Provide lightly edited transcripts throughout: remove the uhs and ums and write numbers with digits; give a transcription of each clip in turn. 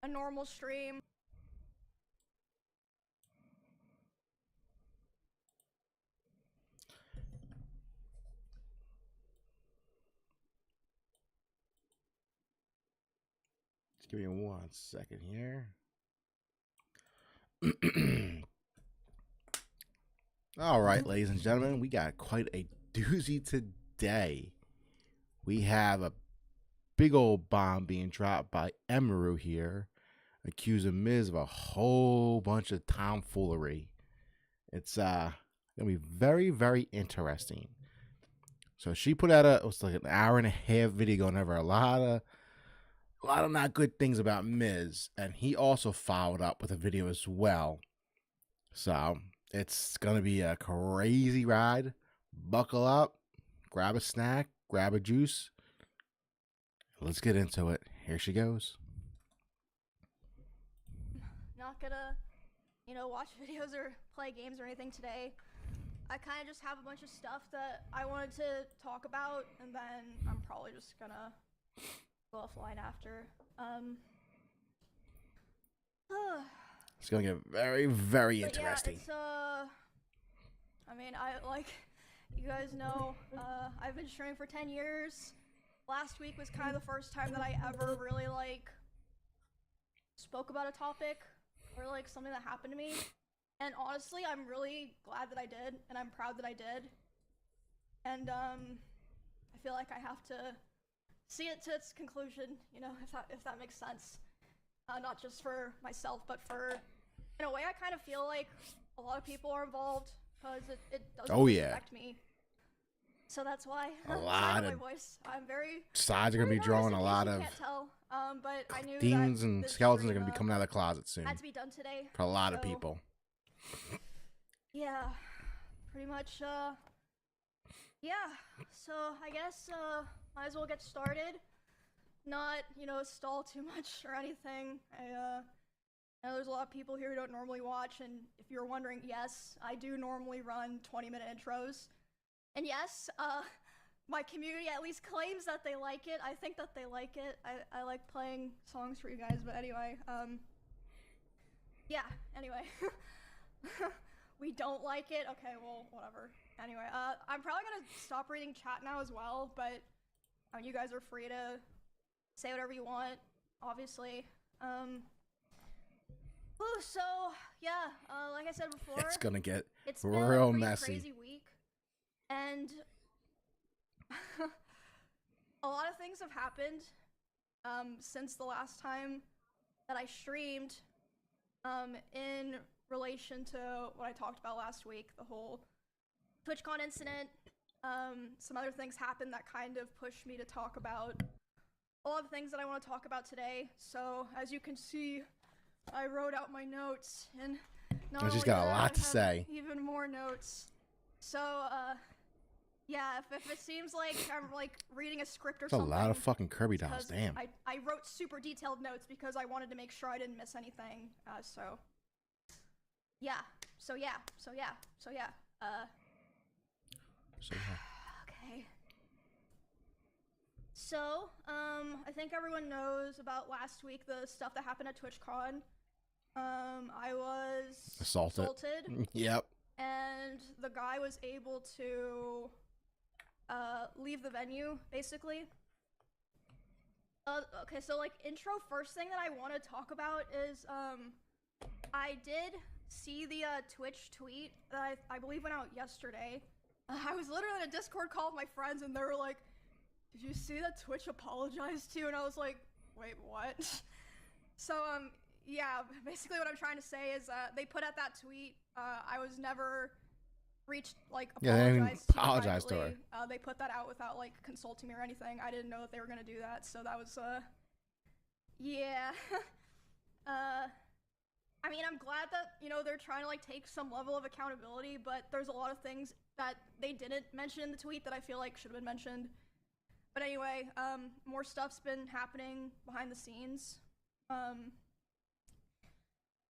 a normal stream. Just give me 1 second here. All right, ladies and gentlemen, we got quite a doozy today. We have a big old bomb being dropped by Emiru here, accusing Miz of a whole bunch of tomfoolery. It's gonna be very, very interesting. So she put out it was like an hour and a half video going over a lot of not good things about Miz, and he also followed up with a video as well. So it's gonna be a crazy ride. Buckle up, grab a snack, grab a juice. Let's get into it. Here she goes. Not gonna, watch videos or play games or anything today. I kind of just have a bunch of stuff that I wanted to talk about, and then I'm probably just gonna go offline after. It's gonna get very, very interesting. Yeah, you guys know, I've been streaming for 10 years. Last week was kind of the first time that I ever really, spoke about a topic or, something that happened to me. And honestly, I'm really glad that I did, and I'm proud that I did. And, I feel like I have to see it to its conclusion, if that makes sense. Not just for myself, but for, in a way, I kind of feel like a lot of people are involved, because it does affect me. So that's why a lot of my voice. I'm very sides are gonna be drawing a lot of but I knew demons that and skeletons are gonna be coming out of the closet soon. Had to be done today For a lot of people. Yeah, pretty much. Yeah. So I guess might as well get started. Not stall too much or anything. I know there's a lot of people here who don't normally watch, and if you're wondering, yes, I do normally run 20-minute intros. And yes, my community at least claims that they like it. I think that they like it. I like playing songs for you guys, but anyway, yeah, anyway. We don't like it? Okay, well, whatever. Anyway, I'm probably gonna stop reading chat now as well, but you guys are free to say whatever you want, obviously. So, yeah, like I said before, it's gonna get it's real been a messy. Crazy week. And a lot of things have happened since the last time that I streamed in relation to what I talked about last week, the whole TwitchCon incident. Some other things happened that kind of pushed me to talk about a lot of things that I want to talk about today. So as you can see, I wrote out my notes, and She's got a lot to say. Even more notes. So yeah, if it seems like I'm reading a script or something. That's a lot of fucking Kirby dolls, damn. I wrote super detailed notes because I wanted to make sure I didn't miss anything. Yeah. Okay. So, I think everyone knows about last week, the stuff that happened at TwitchCon. I was assaulted. Yep. And the guy was able to leave the venue, basically. Okay, so intro, first thing that I want to talk about is I did see the Twitch tweet that I believe went out yesterday. I was literally in a Discord call with my friends, and they were like, "Did you see that Twitch apologized to you?" And I was like, "Wait, what?" So yeah, basically what I'm trying to say is they put out that tweet. I was never reached apologized to her. They put that out without consulting me or anything. I didn't know that they were gonna do that, so that was yeah. I mean, I'm glad that they're trying to take some level of accountability, but there's a lot of things that they didn't mention in the tweet that I feel like should have been mentioned. But anyway, more stuff's been happening behind the scenes.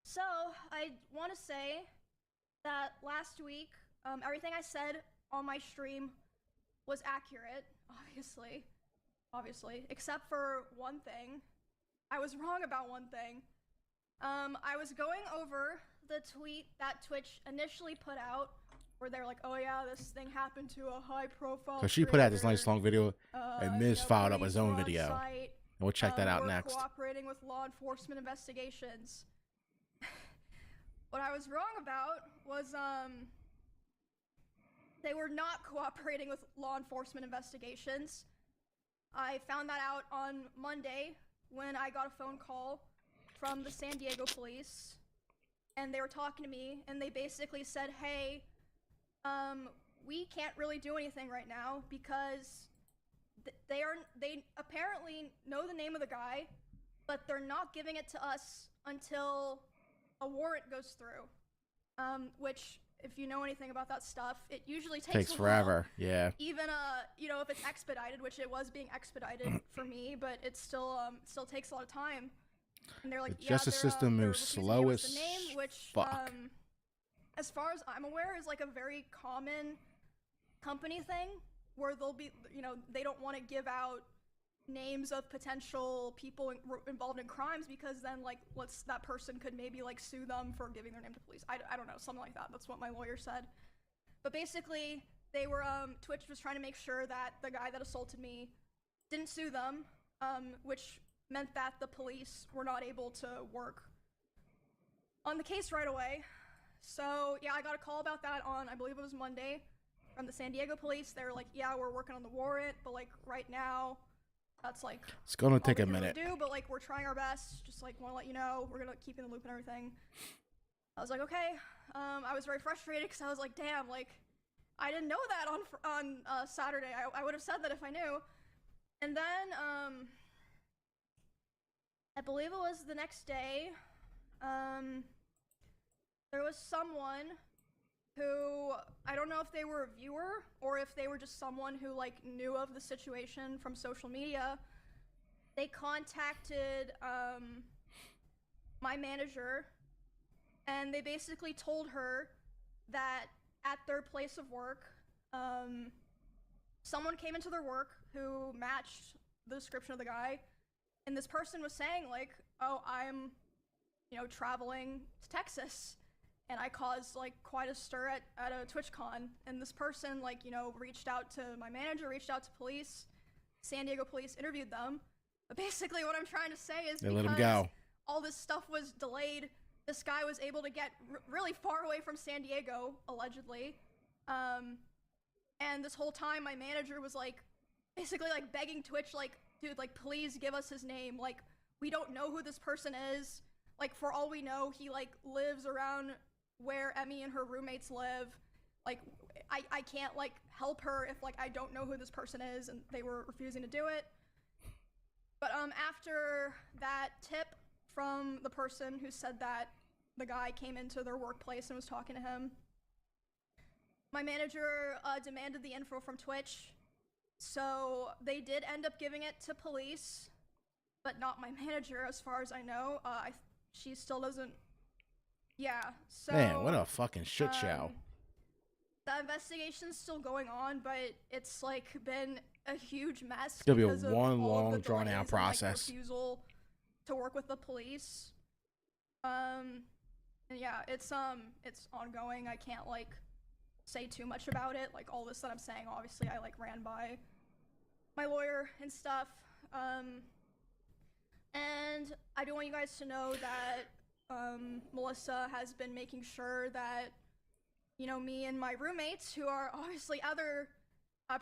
So I want to say that last week, everything I said on my stream was accurate, obviously, except for one thing. I was wrong about one thing. I was going over the tweet that Twitch initially put out, where they're like, "Oh yeah, this thing happened to a high-profile." So she put out this nice long video, and Miz followed up police his own were on video. site, And we'll check that out we're next. cooperating with law enforcement investigations. What I was wrong about was they were not cooperating with law enforcement investigations. I found that out on Monday when I got a phone call from the San Diego police, and they were talking to me, and they basically said, "Hey, we can't really do anything right now because they apparently know the name of the guy, but they're not giving it to us until a warrant goes through." Which, if you know anything about that stuff, it usually takes forever. Yeah. Even if it's expedited, which it was being expedited for me, but it still takes a lot of time. And they're like, the justice system moves slow as fuck. As far as I'm aware, is like a very common company thing where they'll be, they don't want to give out names of potential people involved in crimes because then that person could maybe sue them for giving their name to police. I don't know, something like that. That's what my lawyer said. But basically, they were Twitch was trying to make sure that the guy that assaulted me didn't sue them, which meant that the police were not able to work on the case right away. So yeah, I got a call about that on, I believe it was Monday, from the San Diego police. They were like, "Yeah, we're working on the warrant, but right now, that's it's gonna take a minute. Really but we're trying our best. Just want to let you know, we're gonna keep in the loop and everything." I was like, okay. I was very frustrated because I was like, damn, I didn't know that on Saturday. I would have said that if I knew. And then I believe it was the next day. There was someone who, I don't know if they were a viewer or if they were just someone who knew of the situation from social media. They contacted my manager, and they basically told her that at their place of work, someone came into their work who matched the description of the guy, and this person was saying "Oh, I'm traveling to Texas, and I caused quite a stir at a TwitchCon," and this person reached out to my manager, reached out to police. San Diego police interviewed them. But basically what I'm trying to say is they let him because go. All this stuff was delayed, this guy was able to get really far away from San Diego, allegedly. And this whole time my manager was basically begging Twitch, "Dude, please give us his name. We don't know who this person is. For all we know, he lives around where Emmy and her roommates live. I can't help her if I don't know who this person is," and they were refusing to do it. But after that tip from the person who said that the guy came into their workplace and was talking to him, my manager demanded the info from Twitch. So they did end up giving it to police, but not my manager, as far as I know. She still doesn't. Yeah, so. Man, what a fucking shit show. The investigation's still going on, but it's been a huge mess. It's gonna be one long, drawn out process. Refusal to work with the police. And yeah, it's ongoing. I can't say too much about it. All this that I'm saying, obviously I ran by my lawyer and stuff. And I do want you guys to know that Melissa has been making sure that me and my roommates, who are obviously other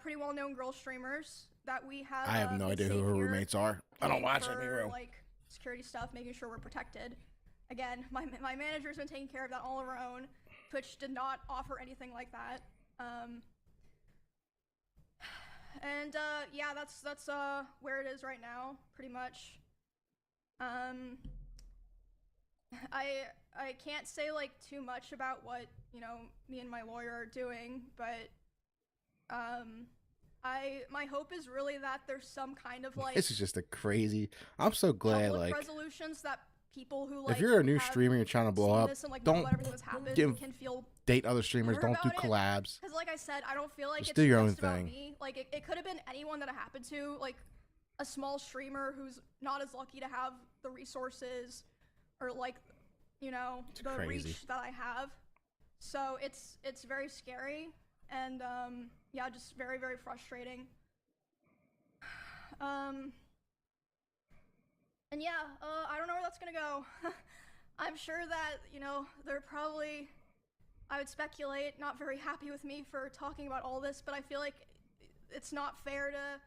pretty well-known girl streamers, that we have. I have no idea who her roommates are. I don't watch Emiru. Security stuff, making sure we're protected. Again, my manager's been taking care of that all of her own. Twitch did not offer anything like that. And yeah, that's where it is right now, pretty much. I can't say too much about what me and my lawyer are doing, but my hope is really that there's some kind of this is just a crazy. I'm so glad resolutions that people who if you're a new streamer, you're trying to blow up, and, don't date other streamers, don't do collabs. Because I said, I don't feel just it's do your own just about thing. Me. It could have been anyone that it happened to. a small streamer who's not as lucky to have the resources or like, you know, It's the crazy. reach that I have. So it's very scary and yeah, just very, very frustrating. And yeah, I don't know where that's gonna go. I'm sure that, you know, they're probably, I would speculate, not very happy with me for talking about all this, but I feel like it's not fair to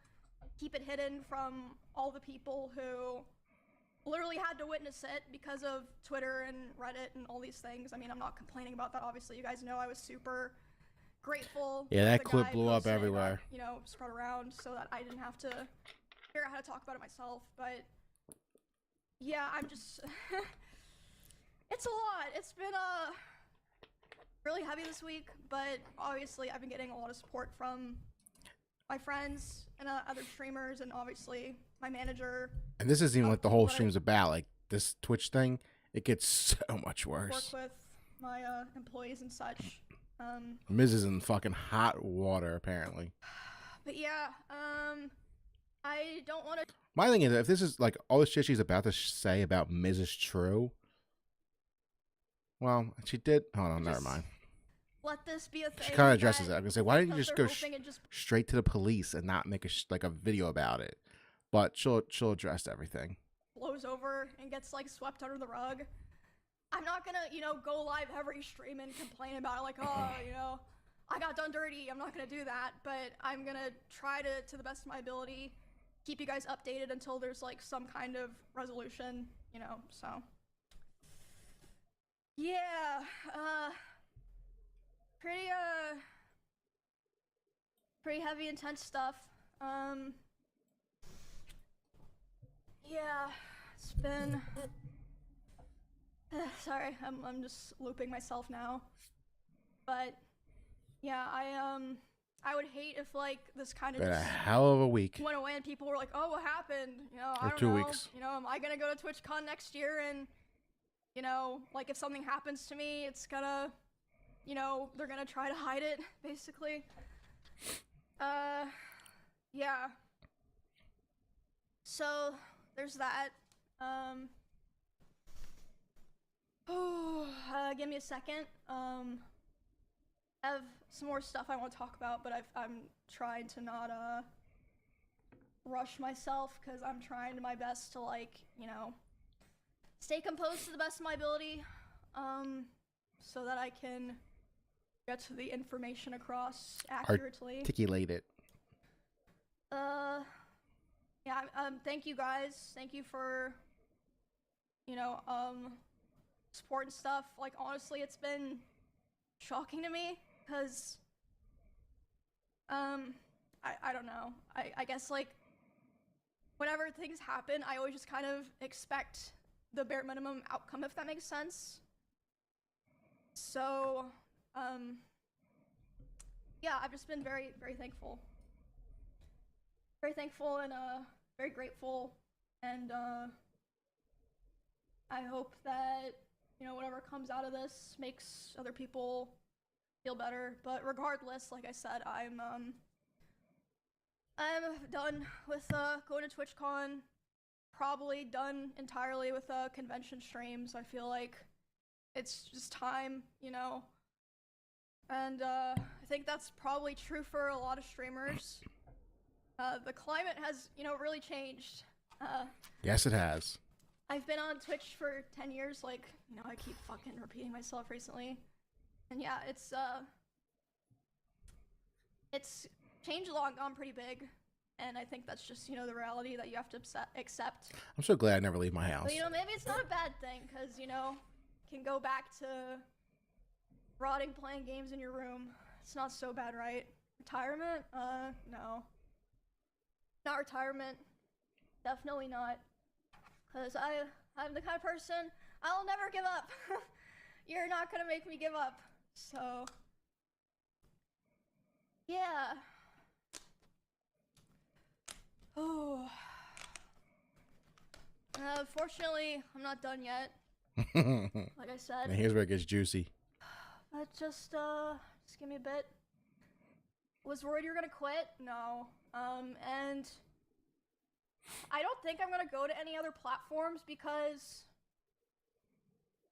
keep it hidden from all the people who literally had to witness it because of Twitter and Reddit and all these things. I mean, I'm not complaining about that, obviously. You guys know I was super grateful. Yeah, that the clip guy blew up posted it, everywhere. you know, spread around so that I didn't have to figure out how to talk about it myself. But yeah, I'm just it's a lot. It's been really heavy this week, but obviously I've been getting a lot of support from my friends and other streamers, and obviously my manager. And this isn't even what the whole stream's about. Like this Twitch thing, it gets so much worse. Work with my employees and such. Miz is in fucking hot water apparently. But yeah, I don't want to. My thing is, if this is like all the shit she's about to say about Miz is true, well, she did. Hold on, never mind. Let this be a thing. She kind of addresses it. I'm gonna say, why didn't you just go just straight to the police and not make like a video about it? But she'll address everything. Blows over and gets like swept under the rug. I'm not gonna, you know, go live every stream and complain about it like, oh, you know, I got done dirty. I'm not gonna do that, but I'm gonna try to the best of my ability, keep you guys updated until there's like some kind of resolution, you know. So yeah, pretty heavy, intense stuff. Yeah, it's been. Sorry, I'm just looping myself now. But yeah, I would hate if like this kind of Been a hell of a week. went away and people were like, oh, what happened? You know, I Or don't 2 know. weeks. You know, am I gonna go to TwitchCon next year and, you know, like if something happens to me, it's gonna, you know, they're gonna try to hide it, basically. Yeah. So there's that. Give me a second. I have some more stuff I want to talk about, but I'm trying to not rush myself because I'm trying my best to, like, you know, stay composed to the best of my ability, so that I can get to the information across accurately. Articulate it. Yeah. Thank you guys. Thank you for, you know, support and stuff. Like, honestly, it's been shocking to me because I don't know. I guess like whenever things happen, I always just kind of expect the bare minimum outcome, if that makes sense. So yeah, I've just been very, very thankful. Very thankful and very grateful, and I hope that, you know, whatever comes out of this makes other people feel better. But regardless, like I said, I'm done with going to TwitchCon. Probably done entirely with convention streams. I feel like it's just time, you know. And I think that's probably true for a lot of streamers. The climate has, you know, really changed. Yes, it has. I've been on Twitch for 10 years, like, you know, I keep fucking repeating myself recently. And yeah, it's changed a lot, gone pretty big. And I think that's just, you know, the reality that you have to accept. I'm so glad I never leave my house. But, you know, maybe it's not a bad thing, because, you know, can go back to rotting playing games in your room. It's not so bad, right? Retirement? No. Not retirement. Definitely not. Because I'm the kind of person, I'll never give up. You're not gonna make me give up. So, yeah. Oh. Fortunately, I'm not done yet. Like I said. And here's where it gets juicy. Just give me a bit. Was worried you were gonna quit? No. And I don't think I'm gonna go to any other platforms because,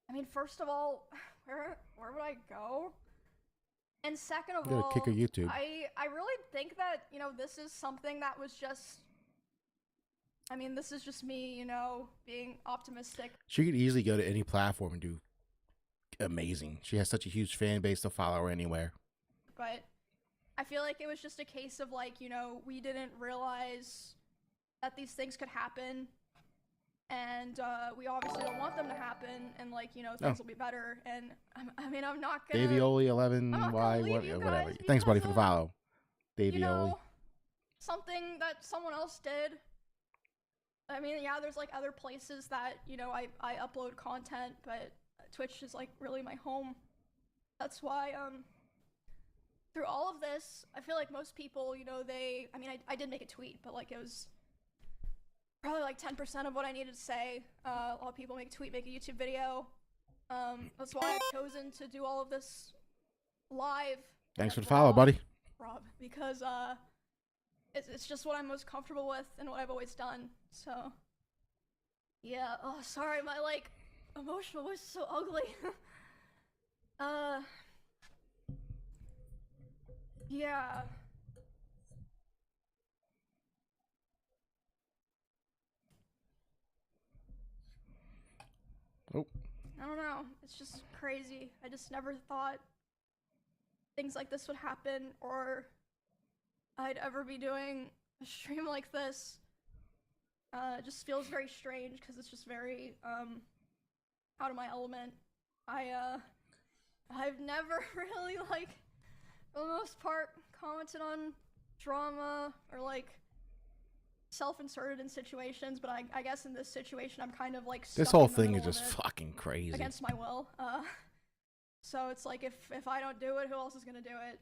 I mean, first of all, where would I go? And second of all, kick her YouTube. I really think that, you know, this is something that was just, I mean, this is just me, you know, being optimistic. She could easily go to any platform and do amazing. She has such a huge fan base to follow her anywhere. But I feel like it was just a case of, like, you know, we didn't realize that these things could happen. And we obviously don't want them to happen, and, like, you know, things will be better. And I mean, I'm not gonna. Davioli11Y, whatever. Thanks, buddy, for the follow. Davioli. You know, something that someone else did. I mean, yeah, there's like other places that, you know, I upload content, but Twitch is like really my home. That's why through all of this, I feel like most people, you know, I mean, I did make a tweet, but like it was probably like 10% of what I needed to say. A lot of people make a tweet, make a YouTube video. That's why I've chosen to do all of this live. Thanks for the follow, buddy. Rob, because it's just what I'm most comfortable with and what I've always done. So yeah. Oh, sorry, my like emotional voice is so ugly. Yeah. Oh. I don't know. It's just crazy. I just never thought things like this would happen, or I'd ever be doing a stream like this. It just feels very strange because it's just very out of my element. I've never really, like, for the most part, commented on drama or like self-inserted in situations, but I guess in this situation I'm kind of like this whole thing is just fucking crazy against my will. So it's like if I don't do it, who else is gonna do it?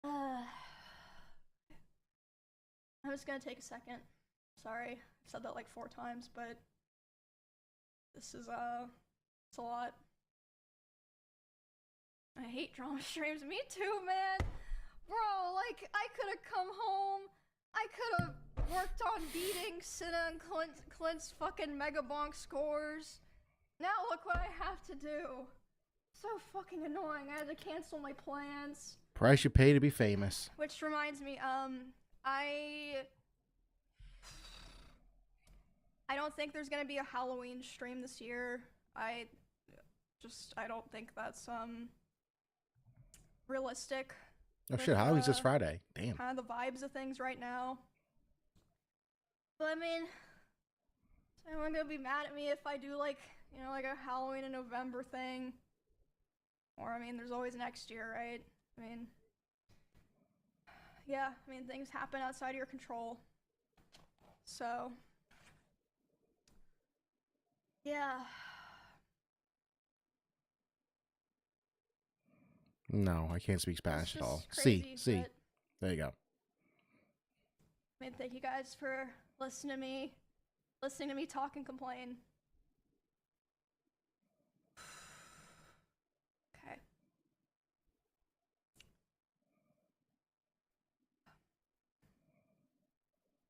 I'm just gonna take a second. Sorry, I've said that like 4 times, but this is it's a lot. I hate drama streams. Me too, man. Bro, like, I could have come home. I could have worked on beating Cinna and Clint's fucking Mega Bonk scores. Now look what I have to do. So fucking annoying. I had to cancel my plans. Price you pay to be famous. Which reminds me, I don't think there's gonna be a Halloween stream this year. I don't think that's realistic. Oh shit, Halloween's this Friday. Damn. Kind of the vibes of things right now. But I mean, is anyone gonna be mad at me if I do, like, you know, like a Halloween in November thing? Or, I mean, there's always next year, right? I mean, yeah, I mean, things happen outside of your control. So, yeah. No, I can't speak Spanish at all. Crazy, see. There you go. I mean, thank you guys for listening to me talk and complain. Okay.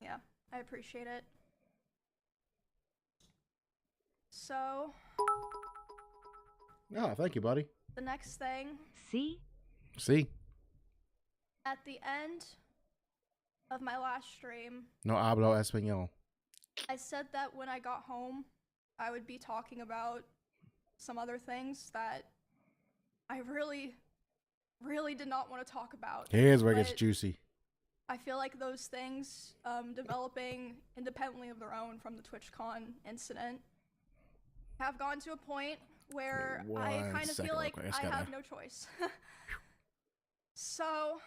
Yeah, I appreciate it. So. Oh, thank you, buddy. The next thing. See? At the end of my last stream. No hablo español. I said that when I got home, I would be talking about some other things that I really, really did not want to talk about. Here's where it gets juicy. I feel like those things, developing independently of their own from the TwitchCon incident, have gone to a point where I kind of feel like I have no choice. So,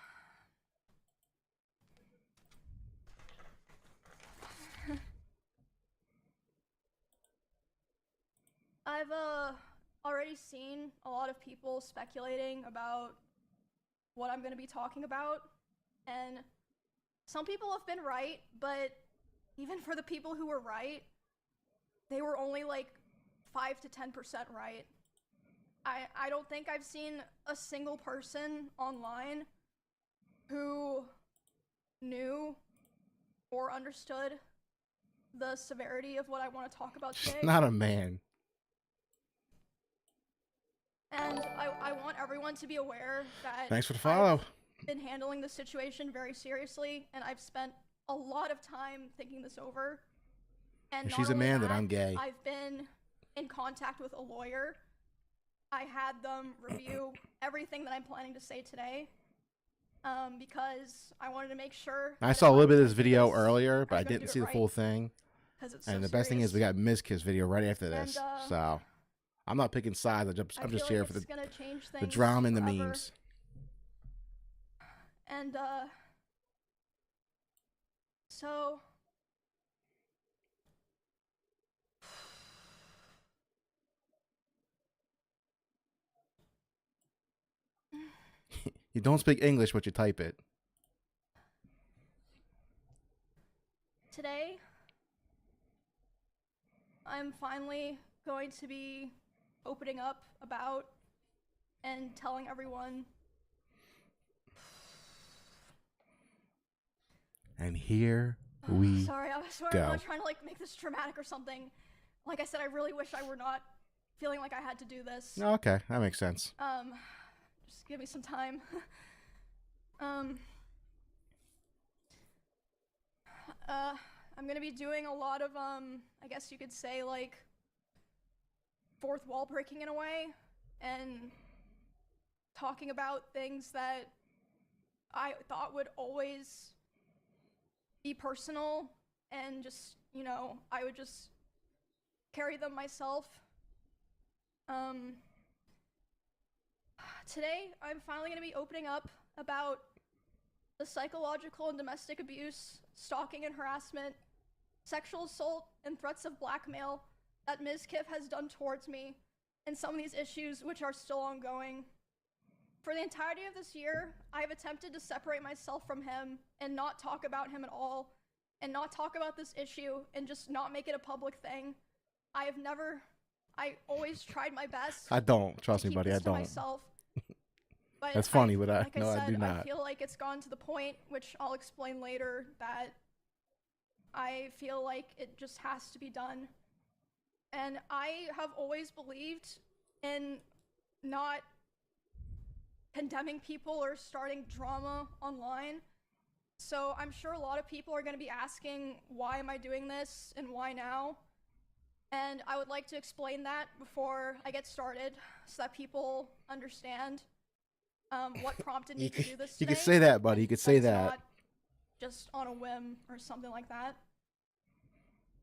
I've already seen a lot of people speculating about what I'm going to be talking about, and some people have been right, but even for the people who were right, they were only like 5 to 10% right. I don't think I've seen a single person online who knew or understood the severity of what I want to talk about today. Not a man. And I want everyone to be aware that Thanks for the follow. I've been handling the situation very seriously, and I've spent a lot of time thinking this over. And If she's a man, then I'm gay. I've been in contact with a lawyer. I had them review everything that I'm planning to say today, because I wanted to make sure. I saw a little bit of this video earlier, but I didn't see the full thing. And the best thing is we got Miz Kiss video right after this, so I'm not picking sides. I'm just here for the drama and the memes. And so You don't speak English, but you type it. Today, I'm finally going to be opening up about and telling everyone. And here we Sorry, I swear go. I'm not trying to like make this dramatic or something. Like I said, I really wish I were not feeling like I had to do this. Okay, that makes sense. Just give me some time. I'm gonna be doing a lot of I guess you could say like fourth wall breaking in a way, and talking about things that I thought would always be personal, and just, you know, I would just carry them myself. Today, I'm finally going to be opening up about the psychological and domestic abuse, stalking and harassment, sexual assault, and threats of blackmail that Ms. Kiff has done towards me, and some of these issues which are still ongoing. For the entirety of this year, I have attempted to separate myself from him and not talk about him at all, and not talk about this issue, and just not make it a public thing. I always tried my best. I don't. Trust me, buddy, I don't. Myself. But that's funny, but like no, I do not. I feel like it's gone to the point, which I'll explain later, that I feel like it just has to be done. And I have always believed in not condemning people or starting drama online. So I'm sure a lot of people are going to be asking, why am I doing this and why now? And I would like to explain that before I get started, so that people understand what prompted me to do this today. You could say that, buddy. You could say that. Not just on a whim or something like that.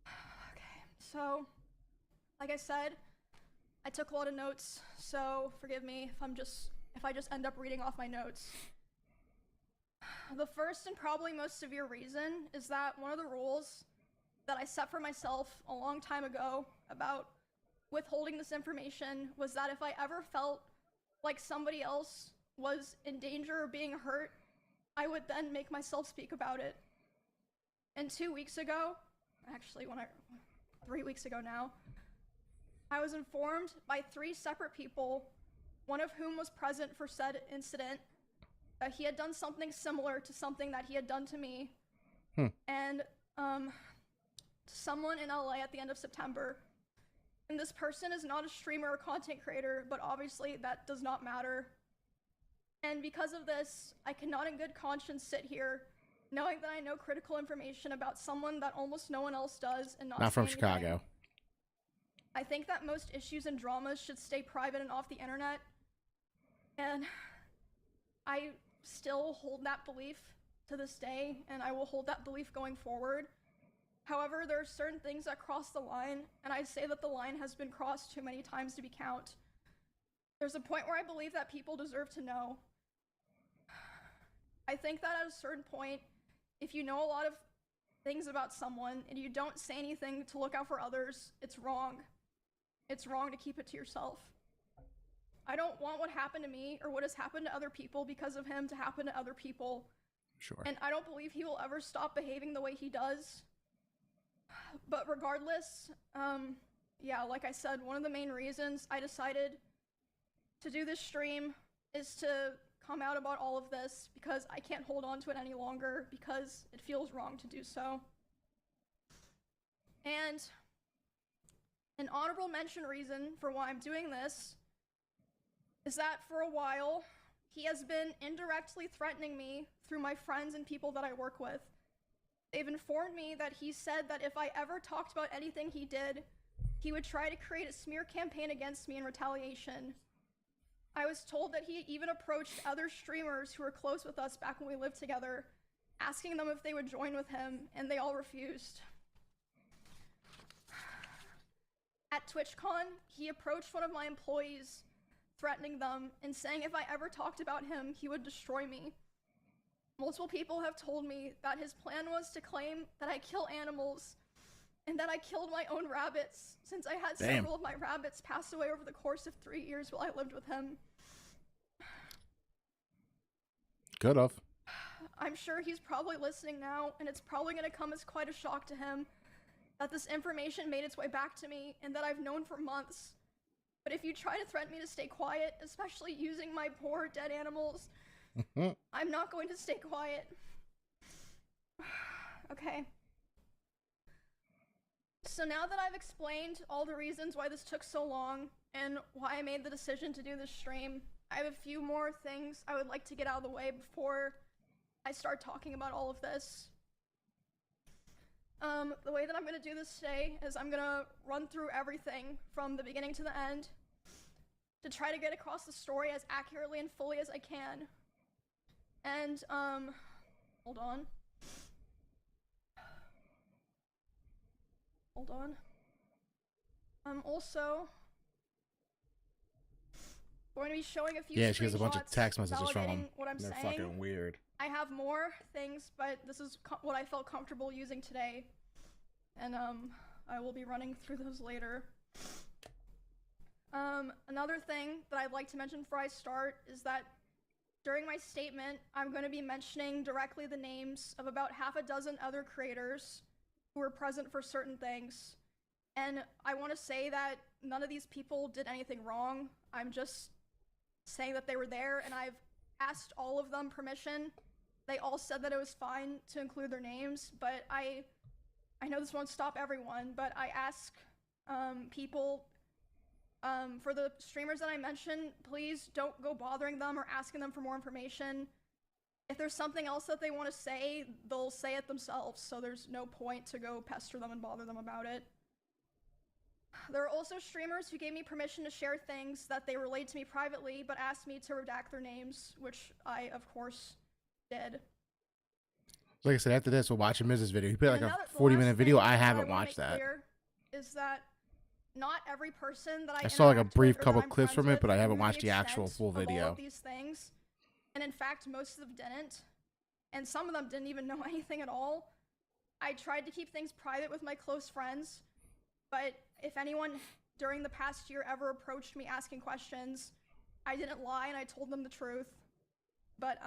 Okay, so like I said, I took a lot of notes, so forgive me if I just end up reading off my notes. The first and probably most severe reason is that one of the rules that I set for myself a long time ago about withholding this information was that if I ever felt like somebody else was in danger or being hurt, I would then make myself speak about it. And 2 weeks ago, actually 3 weeks ago now, I was informed by 3 separate people, one of whom was present for said incident, that he had done something similar to something that he had done to me. And to someone in LA at the end of September. And this person is not a streamer or content creator, but obviously that does not matter. And because of this, I cannot in good conscience sit here knowing that I know critical information about someone that almost no one else does, and not from say Chicago. anything. I think that most issues and dramas should stay private and off the internet. And I still hold that belief to this day, and I will hold that belief going forward. However, there are certain things that cross the line, and I say that the line has been crossed too many times to be count. There's a point where I believe that people deserve to know. I think that at a certain point, if you know a lot of things about someone and you don't say anything to look out for others, it's wrong. It's wrong to keep it to yourself. I don't want what happened to me or what has happened to other people because of him to happen to other people. Sure. And I don't believe he will ever stop behaving the way he does. But regardless, yeah, like I said, one of the main reasons I decided to do this stream is to come out about all of this because I can't hold on to it any longer because it feels wrong to do so. And an honorable mention reason for why I'm doing this is that for a while, he has been indirectly threatening me through my friends and people that I work with. They've informed me that he said that if I ever talked about anything he did, he would try to create a smear campaign against me in retaliation. I was told that he even approached other streamers who were close with us back when we lived together, asking them if they would join with him, and they all refused. At TwitchCon, he approached one of my employees, threatening them and saying if I ever talked about him, he would destroy me. Multiple people have told me that his plan was to claim that I kill animals and that I killed my own rabbits, since I had several of my rabbits pass away over the course of 3 years while I lived with him. Good of. I'm sure he's probably listening now, and it's probably going to come as quite a shock to him that this information made its way back to me and that I've known for months. But if you try to threaten me to stay quiet, especially using my poor dead animals, I'm not going to stay quiet. Okay. So now that I've explained all the reasons why this took so long and why I made the decision to do this stream, I have a few more things I would like to get out of the way before I start talking about all of this. The way that I'm going to do this today is I'm going to run through everything from the beginning to the end to try to get across the story as accurately and fully as I can. And, hold on. Hold on. I'm also going to be showing a few she has a bunch of text messages from him. What I'm They're saying. fucking weird. I have more things, but this is what I felt comfortable using today. And, I will be running through those later. Another thing that I'd like to mention before I start is that during my statement, I'm going to be mentioning directly the names of about half a dozen other creators who were present for certain things. And I want to say that none of these people did anything wrong. I'm just saying that they were there, and I've asked all of them permission. They all said that it was fine to include their names, but I know this won't stop everyone, but I ask people, for the streamers that I mentioned, please don't go bothering them or asking them for more information. If there's something else that they want to say, they'll say it themselves, so there's no point to go pester them and bother them about it. There are also streamers who gave me permission to share things that they relayed to me privately, but asked me to redact their names, which I, of course, did. Like I said, after this, we'll watch Miz's video. He put like a 40-minute video. I haven't watched that. Is that not every person that I saw like a brief couple clips from it, but I haven't watched the actual full video. All of these things, and in fact, most of them didn't, and some of them didn't even know anything at all. I tried to keep things private with my close friends, but if anyone during the past year ever approached me asking questions, I didn't lie and I told them the truth. But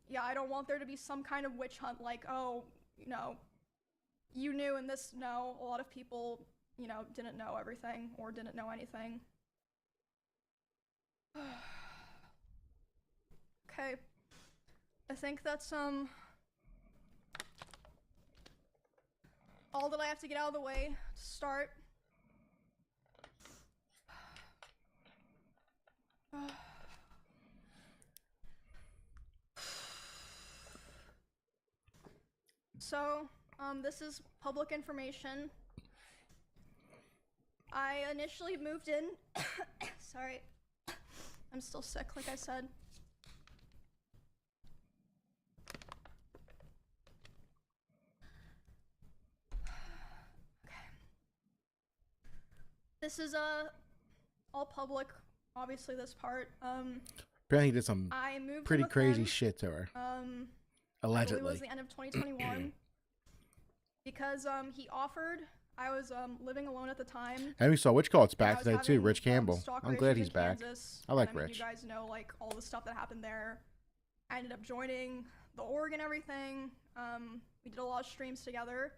yeah, I don't want there to be some kind of witch hunt like, oh, you know, you knew and this. No, a lot of people, you know, didn't know everything or didn't know anything. Okay, I think that's all that I have to get out of the way to start. So, this is public information. I initially moved in, sorry, I'm still sick, like I said. Okay. This is all public, obviously this part. Apparently he did some pretty crazy shit to her. Allegedly. It was the end of 2021. Because he offered, I was living alone at the time. And we saw Witch Cult's back today too, Rich Campbell. I'm glad he's back. I like Rich. You guys know like all the stuff that happened there. I ended up joining the org and everything. We did a lot of streams together.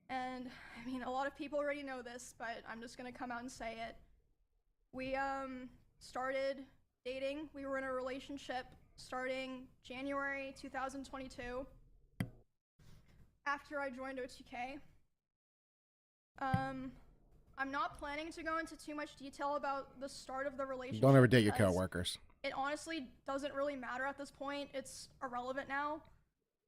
And I mean, a lot of people already know this, but I'm just gonna come out and say it. We started dating. We were in a relationship starting January 2022 after I joined OTK. I'm not planning to go into too much detail about the start of the relationship. Don't ever date your coworkers. It honestly doesn't really matter at this point. It's irrelevant now.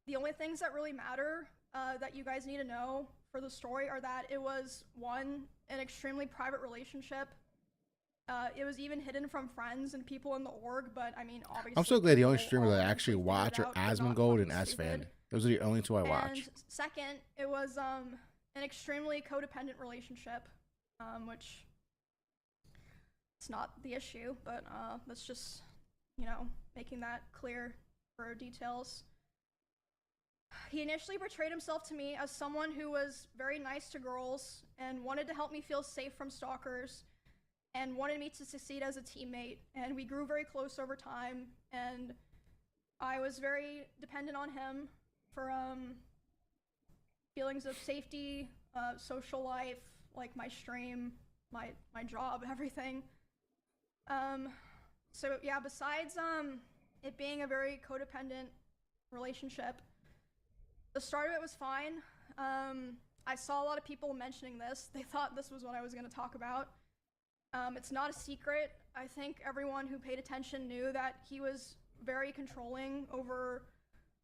The only things that really matter that you guys need to know for the story are that it was, one, an extremely private relationship. It was even hidden from friends and people in the org, but I mean, obviously. I'm so glad the only streamers that I actually watch are Asmongold and Asfan. Those are the only two I watch. And second, it was an extremely codependent relationship, which it's not the issue, but that's just, you know, making that clear for details. He initially portrayed himself to me as someone who was very nice to girls and wanted to help me feel safe from stalkers and wanted me to succeed as a teammate, and we grew very close over time, and I was very dependent on him for feelings of safety, social life, like my stream, my job, everything. So yeah, besides it being a very codependent relationship, the start of it was fine. I saw a lot of people mentioning this. They thought this was what I was going to talk about. It's not a secret. I think everyone who paid attention knew that he was very controlling over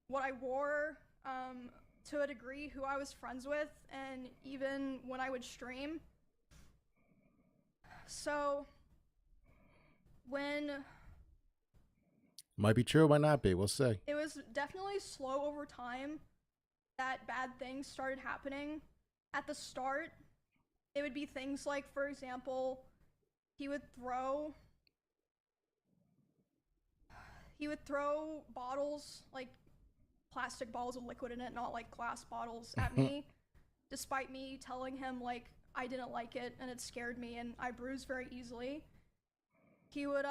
what I wore, to a degree, who I was friends with, and even when I would stream. So, when... Might be true, might not be. We'll see. It was definitely slow over time that bad things started happening. At the start, it would be things like, for example, he would throw bottles, like plastic bottles with liquid in it, not like glass bottles, at me, despite me telling him like I didn't like it and it scared me and I bruise very easily. He would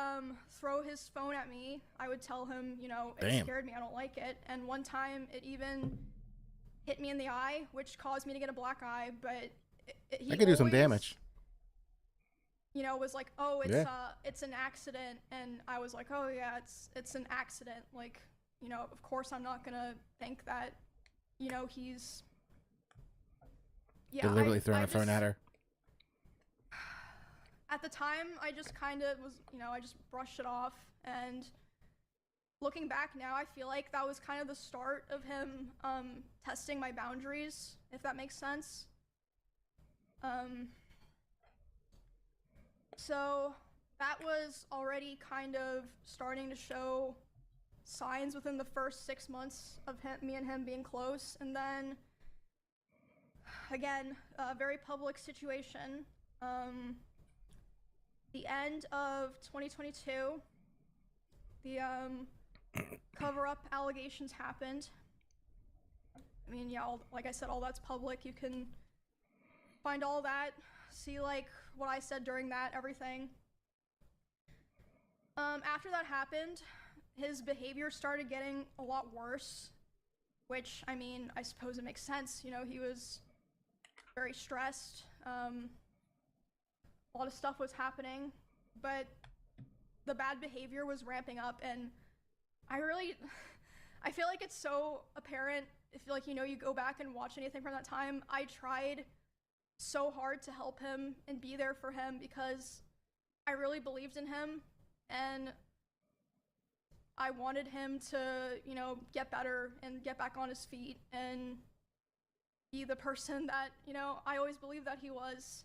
throw his phone at me. I would tell him, you know, it scared me, I don't like it. And one time it even hit me in the eye, which caused me to get a black eye, but he could do some damage. You know, was like, oh, it's an accident, and I was like, oh yeah, it's an accident. Like, you know, of course I'm not gonna think that, you know, he's deliberately throwing a phone at her. At the time, I just kind of was, you know, I just brushed it off, and looking back now, I feel like that was kind of the start of him testing my boundaries, if that makes sense. So that was already kind of starting to show signs within the first 6 months of me and him being close. And then, again, a very public situation. The end of 2022, the cover-up allegations happened. I mean, yeah, like I said, all that's public. You can find all that, see like what I said during that, everything. After that happened, his behavior started getting a lot worse, which, I mean, I suppose it makes sense. You know, he was very stressed. A lot of stuff was happening, but the bad behavior was ramping up, and I feel like it's so apparent if, like, you know, you go back and watch anything from that time. I tried so hard to help him and be there for him because I really believed in him, and I wanted him to, you know, get better and get back on his feet and be the person that, you know, I always believed that he was.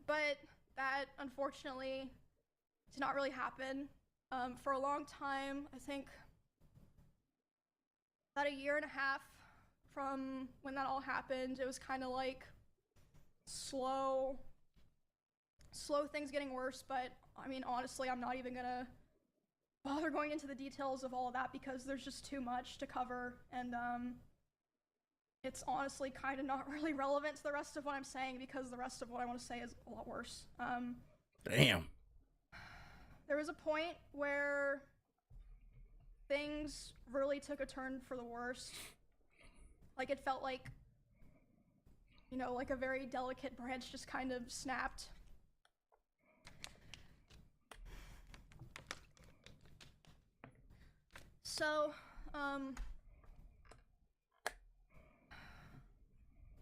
But that, unfortunately, did not really happen. For a long time, I think about a year and a half from when that all happened, it was kind of like slow things getting worse. But I mean, honestly, I'm not even gonna bother going into the details of all of that because there's just too much to cover, and it's honestly kind of not really relevant to the rest of what I'm saying because the rest of what I want to say is a lot worse. Damn. There was a point where things really took a turn for the worst. Like, it felt like, you know, like a very delicate branch just kind of snapped. So,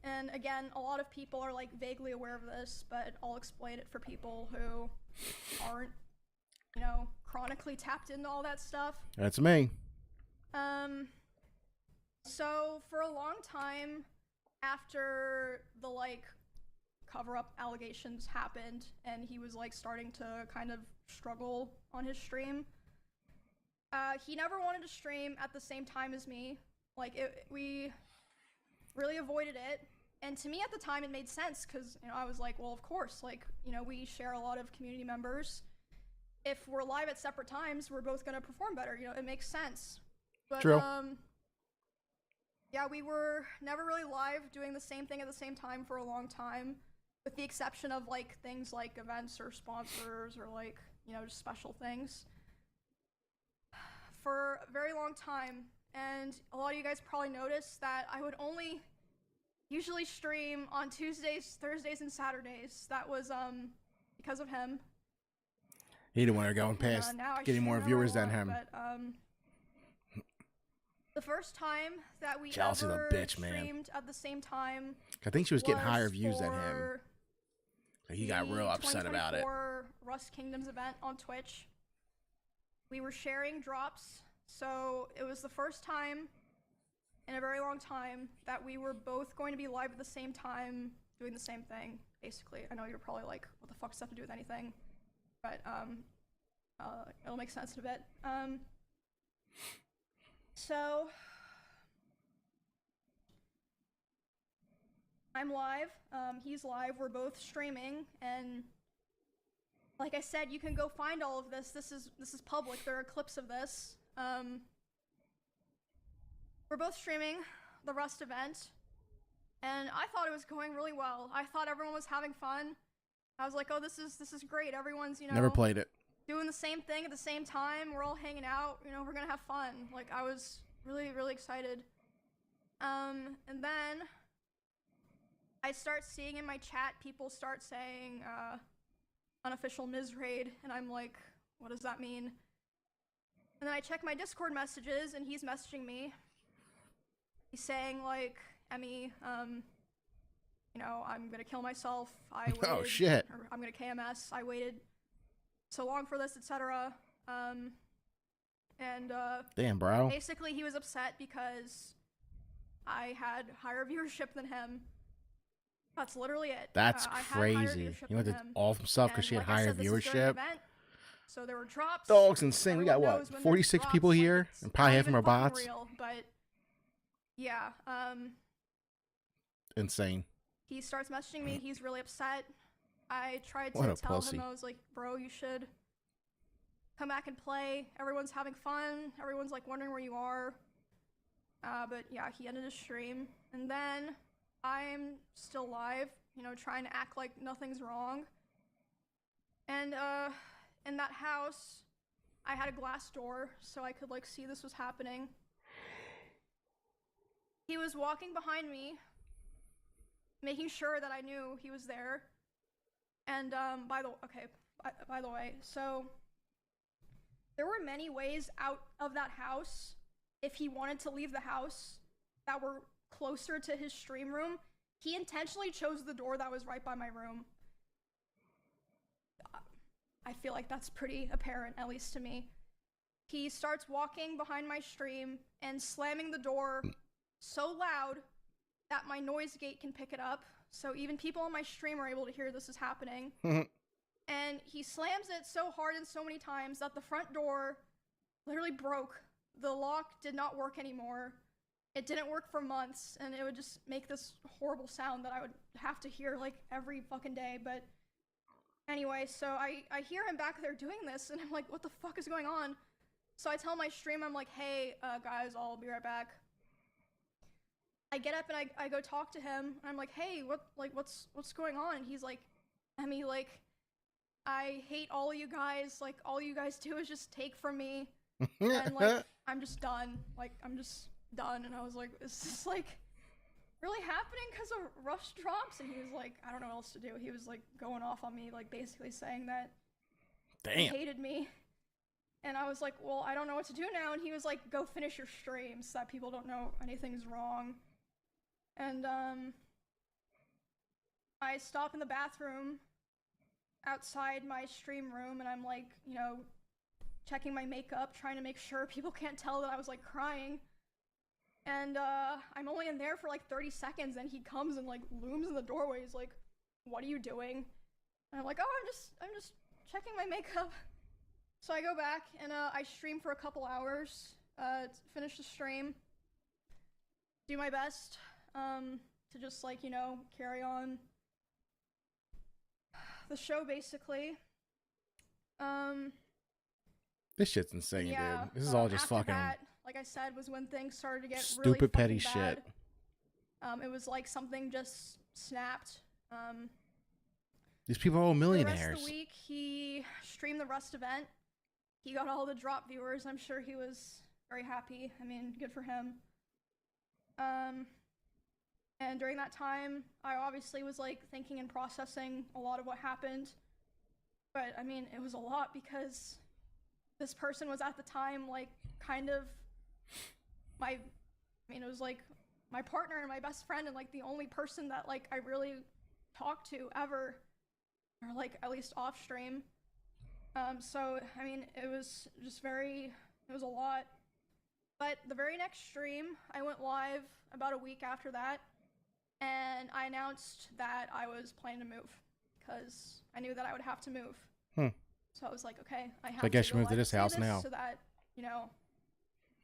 and again, a lot of people are like vaguely aware of this, but I'll explain it for people who aren't, you know, chronically tapped into all that stuff. That's me. So for a long time after the like cover-up allegations happened and he was like starting to kind of struggle on his stream, he never wanted to stream at the same time as me. Like we really avoided it. And to me at the time it made sense because, you know, I was like, well, of course, like, you know, we share a lot of community members. If we're live at separate times, we're both gonna perform better. You know, it makes sense. But True. yeah, we were never really live doing the same thing at the same time for a long time, with the exception of like things like events or sponsors or like, you know, just special things. For a very long time, and a lot of you guys probably noticed that I would only usually stream on Tuesdays, Thursdays, and Saturdays. That was because of him. He didn't want to go past getting more viewers than him. But the first time that we Chelsea's ever a bitch, man. streamed at the same time, I think she was getting higher views than him. So he got real upset about it. For Rust Kingdom's event on Twitch, we were sharing drops, so it was the first time in a very long time that we were both going to be live at the same time, doing the same thing, basically. I know you're probably like, what the fuck does that have to do with anything? But it'll make sense in a bit. So I'm live, he's live, we're both streaming, and like I said, you can go find all of this. This is public. There are clips of this. We're both streaming the Rust event, and I thought it was going really well. I thought everyone was having fun. I was like, oh, this is great. Everyone's, you know, never played it. Doing the same thing at the same time. We're all hanging out. You know, we're gonna have fun. Like, I was really, really excited. And then I start seeing in my chat people start saying unofficial Miz raid, and I'm like, what does that mean? And then I check my Discord messages, and he's messaging me. He's saying like, Emmy, you know, I'm gonna kill myself. I waited, oh shit! Or I'm gonna KMS. I waited so long for this, etc. Damn, bro. Basically, he was upset because I had higher viewership than him. That's literally it. That's crazy. He went to all himself because she had higher viewership. So there were drops. Dog's insane. We got what, 46 people here, and probably half of them are bots. Real, but yeah, insane. He starts messaging me. He's really upset. I tried to tell him, I was like, bro, you should come back and play. Everyone's having fun. Everyone's like wondering where you are. But yeah, he ended his stream. And then I'm still live, you know, trying to act like nothing's wrong. And in that house, I had a glass door so I could like see this was happening. He was walking behind me, making sure that I knew he was there. And by the way, so there were many ways out of that house if he wanted to leave the house that were closer to his stream room. He intentionally chose the door that was right by my room. I feel like that's pretty apparent, at least to me. He starts walking behind my stream and slamming the door so loud that my noise gate can pick it up. So even people on my stream are able to hear this is happening. And he slams it so hard and so many times that the front door literally broke. The lock did not work anymore. It didn't work for months, and it would just make this horrible sound that I would have to hear like every fucking day. But anyway, so I hear him back there doing this, and I'm like, what the fuck is going on? So I tell my stream, I'm like, hey, guys, I'll be right back. I get up and I go talk to him, and I'm like, hey, what's going on? And he's like, Emmy, like, I hate all of you guys. Like, all you guys do is just take from me. And like, I'm just done. Like, I'm just done. And I was like, is this like really happening because of rush drops? And he was like, I don't know what else to do. He was like going off on me, like basically saying that Damn. he hated me. And I was like, well, I don't know what to do now. And he was like, go finish your stream so that people don't know anything's wrong. And I stop in the bathroom outside my stream room, and I'm like, you know, checking my makeup, trying to make sure people can't tell that I was like crying. And I'm only in there for like 30 seconds, and he comes and like looms in the doorway. He's like, what are you doing? And I'm like, oh, I'm just checking my makeup. So I go back and I stream for a couple hours, finish the stream, do my best to just like, you know, carry on the show basically. This shit's insane, Yeah, dude. This is all just after fucking that, like I said, was when things started to get stupid really petty fucking bad. shit. It was like something just snapped. These people are all The millionaires. rest of the week, he streamed the Rust event. He got all the drop viewers. I'm sure he was very happy. I mean, good for him. And during that time, I obviously was like thinking and processing a lot of what happened. But I mean, it was a lot because this person was at the time like kind of it was like my partner and my best friend, and like the only person that like I really talked to ever, or like at least off stream. So I mean, it was a lot. But the very next stream, I went live about a week after that, and I announced that I was planning to move because I knew that I would have to move. So I was like, okay, I have I guess to you go moved to live this say house now. so that, you know,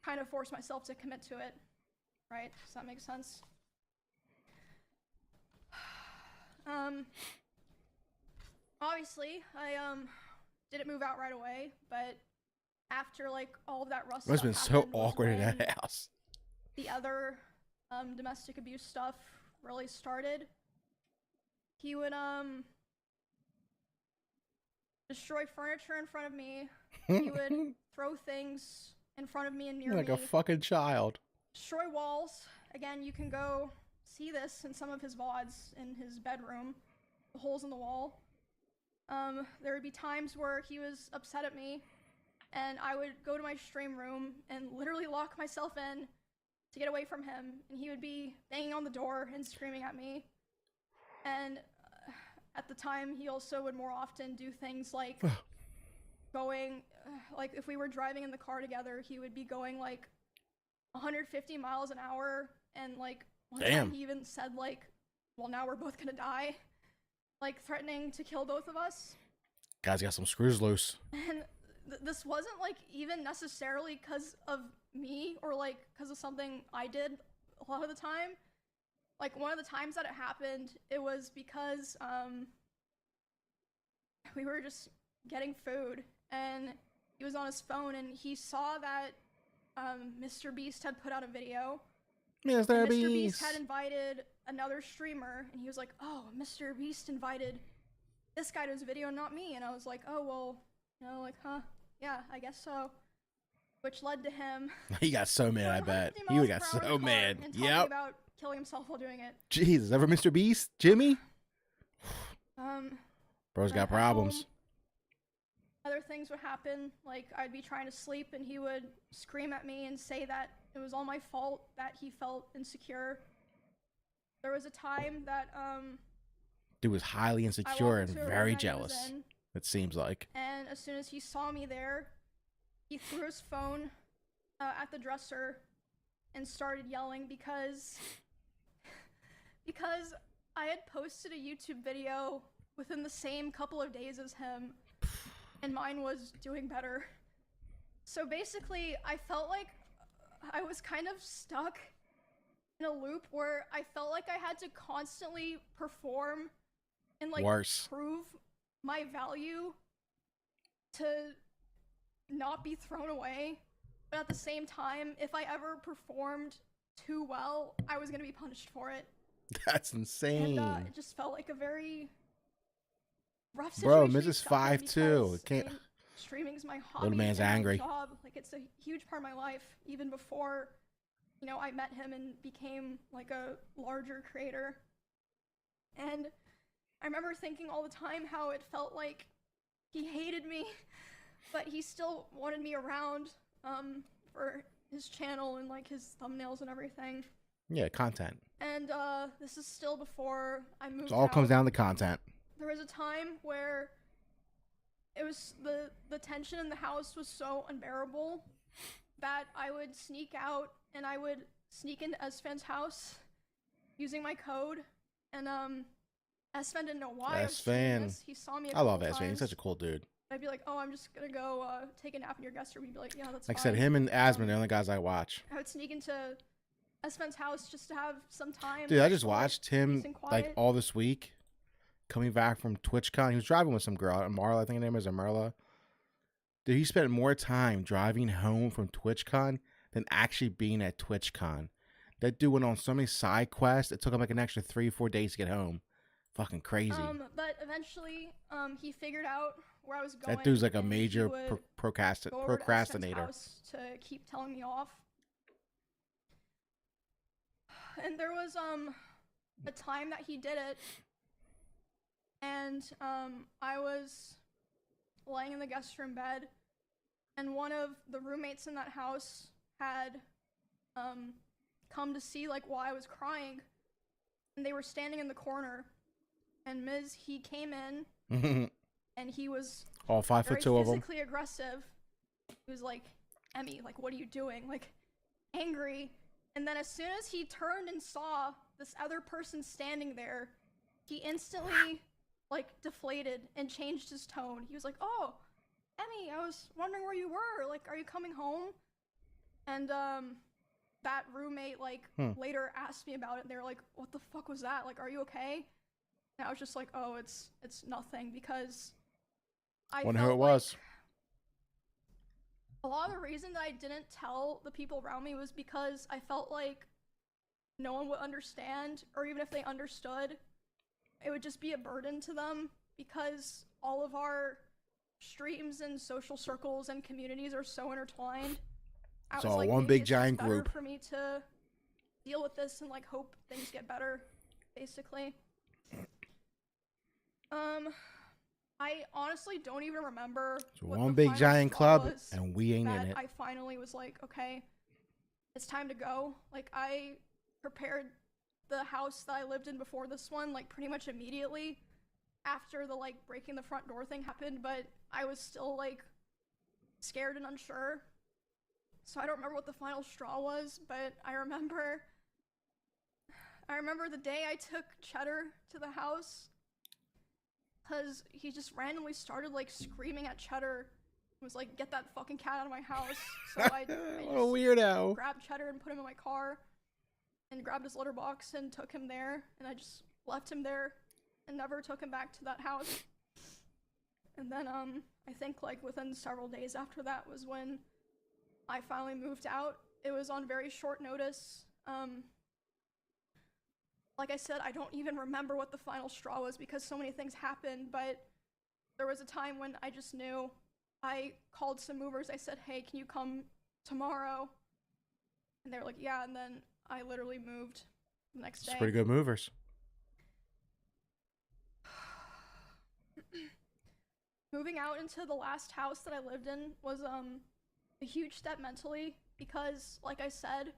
kind of force myself to commit to it, right? Does that make sense? Obviously, I didn't move out right away, but after like all of that Rust It's stuff been so happened was awkward in when that house. the other domestic abuse stuff really started. He would destroy furniture in front of me. He would throw things in front of me and near Like me. a fucking child. Destroy walls. Again, you can go see this in some of his VODs in his bedroom. The holes in the wall. There would be times where he was upset at me, and I would go to my stream room and literally lock myself in to get away from him, and he would be banging on the door and screaming at me. And at the time, he also would more often do things like going, like if we were driving in the car together, he would be going like 150 miles an hour, and like one time he even said like, well, now we're both gonna die, like threatening to kill both of us. Guys got some screws loose. And this wasn't like even necessarily because of me or like because of something I did a lot of the time. Like one of the times that it happened, it was because we were just getting food, and he was on his phone, and he saw that Mr. Beast had put out a video. Mr. Beast had invited another streamer, and he was like, oh, Mr. Beast invited this guy to his video, not me. And I was like, oh, well, you know, like, huh, yeah, I guess so. Which led to him. He got so mad, I bet. He got so mad. And talking about killing himself while doing it. Jesus, ever Mr. Beast? Jimmy? Bro's got problems. Other things would happen, like I'd be trying to sleep and he would scream at me and say that it was all my fault that he felt insecure. There was a time that dude was highly insecure and very jealous. It seems like. And as soon as he saw me there, he threw his phone at the dresser and started yelling because I had posted a YouTube video within the same couple of days as him, and mine was doing better. So basically, I felt like I was kind of stuck in a loop where I felt like I had to constantly perform and like prove my value to not be thrown away. But at the same time, if I ever performed too well, I was gonna be punished for it. That's insane. And it just felt like a very rough situation. Bro, Miz is 5'2". Can't. I mean, streaming's my hobby. Little man's angry. My job. Like, it's a huge part of my life, even before, you know, I met him and became like a larger creator. And I remember thinking all the time how it felt like he hated me but he still wanted me around for his channel and like his thumbnails and everything. Yeah, content. And this is still before I moved It all out. comes down to content. There was a time where it was the tension in the house was so unbearable that I would sneak out and I would sneak into Esfan's house using my code, and Esfan didn't know why I was doing this. He saw me. I love Esfan. He's such a cool dude. I'd be like, "Oh, I'm just gonna go take a nap in your guest room." He'd be like, "Yeah, that's like fine." I said, him and Asman, the only guys I watch. I would sneak into Esfan's house just to have some time. Dude, I just watched him like all this week, coming back from TwitchCon. He was driving with some girl, Marla, I think her name is, or Marla. Dude, he spent more time driving home from TwitchCon than actually being at TwitchCon. That dude went on so many side quests. It took him like an extra 3-4 days to get home. Fucking crazy. But eventually, he figured out where I was going. That dude's like a major procrastinator. To keep telling me off. And there was a time that he did it, and I was laying in the guest room bed, and one of the roommates in that house had come to see like why I was crying, and they were standing in the corner, and Miz, he came in and he was all 5'2" of them, physically aggressive. He was like, "Emmy, like, what are you doing?" Like, angry. And then as soon as he turned and saw this other person standing there, he instantly like deflated and changed his tone. He was like, "Oh, Emmy, I was wondering where you were. Like, are you coming home?" And that roommate like later asked me about it, and they were like, "What the fuck was that? Like, are you okay?" And I was just like, "Oh, it's nothing," because I wonder who it was. A lot of the reason that I didn't tell the people around me was because I felt like no one would understand, or even if they understood, it would just be a burden to them, because all of our streams and social circles and communities are so intertwined. It's all one big giant group. For me to deal with this and like hope things get better, basically. I honestly don't even remember. It's one big giant club, was, and we ain't in it. I finally was like, okay, it's time to go. Like, I prepared the house that I lived in before this one, like, pretty much immediately after the, like, breaking the front door thing happened, but I was still, like, scared and unsure. So I don't remember what the final straw was, but I remember the day I took Cheddar to the house, because he just randomly started, like, screaming at Cheddar. He was like, "Get that fucking cat out of my house." So I just what a weirdo. grabbed Cheddar and put him in my car, and grabbed his litter box and took him there, and I just left him there and never took him back to that house. And then, I think, like, within several days after that was when I finally moved out. It was on very short notice. Like I said, I don't even remember what the final straw was because so many things happened, but there was a time when I just knew. I called some movers. I said, "Hey, can you come tomorrow?" And they were like, "Yeah," and then I literally moved the next day. It's pretty good movers. Moving out into the last house that I lived in was a huge step mentally because, like I said,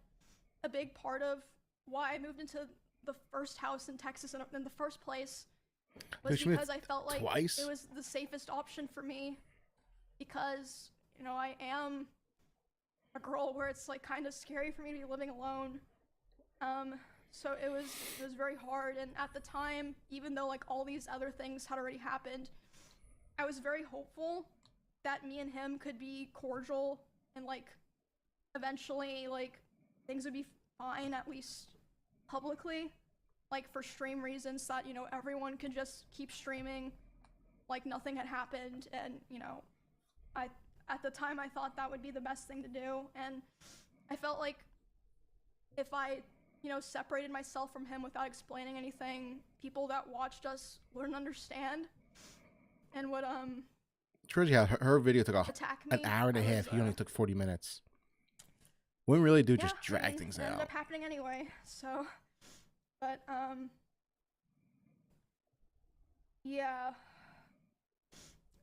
a big part of why I moved into the first house in Texas in the first place was because I felt like it was the safest option for me, because, you know, I am a girl where it's like kind of scary for me to be living alone. So it was very hard, and at the time, even though like all these other things had already happened, I was very hopeful that me and him could be cordial and like eventually like things would be fine, at least publicly, like for stream reasons, that, you know, everyone could just keep streaming like nothing had happened. And, you know, at the time I thought that would be the best thing to do, and I felt like if I, you know, separated myself from him without explaining anything, people that watched us wouldn't understand and would it's crazy how her video took an hour and a half. He only took 40 minutes. Wouldn't really do, just drag things out. It ended up happening anyway, so, but, yeah.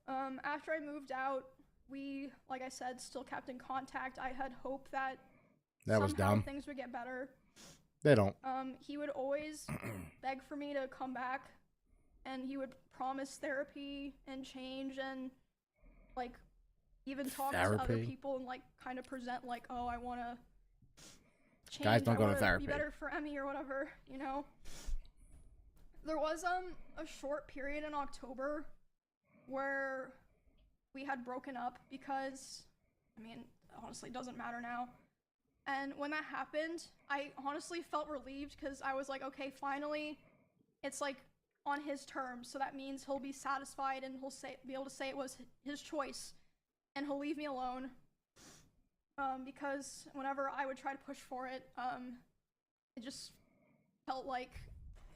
After I moved out, we, like I said, still kept in contact. I had hope that That was somehow dumb. things would get better. They don't. He would always beg for me to come back, and he would promise therapy and change and, like, even talk to other Therapy? people and, like, kind of present, like, oh, I want to change. Guys don't I go to wanna therapy. Be better for Emmy or whatever, you know? There was a short period in October where we had broken up because, I mean, honestly, it doesn't matter now. And when that happened, I honestly felt relieved because I was like, okay, finally, it's like on his terms. So that means he'll be satisfied and he'll be able to say it was his choice, and he'll leave me alone. Because whenever I would try to push for it, it just felt like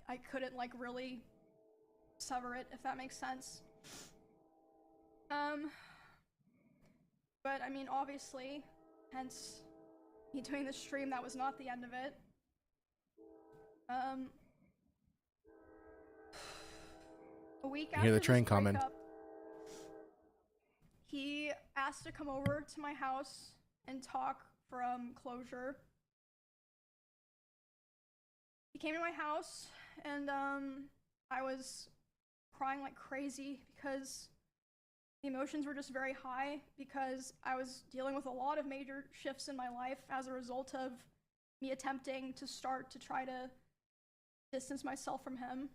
I couldn't like really sever it, if that makes sense. But I mean, obviously, hence me doing this stream, that was not the end of it. A week after Hear the train this coming. breakup, he asked to come over to my house and talk for closure. He came to my house, and I was crying like crazy because the emotions were just very high, because I was dealing with a lot of major shifts in my life as a result of me attempting to start to try to distance myself from him.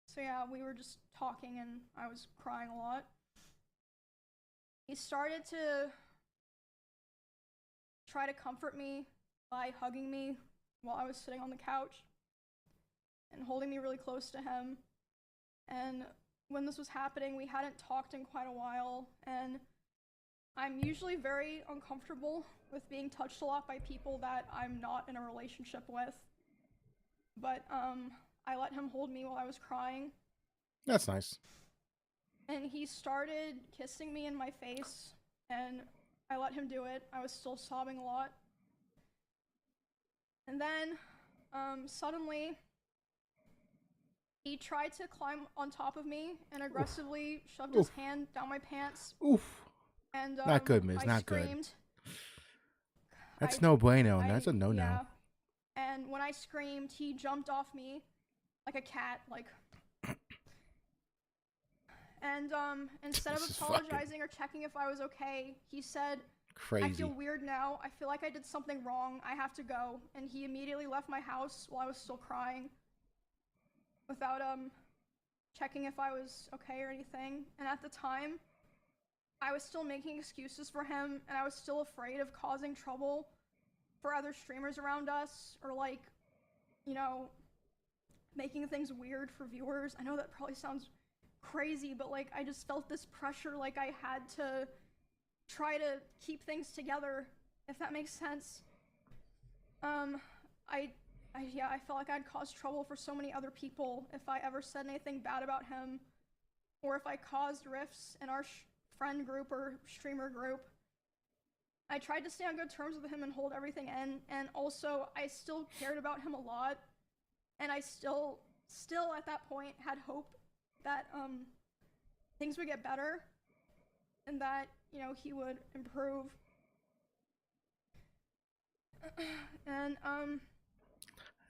So yeah, we were just talking and I was crying a lot. He started to try to comfort me by hugging me while I was sitting on the couch and holding me really close to him. And when this was happening, we hadn't talked in quite a while, and I'm usually very uncomfortable with being touched a lot by people that I'm not in a relationship with. But I let him hold me while I was crying. That's nice. And he started kissing me in my face, and I let him do it. I was still sobbing a lot. And then suddenly he tried to climb on top of me and aggressively shoved his hand down my pants. Oof. And Not good, Miz. I Not screamed. good. That's no bueno. I- That's a no-no. Yeah. And when I screamed, he jumped off me like a cat, like. And instead of This is apologizing or checking if I was okay, he said, Crazy. I feel weird now. I feel like I did something wrong. I have to go. And he immediately left my house while I was still crying, without checking if I was okay or anything. And at the time, I was still making excuses for him, and I was still afraid of causing trouble for other streamers around us, or like, you know, making things weird for viewers. I know that probably sounds crazy, but like I just felt this pressure, like I had to try to keep things together, if that makes sense. I felt like I'd cause trouble for so many other people if I ever said anything bad about him, or if I caused rifts in our friend group or streamer group. I tried to stay on good terms with him and hold everything in, and also I still cared about him a lot, and I still at that point had hope that things would get better and that, you know, he would improve. And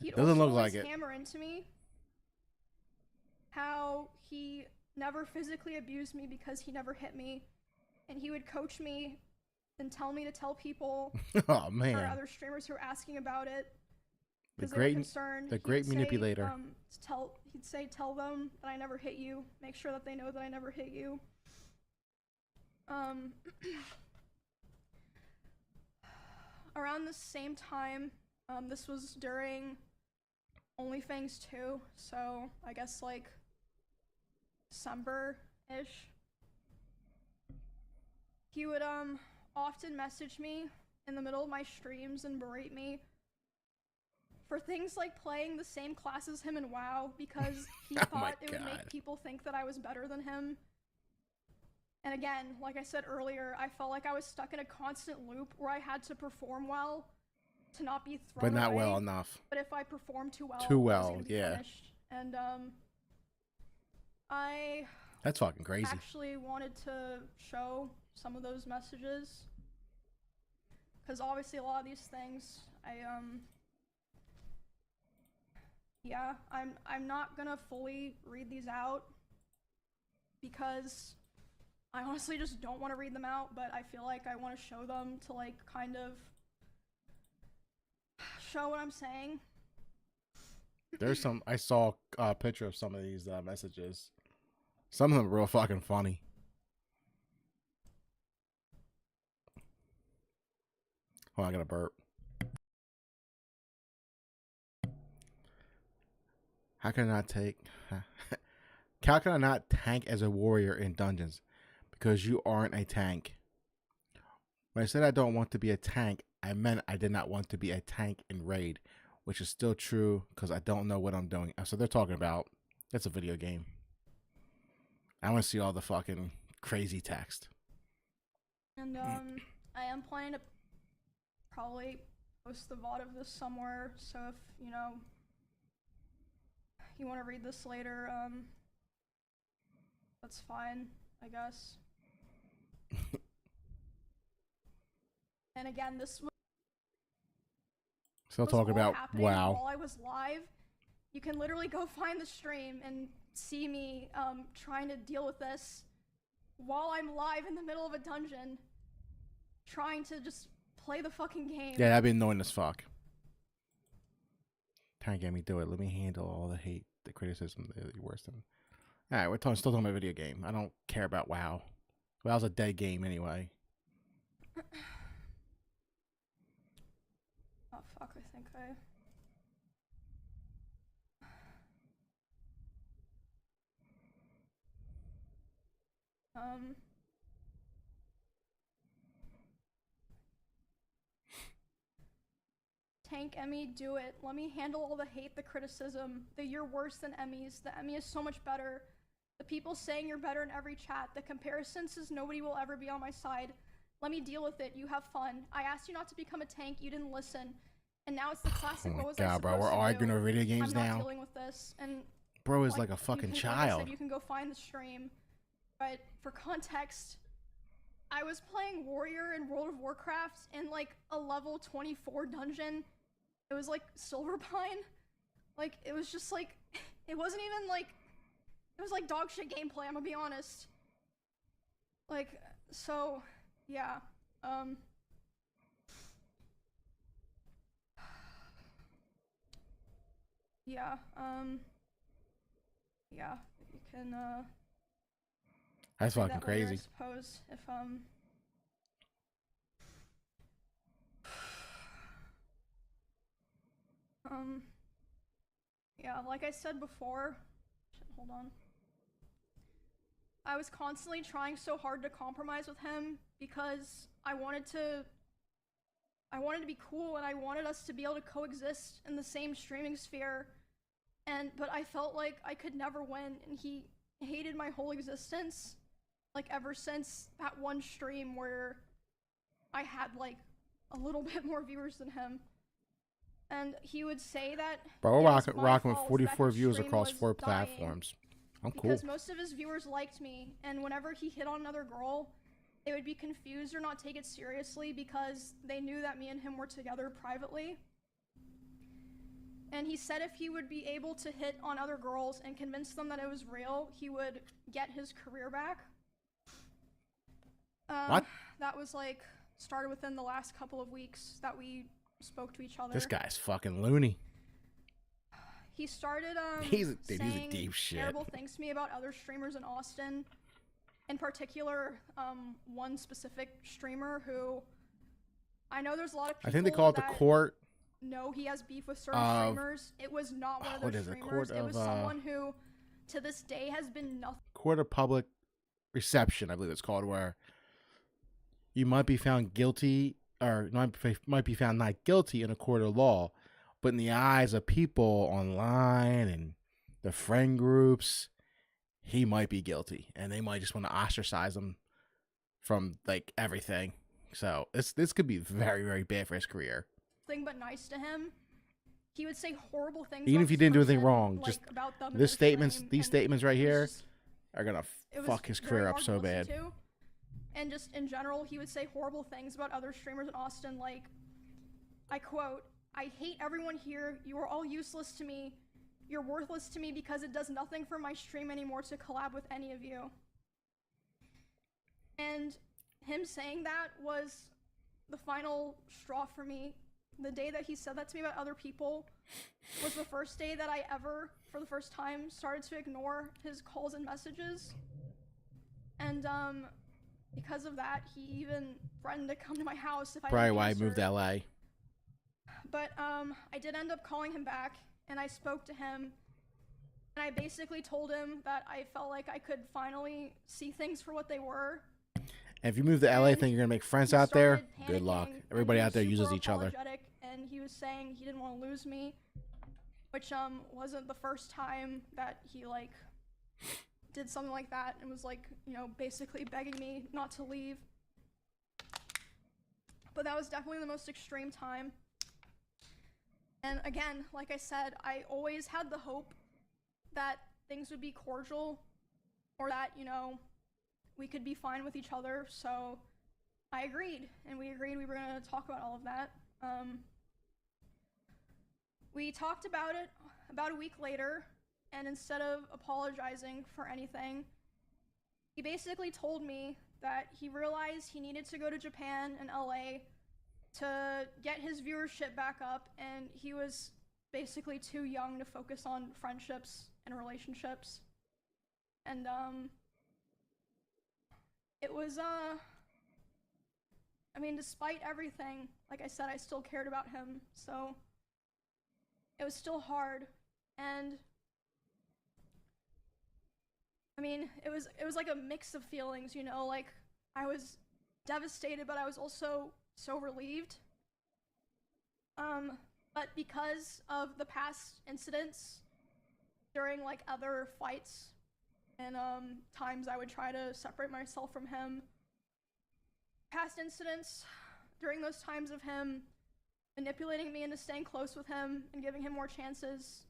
he'd Doesn't also look always like it. hammer into me how he never physically abused me because he never hit me, and he would coach me and tell me to tell people Oh or man. other streamers who were asking about it The because they were great, concerned. the great manipulator. He'd say, tell them that I never hit you. Make sure that they know that I never hit you. Around the same time, this was during OnlyFans 2, so I guess like December-ish. He would often message me in the middle of my streams and berate me for things like playing the same class as him in WoW, because he Oh thought my it would God. make people think that I was better than him. And again, like I said earlier, I felt like I was stuck in a constant loop where I had to perform well to not be thrown But not away. well enough. But if I performed too well, Too I was well, gonna be yeah. punished. And That's fucking crazy. Actually wanted to show some of those messages, because obviously a lot of these things, yeah, I'm not gonna fully read these out because I honestly just don't want to read them out, but I feel like I want to show them to like kind of show what I'm saying. There's some, I saw a picture of some of these messages. Some of them are real fucking funny. Oh, I got a burp. How can I not take? How can I not tank as a warrior in dungeons? Because you aren't a tank. When I said I don't want to be a tank, I meant I did not want to be a tank in raid, which is still true because I don't know what I'm doing. So they're talking about, it's a video game. I want to see all the fucking crazy text. And I am planning to probably post the VOD of this somewhere, so if, you know, you want to read this later, that's fine, I guess. And again, this was still talking about WoW. While I was live. You can literally go find the stream and see me trying to deal with this while I'm live in the middle of a dungeon, trying to just play the fucking game. Yeah, I've been annoying as fuck. Trying to get me do it. Let me handle all the hate, the criticism, the worst thing. All right, we're still talking about video game. I don't care about WoW. WoW's a dead game anyway. Oh fuck! I think I. Tank Emmy, do it. Let me handle all the hate, the criticism, the you're worse than Emmys. The Emmy is so much better. The people saying you're better in every chat. The comparison says nobody will ever be on my side. Let me deal with it. You have fun. I asked you not to become a tank. You didn't listen. And now it's the classic. Oh my what was God, I supposed bro, we're to arguing do? over video games I'm now. not dealing with this. And bro is like a fucking child. Like I said, you can go find the stream. But for context, I was playing Warrior in World of Warcraft in like a level 24 dungeon. It was like Silverpine. Like, it was just like, it wasn't even like, it was like dog shit gameplay, I'm gonna be honest. Like, so, yeah. Yeah, yeah, you can, that's say fucking that later, crazy. I suppose, if, yeah, like I said before, shit, hold on. I was constantly trying so hard to compromise with him because I wanted to be cool and I wanted us to be able to coexist in the same streaming sphere. But I felt like I could never win, and he hated my whole existence, like ever since that one stream where I had like a little bit more viewers than him. And he would say that, bro, we're rocking with 44 viewers across 4 platforms. I'm cool. Because most of his viewers liked me, and whenever he hit on another girl, they would be confused or not take it seriously because they knew that me and him were together privately. And he said if he would be able to hit on other girls and convince them that it was real, he would get his career back. What? That was like, started within the last couple of weeks that we spoke to each other. This guy's fucking loony. He started he's a saying deep shit. terrible things to me about other streamers in Austin. In particular, one specific streamer who I know there's a lot of people. I think they call it the court. No, he has beef with certain streamers. It was not one of those streamers. It was someone who, to this day, has been nothing. Court of public reception, I believe it's called, where you might be found guilty or might be found not guilty in a court of law, but in the eyes of people online and the friend groups, he might be guilty, and they might just want to ostracize him from like everything. So this could be very, very bad for his career. But nice to him. He would say horrible things. Even if he didn't do anything wrong, like, just about them these statements right here, are gonna It was fuck his very career up hard so to listen bad. to. And just in general, he would say horrible things about other streamers in Austin, like, I quote, "I hate everyone here. You are all useless to me. You're worthless to me because it does nothing for my stream anymore to collab with any of you." And him saying that was the final straw for me. The day that he said that to me about other people was the first day that I ever, for the first time, started to ignore his calls and messages. And because of that, he even threatened to come to my house if I Probably didn't why he answer. moved to LA. But I did end up calling him back, and I spoke to him, and I basically told him that I felt like I could finally see things for what they were. And if you move to LA, think you're gonna make friends out there? Good luck. Everybody out there uses each other. And he was saying he didn't want to lose me, which wasn't the first time that he like did something like that and was like, you know, basically begging me not to leave. But that was definitely the most extreme time. And again, like I said, I always had the hope that things would be cordial, or that, you know, we could be fine with each other. So I agreed, and we agreed we were going to talk about all of that. We talked about it about a week later, and instead of apologizing for anything, he basically told me that he realized he needed to go to Japan and LA to get his viewership back up, and he was basically too young to focus on friendships and relationships. And it was I mean, despite everything, like I said, I still cared about him, so it was still hard. And I mean, it was like a mix of feelings, you know, like I was devastated, but I was also so relieved. But because of the past incidents during like other fights and times I would try to separate myself from him, past incidents during those times of him manipulating me into staying close with him and giving him more chances,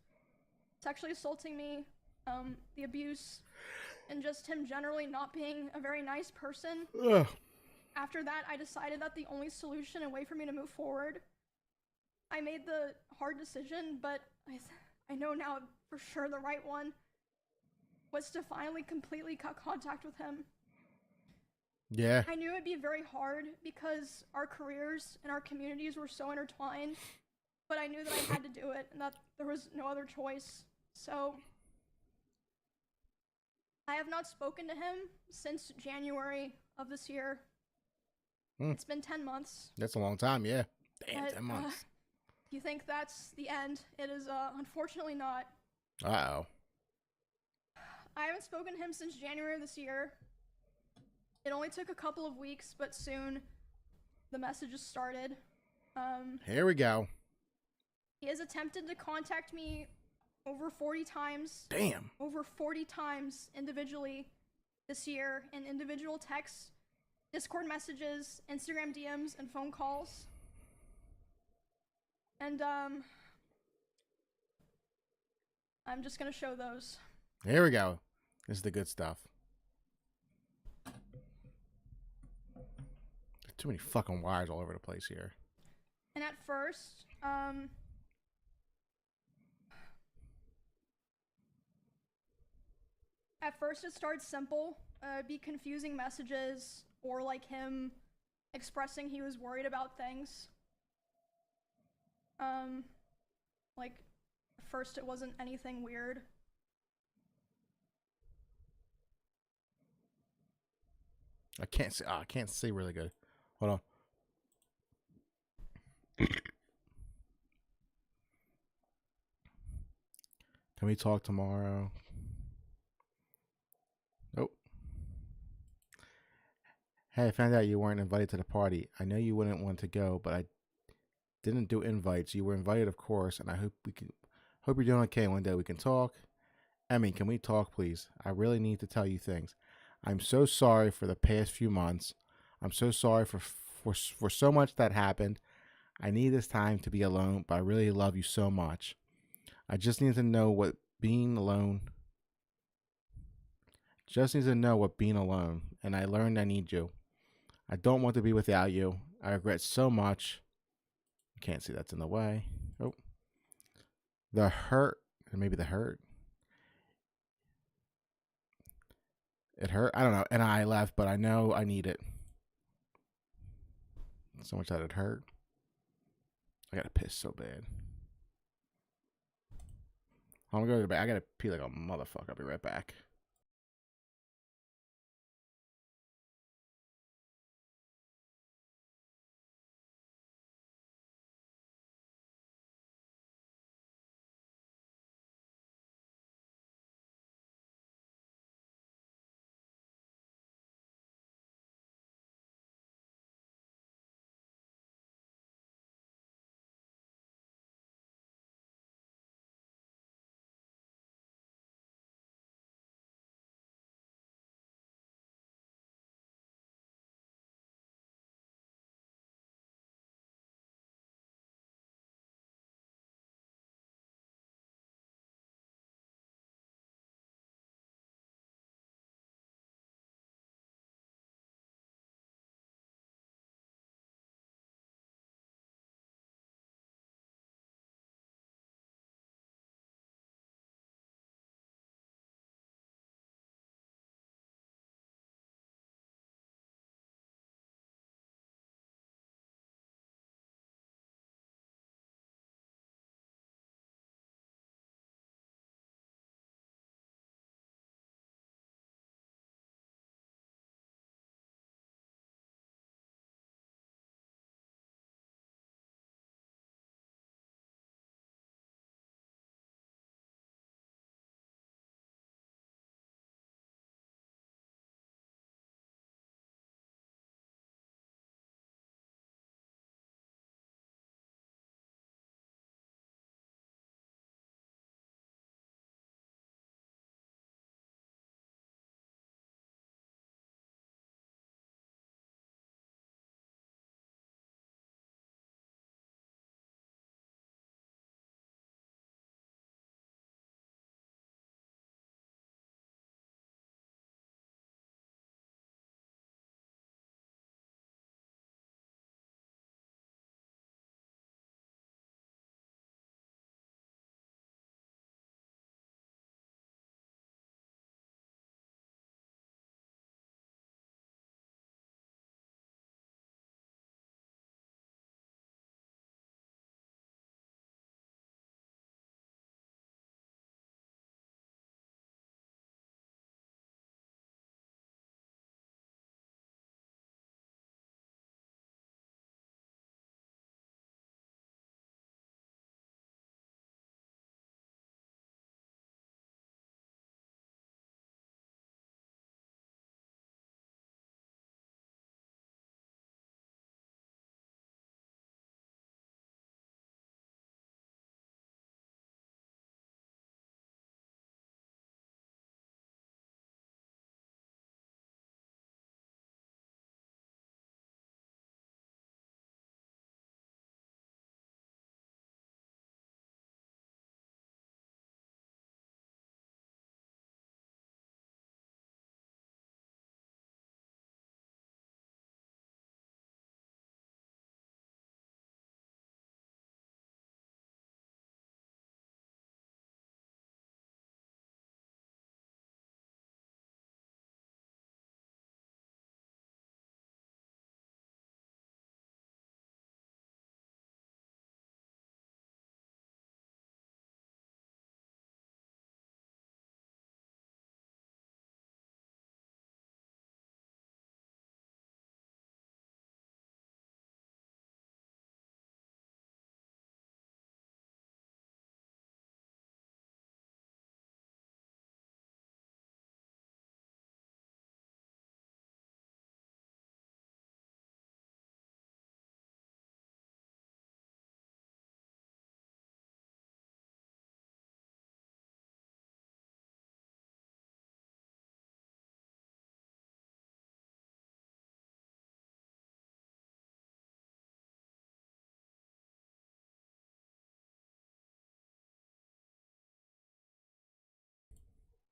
sexually assaulting me, the abuse, and just him generally not being a very nice person. Ugh. After that, I decided that the only solution and way for me to move forward, I made the hard decision, but I know now for sure the right one, was to finally completely cut contact with him. Yeah. I knew it'd be very hard because our careers and our communities were so intertwined, but I knew that I had to do it and that there was no other choice. So I have not spoken to him since January of this year. It's been 10 months. That's a long time, yeah. Damn, But, 10 months. You think that's the end? It is unfortunately not. Uh-oh. I haven't spoken to him since January of this year. It only took a couple of weeks, but soon the messages started. Here we go. He has attempted to contact me over 40 times. Damn. Over 40 times individually this year in individual texts, Discord messages, Instagram DMs, and phone calls. And I'm just gonna show those. Here we go. This is the good stuff. There's too many fucking wires all over the place here. And at first, it started simple. Be confusing messages or like him expressing he was worried about things. Like at first it wasn't anything weird. I can't see. I can't see really good. Hold on. Can we talk tomorrow? Nope. Hey, I found out you weren't invited to the party. I know you wouldn't want to go, but I didn't do invites. You were invited, of course, and I hope you're doing okay. One day we can talk. Emmy, can we talk, please? I really need to tell you things. I'm so sorry for the past few months. I'm so sorry for so much that happened. I need this time to be alone, but I really love you so much. I just need to know what being alone just needs to know what being alone, and I learned I need you. I don't want to be without you. I regret so much. Can't see that's in the way. Oh, the hurt, or maybe the hurt. It hurt. I don't know. And I left, but I know I need it. So much that it hurt. I gotta piss so bad. I'm gonna go to the back. I gotta pee like a motherfucker. I'll be right back.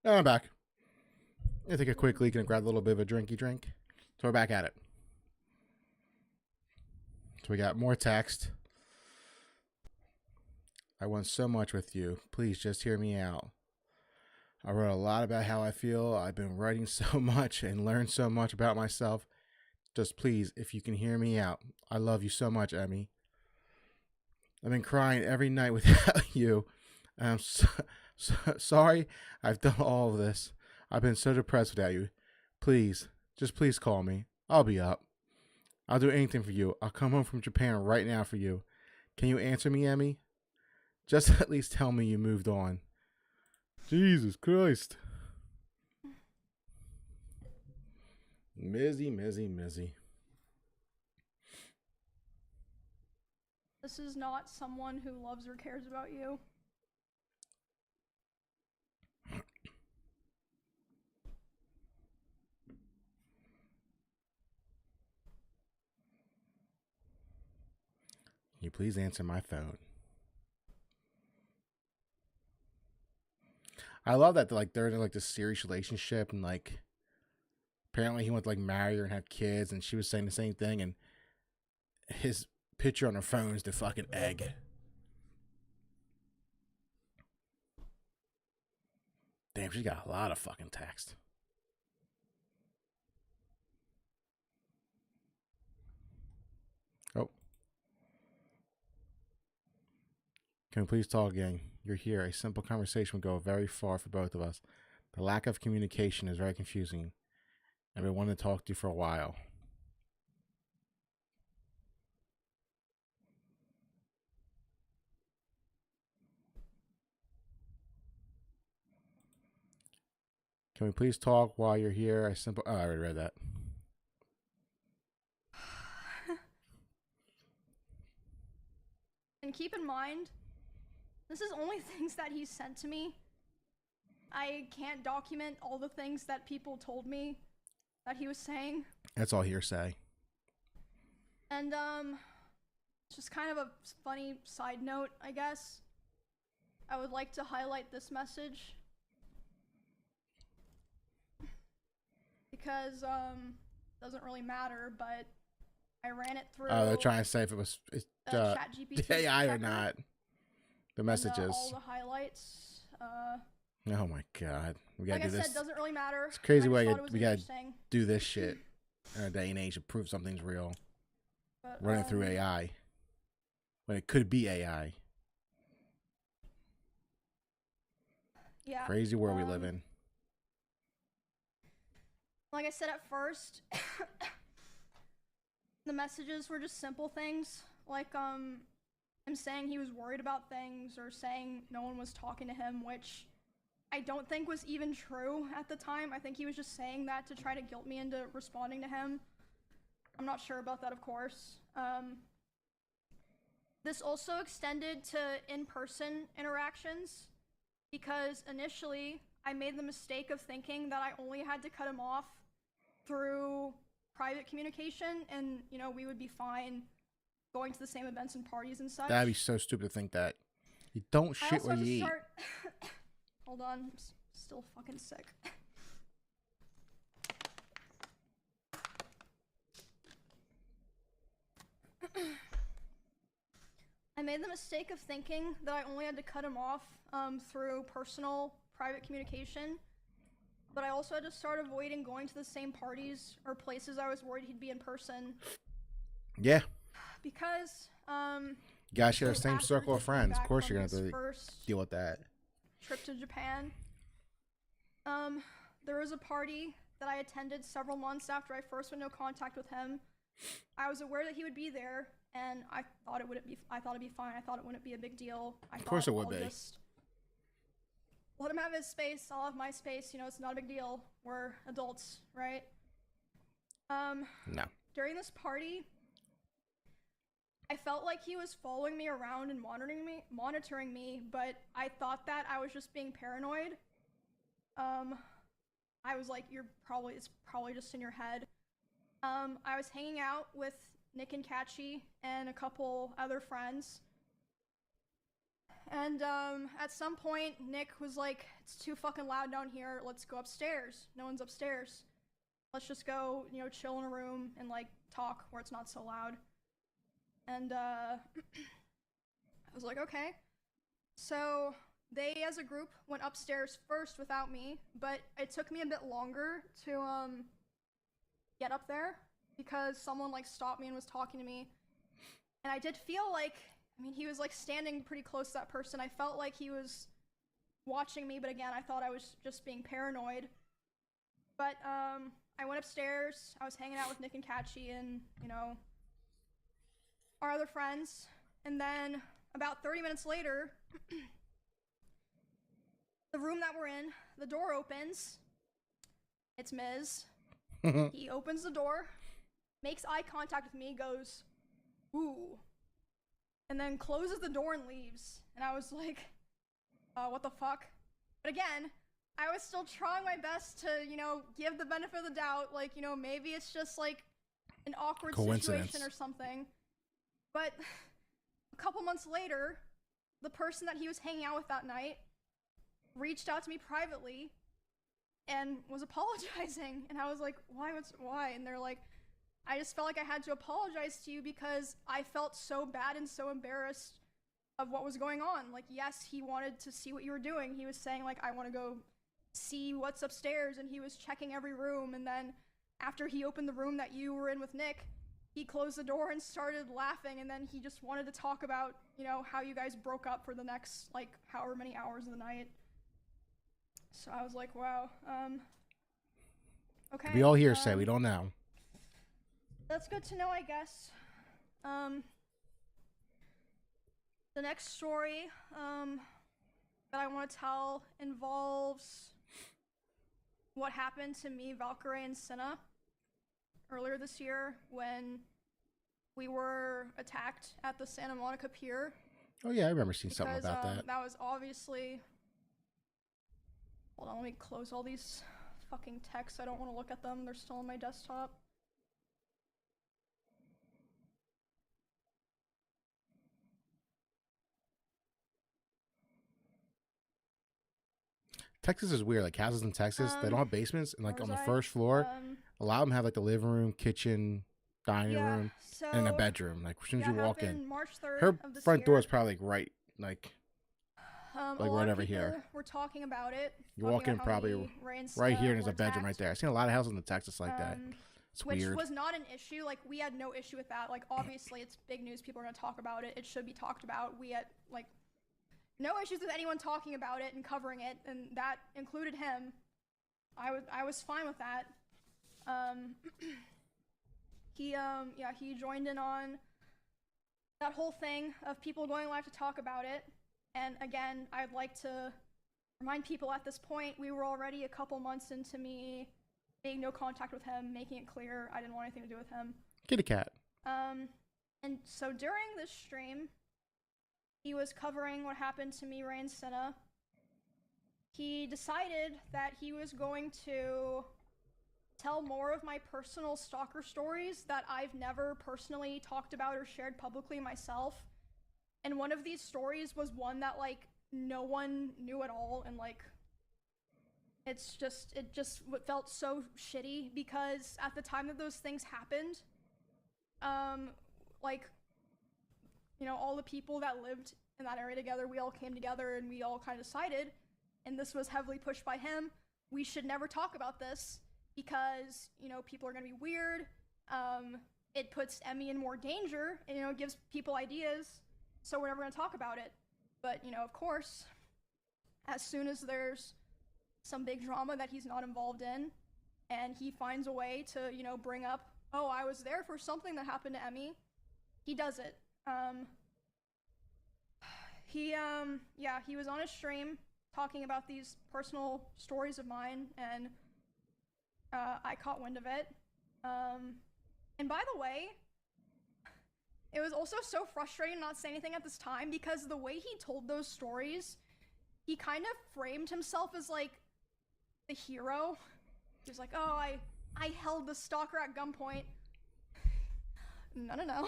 I'm back. I take a quick leak and grab a little bit of a drinky drink. So we're back at it. So we got more text. I want so much with you. Please just hear me out. I wrote a lot about how I feel. I've been writing so much and learned so much about myself. Just please, if you can hear me out. I love you so much, Emmy. I've been crying every night without you. I'm sorry I've done all of this. I've been so depressed without you. Please, just please call me. I'll be up. I'll do anything for you. I'll come home from Japan right now for you. Can you answer me, Emmy? Just at least tell me you moved on. Jesus Christ. Mizzy. This is not someone who loves or cares about you. Can you please answer my phone? I love that like they're in like this serious relationship and like apparently he went to like marry her and have kids and she was saying the same thing and his picture on her phone is the fucking egg. Damn, she's got a lot of fucking text. Oh. Can we please talk again? You're here. A simple conversation would go very far for both of us. The lack of communication is very confusing. I've been wanting to talk to you for a while. Can we please talk while you're here? Oh, I already read that. And keep in mind, this is only things that he sent to me. I can't document all the things that people told me that he was saying. That's all hearsay. And, just kind of a funny side note, I guess. I would like to highlight this message. Because, doesn't really matter, but I ran it through. Oh, they're trying to say if it was ChatGPT AI or not. The messages. And, all the highlights. Oh my god, we gotta like do I this. said, doesn't really matter. It's crazy way we gotta interesting. do this shit in a day and age to prove something's real. But, running through AI when it could be AI. Yeah. Crazy world we live in. Like I said at first, the messages were just simple things, like him saying he was worried about things or saying no one was talking to him, which I don't think was even true at the time. I think he was just saying that to try to guilt me into responding to him. I'm not sure about that, of course. This also extended to in-person interactions because initially I made the mistake of thinking that I only had to cut him off through private communication and, you know, we would be fine going to the same events and parties and such. That'd be so stupid to think that. You don't shit where you eat. Hold on, I'm still fucking sick. I made the mistake of thinking that I only had to cut him off through personal, private communication, but I also had to start avoiding going to the same parties or places I was worried he'd be in person. Yeah. Because, you gotta share the same circle of friends. Of course you're gonna have to deal with that. Trip to Japan. There was a party that I attended several months after I first went into contact with him. I was aware that he would be there, and I thought it'd be fine. I thought it wouldn't be a big deal. Of course it would be. Just let him have his space. I'll have my space. You know, it's not a big deal. We're adults, right? No. During this party, I felt like he was following me around and monitoring me, but I thought that I was just being paranoid. I was like, it's probably just in your head. I was hanging out with Nick and Catchy and a couple other friends. And at some point, Nick was like, "It's too fucking loud down here. Let's go upstairs. No one's upstairs. Let's just go, you know, chill in a room and like talk where it's not so loud." And I was like, "Okay." So they, as a group, went upstairs first without me, but it took me a bit longer to get up there because someone like stopped me and was talking to me, and I did feel like, I mean, he was like standing pretty close to that person. I felt like he was watching me, but again, I thought I was just being paranoid. But I went upstairs. I was hanging out with Nick and Kachi and, you know, our other friends. And then about 30 minutes later, the room that we're in, the door opens. It's Miz. He opens the door, makes eye contact with me, goes, "Ooh," and then closes the door and leaves. And I was like, what the fuck? But again, I was still trying my best to, you know, give the benefit of the doubt, like, you know, maybe it's just like an awkward situation or something. But a couple months later, the person that he was hanging out with that night reached out to me privately and was apologizing. And I was like, why? And they're like, "I just felt like I had to apologize to you because I felt so bad and so embarrassed of what was going on. Like, yes, he wanted to see what you were doing. He was saying, like, I want to go see what's upstairs," and he was checking every room. And then after he opened the room that you were in with Nick, he closed the door and started laughing. And then he just wanted to talk about, you know, how you guys broke up for the next, like, however many hours of the night. So I was like, wow, okay. We all hearsay, we don't know. That's good to know, I guess. The next story that I want to tell involves what happened to me, Valkyrie, and Cinna earlier this year when we were attacked at the Santa Monica Pier. Oh yeah, I remember seeing something about that. That was obviously... Hold on, let me close all these fucking texts. I don't want to look at them. They're still on my desktop. Texas is weird. Like houses in Texas, they don't have basements, and like on the first floor, a lot of them have like the living room, kitchen, dining room, and a bedroom. Like as soon as you walk in, March 3rd her of this front year. door is probably like right right over here. We're talking about it. You walk in probably right here, and there's a bedroom right there. I've seen a lot of houses in Texas like that. It's weird. Which was not an issue. Like, we had no issue with that. Like, obviously, it's big news. People are going to talk about it. It should be talked about. We had, like, no issues with anyone talking about it and covering it, and that included him. I was fine with that. He joined in on that whole thing of people going live to talk about it. And again, I'd like to remind people at this point, we were already a couple months into me being no contact with him, making it clear I didn't want anything to do with him. Kitty cat. And so during this stream, he was covering what happened to me, Ray, and Cinna. He decided that he was going to tell more of my personal stalker stories that I've never personally talked about or shared publicly myself. And one of these stories was one that, like, no one knew at all, and, like, it just felt so shitty because at the time that those things happened, like, you know, all the people that lived in that area together, we all came together and we all kind of decided, and this was heavily pushed by him, we should never talk about this because, you know, people are gonna be weird, it puts Emmy in more danger, and, you know, it gives people ideas, so we're never gonna talk about it. But, you know, of course, as soon as there's some big drama that he's not involved in, and he finds a way to, you know, bring up, oh, I was there for something that happened to Emmy, he does it. He was on a stream talking about these personal stories of mine, and I caught wind of it. And by the way, it was also so frustrating not saying anything at this time because the way he told those stories, he kind of framed himself as, like, the hero. He was like, oh, I held the stalker at gunpoint. No.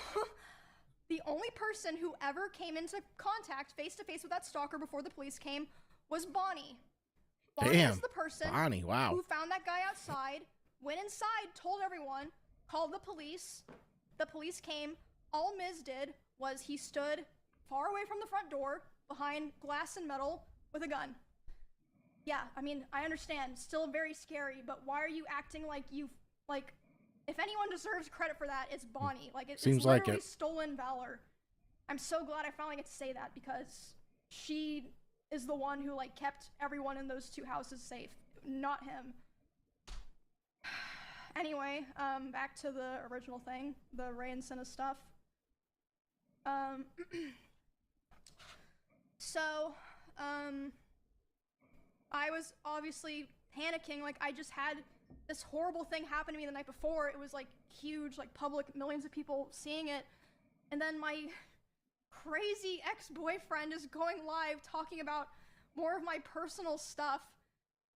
the only person who ever came into contact face-to-face with that stalker before the police came was Bonnie. Bonnie is the person who found that guy outside, went inside, told everyone, called the police. The police came. All Miz did was he stood far away from the front door, behind glass and metal, with a gun. Yeah, I mean, I understand. Still very scary, but why are you acting like you, like, if anyone deserves credit for that, it's Bonnie. Like, it's literally stolen valor. I'm so glad I finally get to say that, because she is the one who, like, kept everyone in those two houses safe, not him. Anyway, back to the original thing, the Ray and Senna stuff. I was obviously panicking. Like, I just had this horrible thing happen to me the night before. It was like huge, like public, millions of people seeing it. And then my crazy ex-boyfriend is going live talking about more of my personal stuff.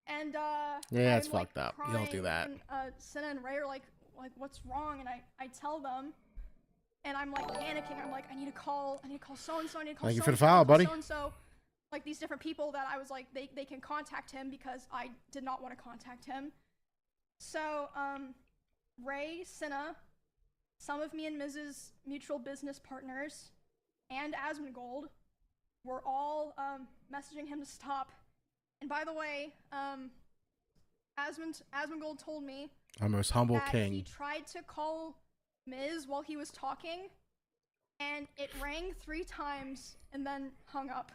And yeah, it's fucked up. You don't do that. And Senna and Ray are like what's wrong? And I tell them, and I'm like panicking. I'm like, I need to call so-and-so. I need to call Thank you for the follow, buddy. So-and-so. Like, these different people that I was like, they can contact him, because I did not want to contact him. So, Ray, Senna, some of me and Miz's mutual business partners, and Asmongold were all messaging him to stop. And by the way, Asmongold told me our most humble that king. He tried to call Miz while he was talking, and it rang 3 times and then hung up.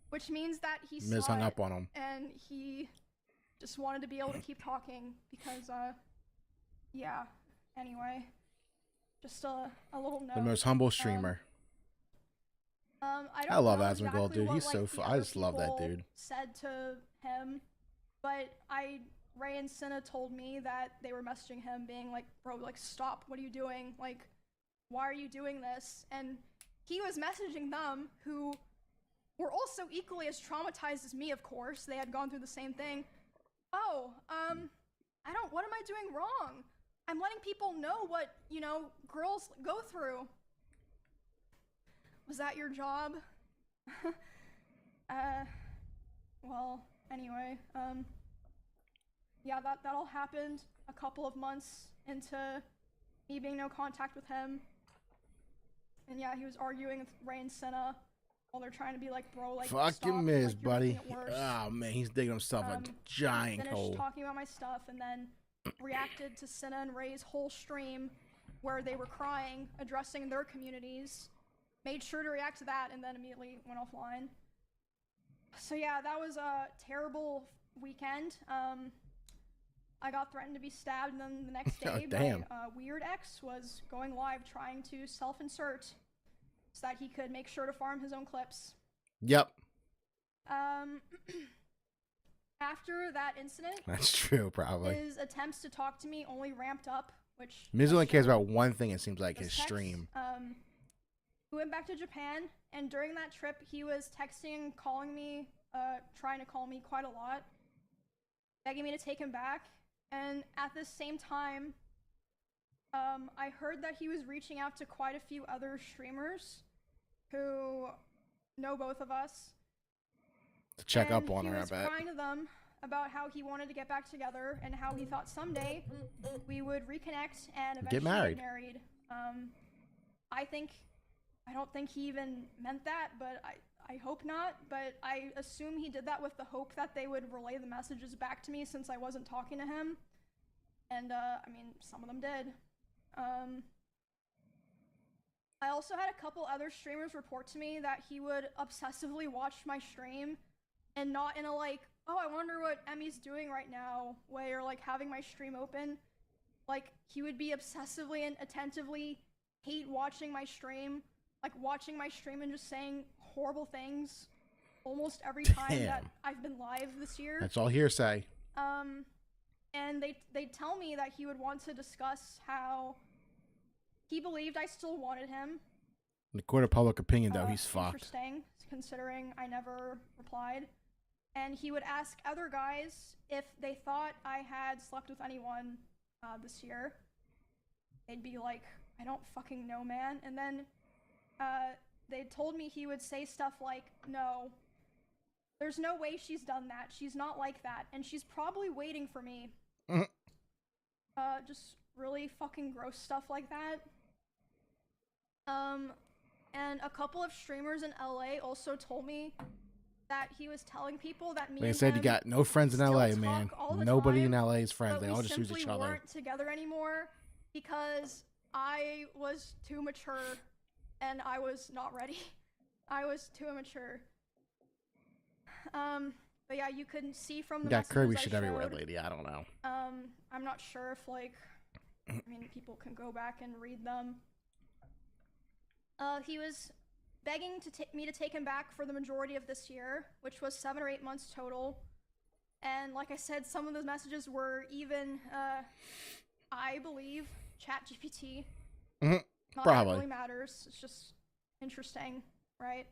Which means that he Miz saw hung it, up on him. and he just wanted to be able to keep talking, because, yeah, anyway, just a little note. The most humble streamer. I love don't know Asmongold, dude. What, He's like, so the fun. I other just love that people dude. Said to him, but Ray and Senna told me that they were messaging him being like, bro, like, stop, what are you doing? Like, why are you doing this? And he was messaging them, who were also equally as traumatized as me, of course. They had gone through the same thing. Oh, what am I doing wrong? I'm letting people know what, you know, girls go through. Was that your job? Well, anyway, yeah, that all happened a couple of months into me being no contact with him. And yeah, he was arguing with Ray and Senna while they're trying to be like, bro, like, fucking Miz, like, buddy. Oh man, he's digging himself a giant hole. Finished talking about my stuff, and then reacted to Senna and Ray's whole stream where they were crying, addressing their communities. Made sure to react to that, and then immediately went offline. So yeah, that was a terrible weekend. I got threatened to be stabbed, and then the next day, my weird ex was going live trying to self-insert so that he could make sure to farm his own clips. Yep. After that incident, that's true, probably. His attempts to talk to me only ramped up, which Miz only cares about one thing, it seems like, his stream. We went back to Japan, and during that trip, he was texting, calling me, trying to call me quite a lot, begging me to take him back. And at the same time, I heard that he was reaching out to quite a few other streamers who know both of us. To check up on her, I bet. He was crying to them about how he wanted to get back together and how he thought someday we would reconnect and eventually get married. I don't think he even meant that, but I hope not. But I assume he did that with the hope that they would relay the messages back to me, since I wasn't talking to him. And, I mean, some of them did. I also had a couple other streamers report to me that he would obsessively watch my stream, and not in a like, oh, I wonder what Emmy's doing right now way, or like having my stream open. Like, he would be obsessively and attentively hate watching my stream, like watching my stream and just saying horrible things almost every time that I've been live this year. That's all hearsay. And they tell me that he would want to discuss how he believed I still wanted him. In the court of public opinion, though, he's fucked. Interesting, considering I never replied. And he would ask other guys if they thought I had slept with anyone this year. They'd be like, I don't fucking know, man. And then they told me he would say stuff like, no, there's no way she's done that. She's not like that. And she's probably waiting for me. Just really fucking gross stuff like that. And a couple of streamers in LA also told me that he was telling people that me Like I and said, you him got no friends in still LA, talk man. all the Nobody in time, LA is friends. but They we all just use simply each other. weren't together anymore because I was too mature and I was not ready. I was too immature. But yeah, you couldn't see from the You got messages Kirby I shit everywhere, showed. lady. I don't know. I'm not sure if, like, I mean, people can go back and read them. He was begging me to take him back for the majority of this year, which was 7 or 8 months total. And like I said, some of those messages were even, I believe, ChatGPT. Not that Probably. it really matters. It's just interesting, right?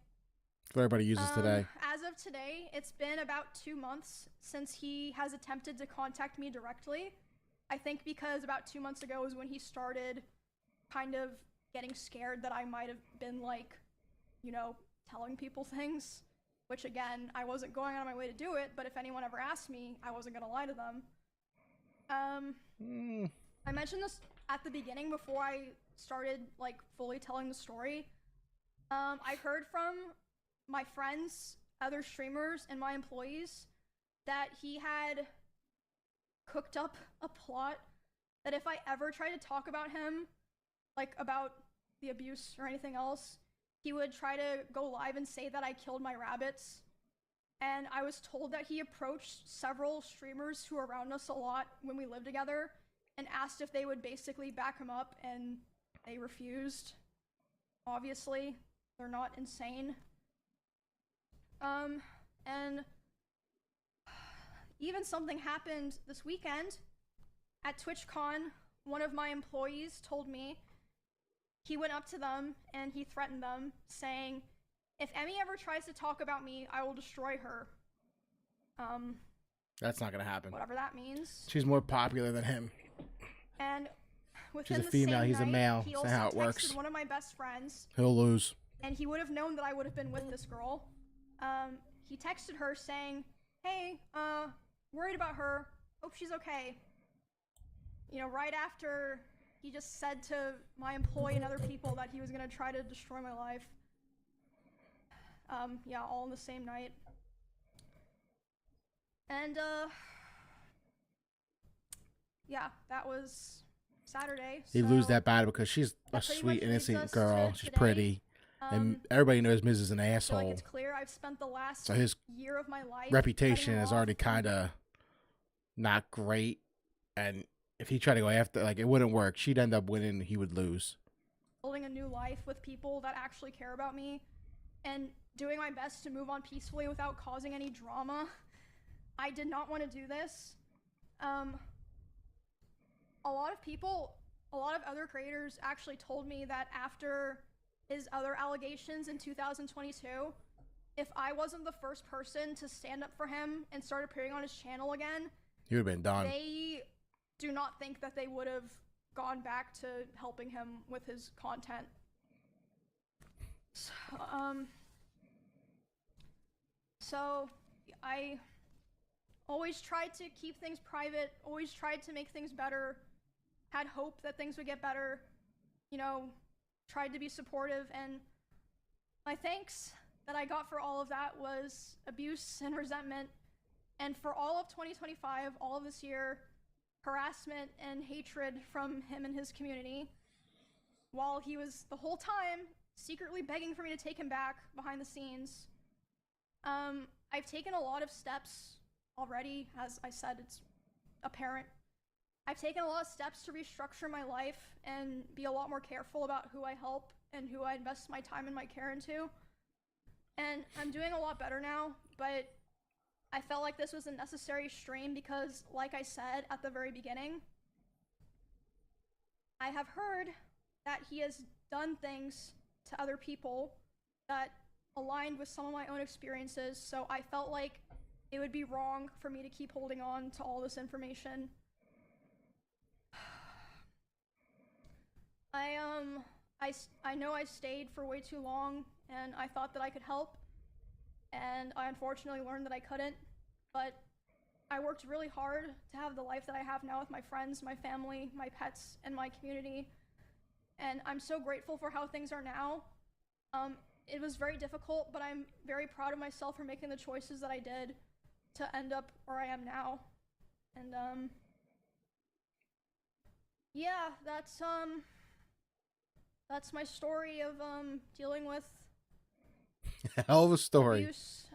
What everybody uses today. As of today, it's been about 2 months since he has attempted to contact me directly. I think because about 2 months ago was when he started kind of getting scared that I might have been, like, you know, telling people things. Which, again, I wasn't going on my way to do it, but if anyone ever asked me, I wasn't gonna lie to them. I mentioned this at the beginning before I started, like, fully telling the story. I heard from my friends, other streamers, and my employees that he had cooked up a plot that if I ever tried to talk about him, like, about the abuse or anything else, he would try to go live and say that I killed my rabbits. And I was told that he approached several streamers who were around us a lot when we lived together and asked if they would basically back him up, and they refused. Obviously, they're not insane. And even something happened this weekend at TwitchCon. One of my employees told me he went up to them and he threatened them, saying, if Emmy ever tries to talk about me, I will destroy her. That's not gonna happen. Whatever that means. She's more popular than him. And within She's a the female, same he's a night, male. he That's also how it texted works. one of my best friends, He'll lose. and he would have known that I would have been with this girl. He texted her saying, hey, worried about her, hope she's okay. You know, right after he just said to my employee and other people that he was gonna try to destroy my life. Yeah, all in the same night. And, yeah, that was Saturday. He so lose that battle because she's a that pretty sweet, much leads innocent us girl. to She's today. pretty. And everybody knows Miz is an I feel like asshole. it's clear I've spent the last So his year of my life reputation cutting is off already kind of not great. And if he tried to go after, like, it wouldn't work. She'd end up winning and he would lose. building a new life with people that actually care about me and doing my best to move on peacefully without causing any drama. I did not want to do this. A lot of other creators actually told me that after his other allegations in 2022, if I wasn't the first person to stand up for him and start appearing on his channel again, He would have been done. they do not think that they would have gone back to helping him with his content. So I always tried to keep things private, always tried to make things better, had hope that things would get better, you know, tried to be supportive, and my thanks that I got for all of that was abuse and resentment, and for all of 2025, all of this year, harassment and hatred from him and his community, while he was the whole time secretly begging for me to take him back behind the scenes. I've taken a lot of steps already. As I said, it's apparent. I've taken a lot of steps to restructure my life and be a lot more careful about who I help and who I invest my time and my care into. And I'm doing a lot better now, but I felt like this was a necessary stream because, like I said at the very beginning, I have heard that he has done things to other people that aligned with some of my own experiences, so I felt like it would be wrong for me to keep holding on to all this information. I know I stayed for way too long, and I thought that I could help, and I unfortunately learned that I couldn't, but I worked really hard to have the life that I have now with my friends, my family, my pets, and my community, and I'm so grateful for how things are now. It was very difficult, but I'm very proud of myself for making the choices that I did to end up where I am now. And yeah, that's my story of dealing with Hell of a story. abuse,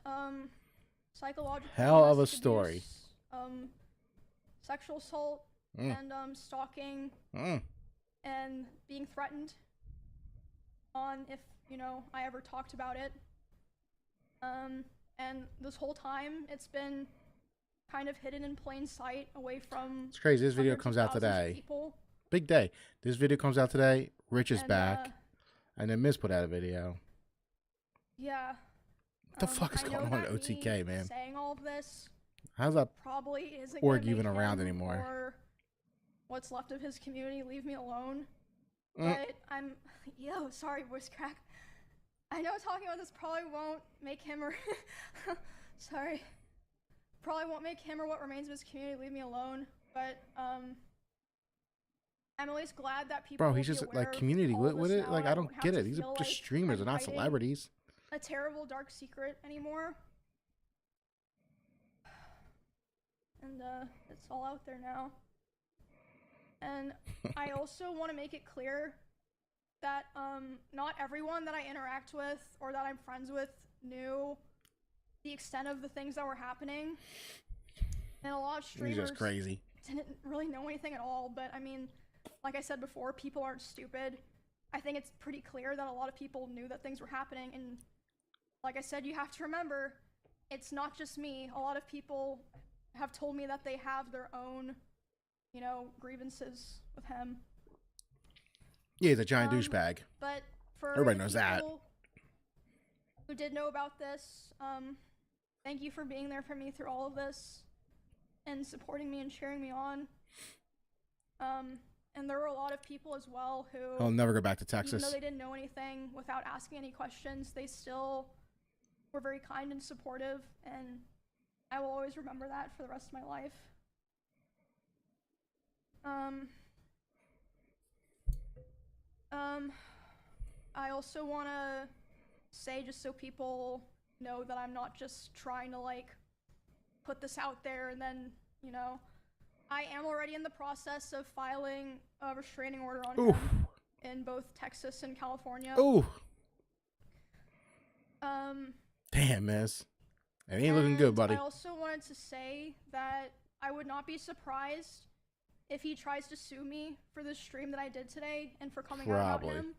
psychological Hell of a domestic story. abuse, sexual assault, and stalking, and being threatened on if, you know, I ever talked about it. And this whole time, it's been kind of hidden in plain sight away from. It's crazy. This video hundreds comes of out thousands of today. people. Big day. This video comes out today. Rich is And, back. And then Miz put out a video. Yeah. What the fuck is I going know on at that OTK, me man? saying all of this How's that probably isn't org gonna even make around him anymore? Or what's left of his community leave me alone. But I'm, sorry, voice crack. I know talking about this probably won't make him or sorry, probably won't make him or what remains of his community leave me alone. But I'm at least glad that people. Bro, will he's be just aware like of community. all What this it? now, Like and I don't won't get have it. to These are feel just like streamers. I'm They're not hiding celebrities. a terrible dark secret anymore. And it's all out there now. And I also want to make it clear that not everyone that I interact with or that I'm friends with knew the extent of the things that were happening. And a lot of He's streamers just crazy. didn't really know anything at all. But I mean, like I said before, people aren't stupid. I think it's pretty clear that a lot of people knew that things were happening. And like I said, you have to remember, it's not just me. A lot of people have told me that they have their own, you know, grievances with him. Yeah, he's a giant douchebag. But for Everybody the knows that. people who did know about this, thank you for being there for me through all of this and supporting me and cheering me on. And there were a lot of people as well who, He'll never go back to even Texas. though they didn't know anything, without asking any questions, they still were very kind and supportive, and I will always remember that for the rest of my life. I also want to say, just so people know, that I'm not just trying to like put this out there and then, you know, I am already in the process of filing a restraining order on him in both Texas and California. Ooh. Damn, Miz. It ain't looking good, buddy. I also wanted to say that I would not be surprised if he tries to sue me for the stream that I did today and for coming out about him.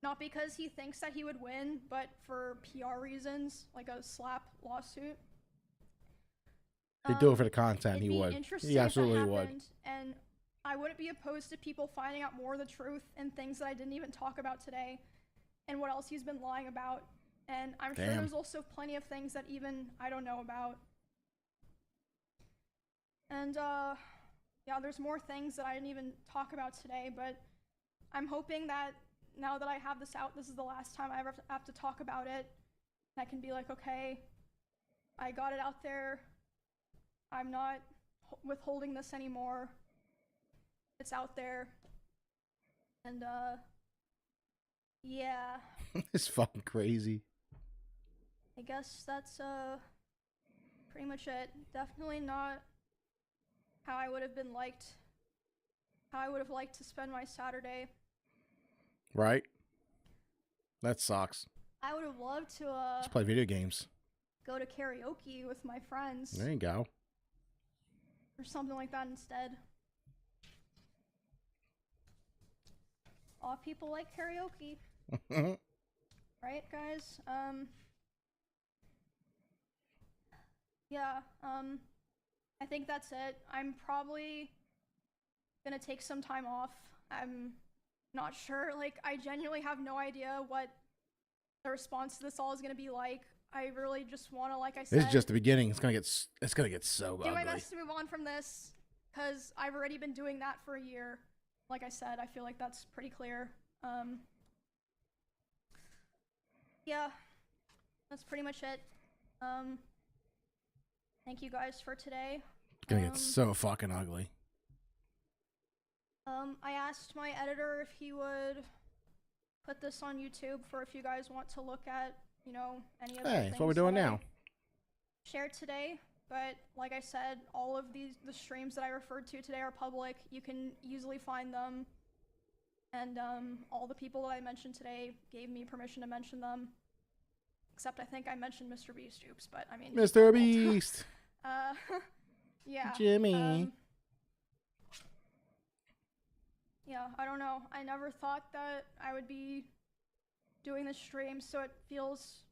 Not because he thinks that he would win, but for PR reasons, like a slap lawsuit. He'd do it for the content. He would. He absolutely would. And I wouldn't be opposed to people finding out more of the truth and things that I didn't even talk about today, and what else he's been lying about. And I'm sure there's also plenty of things that even I don't know about. And yeah, there's more things that I didn't even talk about today, but I'm hoping that now that I have this out, this is the last time I ever have to talk about it. And I can be like, okay, I got it out there. I'm not withholding this anymore. It's out there. And yeah. It's fucking crazy. I guess that's pretty much it. Definitely not how I would have liked to spend my Saturday. Right? That sucks. I would have loved to just play video games. Go to karaoke with my friends. There you go. Or something like that instead. A lot of people like karaoke. Right, guys? Yeah, I think that's it. I'm probably gonna take some time off. I'm not sure. Like, I genuinely have no idea what the response to this all is gonna be like. I really just want to, like I said, this is just the beginning. It's gonna get so ugly. Do my best to move on from this, because I've already been doing that for a year. Like I said, I feel like that's pretty clear. yeah, that's pretty much it. Thank you guys for today. It's gonna get so fucking ugly. I asked my editor if he would put this on YouTube for if you guys want to look at, you know, any of the things That's what we're doing now. Shared today. But like I said, all of the streams that I referred to today are public. You can easily find them. And all the people that I mentioned today gave me permission to mention them. Except I think I mentioned Mr. Beast. Oops, but I mean... Mr. Beast! Yeah. Jimmy. Yeah, I don't know. I never thought that I would be doing this stream, so it feels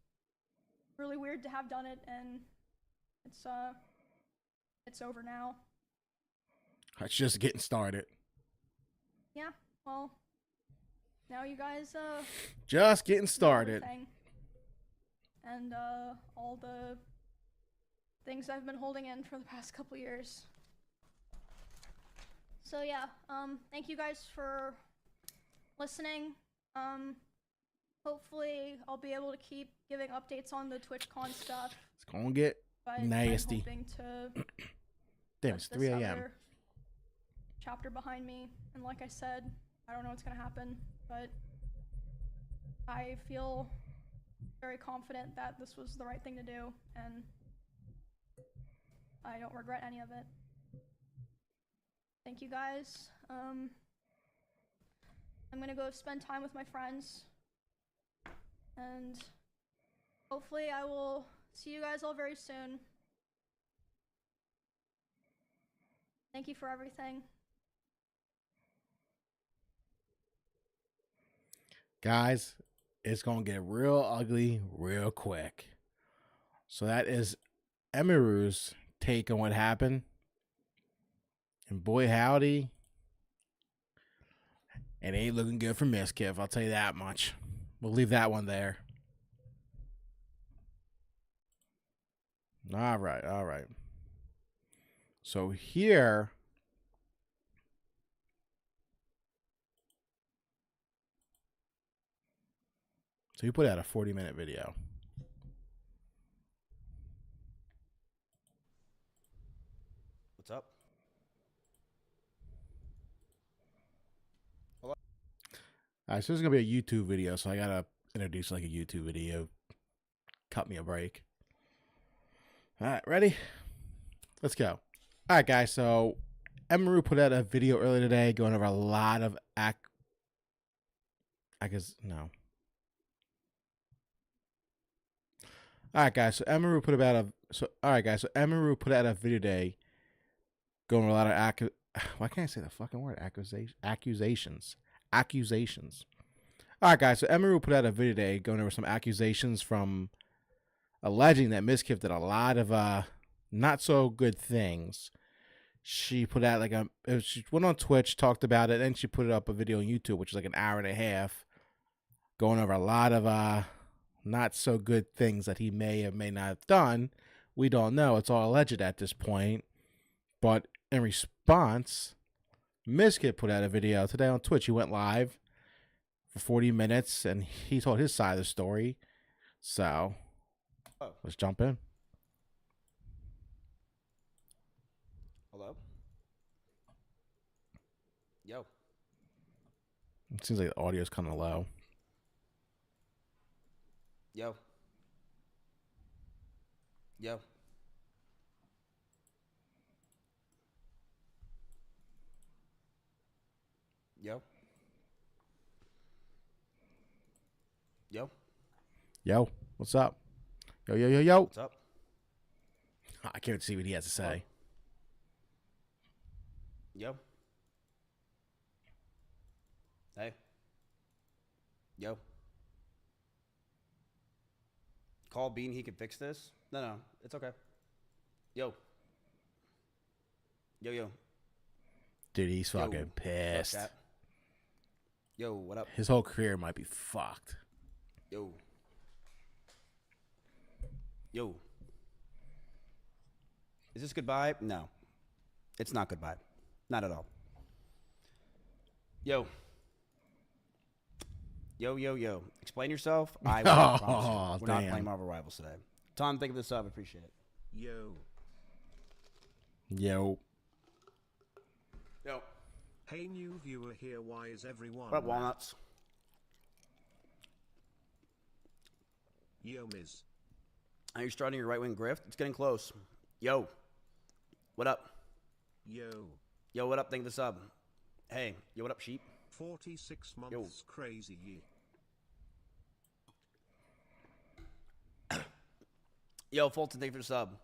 really weird to have done it, and it's over now. It's just getting started. Yeah, well, now you guys, just getting started. And, all the things I've been holding in for the past couple years. So yeah, thank you guys for listening. Hopefully I'll be able to keep giving updates on the TwitchCon stuff. It's gonna get nasty. I'm hoping to damn, it's 3 a.m. chapter behind me, and like I said, I don't know what's gonna happen, but I feel very confident that this was the right thing to do, and I don't regret any of it. Thank you guys. I'm gonna go spend time with my friends, and hopefully I will see you guys all very soon. Thank you for everything. Guys, it's gonna get real ugly real quick. So that is Emiru's take on what happened. And boy howdy, it ain't looking good for Miskiff, I'll tell you that much. We'll leave that one there. All right. So here, so you put out a 40-minute video. What's up? All right, so this is gonna be a YouTube video, so I gotta introduce like a YouTube video. Cut me a break. All right, ready? Let's go. All right, guys. So Emiru put out a video earlier today going over a lot of no. All right, guys. So Emiru put out a video today going over a lot of why can't I say the fucking word? Accusations. All right, guys. So Emiru put out a video today going over some accusations from alleging that Miskiff did a lot of not so good things. She put out she went on Twitch, talked about it, and she put up a video on YouTube, which is like an hour and a half, going over a lot of not so good things that he may or may not have done. We don't know. It's all alleged at this point. But in response, Miskiff put out a video today on Twitch. He went live for 40 minutes, and he told his side of the story. So let's jump in. Hello? Yo. It seems like the audio's kind of low. Yo. Yo. Yo. Yo. Yo, what's up? Yo. What's up? I can't see what he has to say. Yo. Hey. Yo. Call Bean, he can fix this? No, it's okay. Yo. Yo. Dude, he's fucking pissed. What's that? Yo, what up? His whole career might be fucked. Yo. Is this goodbye? No. It's not goodbye. Not at all. Yo. Yo, yo, yo. Explain yourself. I will. Promise you. Oh, We're not damn. playing Marvel Rivals today. Tom, think of this up. Appreciate it. Yo. Yo. Yo. Hey, new viewer here. Why is everyone? What up, walnuts? Yo, Miz. Are you starting your right-wing grift? It's getting close. Yo. What up? Yo. Yo, what up? Think of this up. Hey. Yo, what up, sheep? 46 months. Yo. Crazy. Yo, Fulton, thank you for the sub.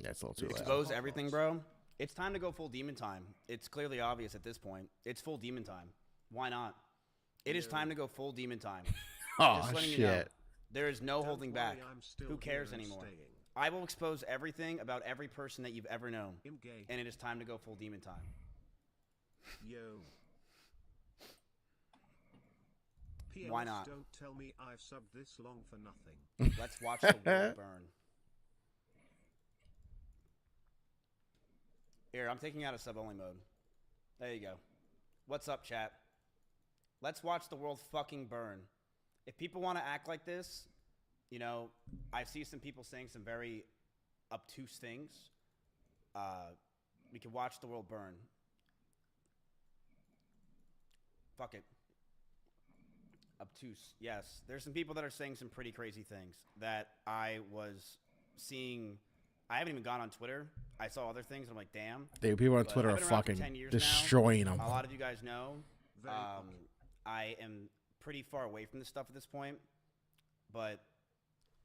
That's a little too loud. Expose everything, bro. It's time to go full demon time. It's clearly obvious at this point. It's full demon time. Why not? It is time to go full demon time. Oh, Just letting shit. you know, there is no Don't holding worry, back. I'm still Who cares here and anymore? staying. I will expose everything about every person that you've ever known. I'm gay. And it is time to go full demon time. Yo. PS, Why not? Don't tell me I've subbed this long for nothing. Let's watch the world burn. Here, I'm taking out a sub-only mode. There you go. What's up, chat? Let's watch the world fucking burn. If people want to act like this, you know, I see some people saying some very obtuse things. We can watch the world burn. Fuck it. Obtuse. Yes. There's some people that are saying some pretty crazy things that I was seeing. I haven't even gone on Twitter. I saw other things. And I'm like, damn. Dude, people on But Twitter I've are been around for fucking 10 years destroying them. A lot of you guys know. Very popular. I am pretty far away from this stuff at this point, but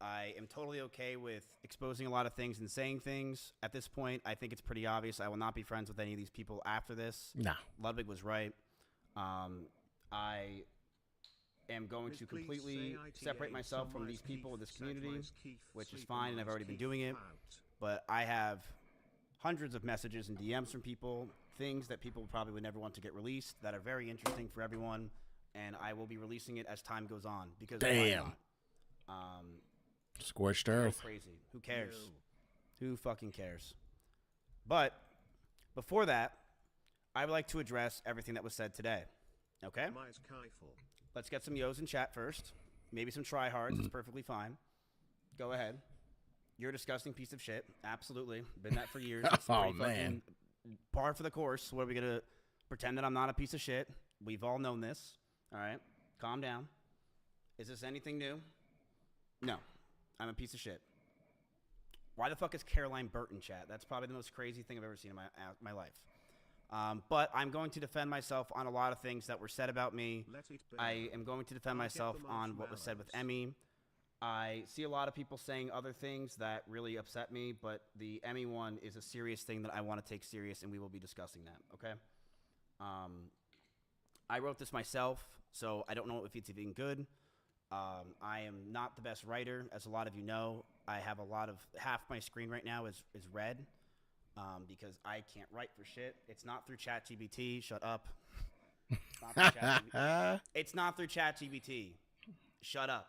I am totally okay with exposing a lot of things and saying things. At this point, I think it's pretty obvious. I will not be friends with any of these people after this. Nah. Ludwig was right. I am going Miz, to please completely say ITA separate myself from Sunrise these people in Keith, this community, Sunrise Keith, which is Sleep fine, and I've Rise already been Keith doing it. out. But I have hundreds of messages and DMs from people, things that people probably would never want to get released that are very interesting for everyone, and I will be releasing it as time goes on because why Damn. not? Scorched Go earth. crazy. Who cares? Yo. Who fucking cares? But before that, I would like to address everything that was said today. Okay? Mize Kaifel. Let's get some yos in chat first. Maybe some tryhards. It's perfectly fine. Go ahead. You're a disgusting piece of shit. Absolutely. Been that for years. It's Oh, pretty fucking man. par for the course. What are we going to pretend that I'm not a piece of shit? We've all known this. All right? Calm down. Is this anything new? No. I'm a piece of shit. Why the fuck is Caroline Burt in chat? That's probably the most crazy thing I've ever seen in my life. But I'm going to defend myself on a lot of things that were said about me. Let it burn. I am going to defend I'll get myself the on what was said with marshmallows. Emmy. I see a lot of people saying other things that really upset me, but the Emmy one is a serious thing that I want to take serious, and we will be discussing that, okay? I wrote this myself, so I don't know if it's even good. I am not the best writer, as a lot of you know. I have half my screen right now is red because I can't write for shit. It's not through ChatGPT. Shut up. It's not through ChatGPT. Shut up.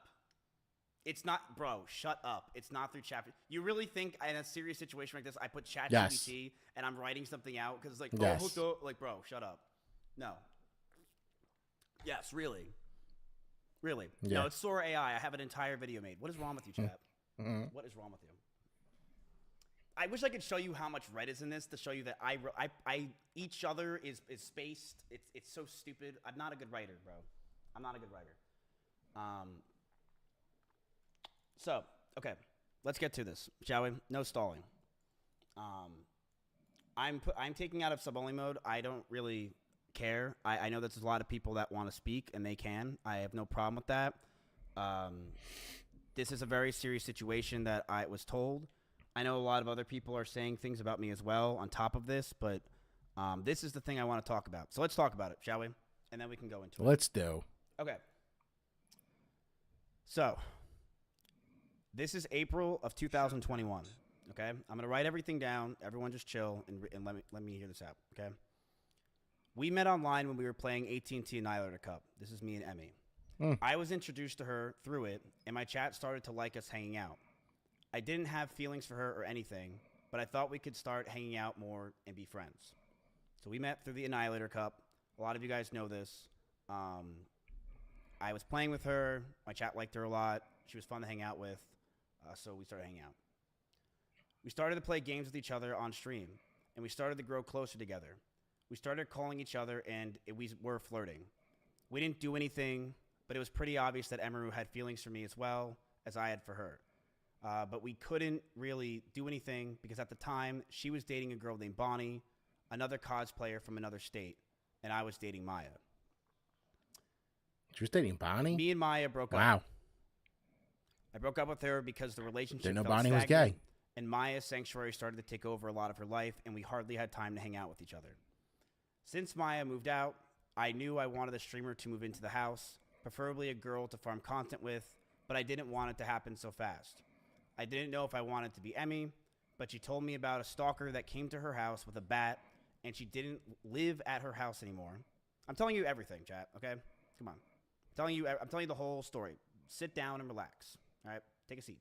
It's not, bro, shut up. It's not through Chat. You really think in a serious situation like this, I put ChatGPT and I'm writing something out? Because it's like, Yes. hooked up. Like, bro, shut up. No. Yes, really. Really. Yeah. No, it's Sora AI. I have an entire video made. What is wrong with you, chat? What is wrong with you? I wish I could show you how much red is in this to show you that each other is spaced. It's so stupid. I'm not a good writer, bro. I'm not a good writer. So, okay, let's get to this, shall we? No stalling. I'm taking out of sub-only mode. I don't really care. I know there's a lot of people that want to speak, and they can. I have no problem with that. This is a very serious situation that I was told. I know a lot of other people are saying things about me as well on top of this, but this is the thing I want to talk about. So let's talk about it, shall we? And then we can go into it. Let's do. Okay. So, this is April of 2021. Okay, I'm gonna write everything down. Everyone, just chill and let me hear this out. Okay. We met online when we were playing AT&T Annihilator Cup. This is me and Emmy. I was introduced to her through it, and my chat started to like us hanging out. I didn't have feelings for her or anything, but I thought we could start hanging out more and be friends. So we met through the Annihilator Cup. A lot of you guys know this. I was playing with her. My chat liked her a lot. She was fun to hang out with. So we started hanging out. We started to play games with each other on stream, and we started to grow closer together. We started calling each other, and we were flirting. We didn't do anything, but it was pretty obvious that Emiru had feelings for me as well as I had for her. But we couldn't really do anything because at the time, she was dating a girl named Bonnie, another cosplayer from another state, and I was dating Maya. She was dating Bonnie? Me and Maya broke up. Wow. I broke up with her because the relationship Didn't know felt Bonnie was stagnant, gay. and Maya's sanctuary started to take over a lot of her life, and we hardly had time to hang out with each other. Since Maya moved out, I knew I wanted a streamer to move into the house, preferably a girl to farm content with, but I didn't want it to happen so fast. I didn't know if I wanted to be Emmy, but she told me about a stalker that came to her house with a bat, and she didn't live at her house anymore. I'm telling you everything, chat, okay? Come on. I'm telling you the whole story. Sit down and relax. All right? Take a seat.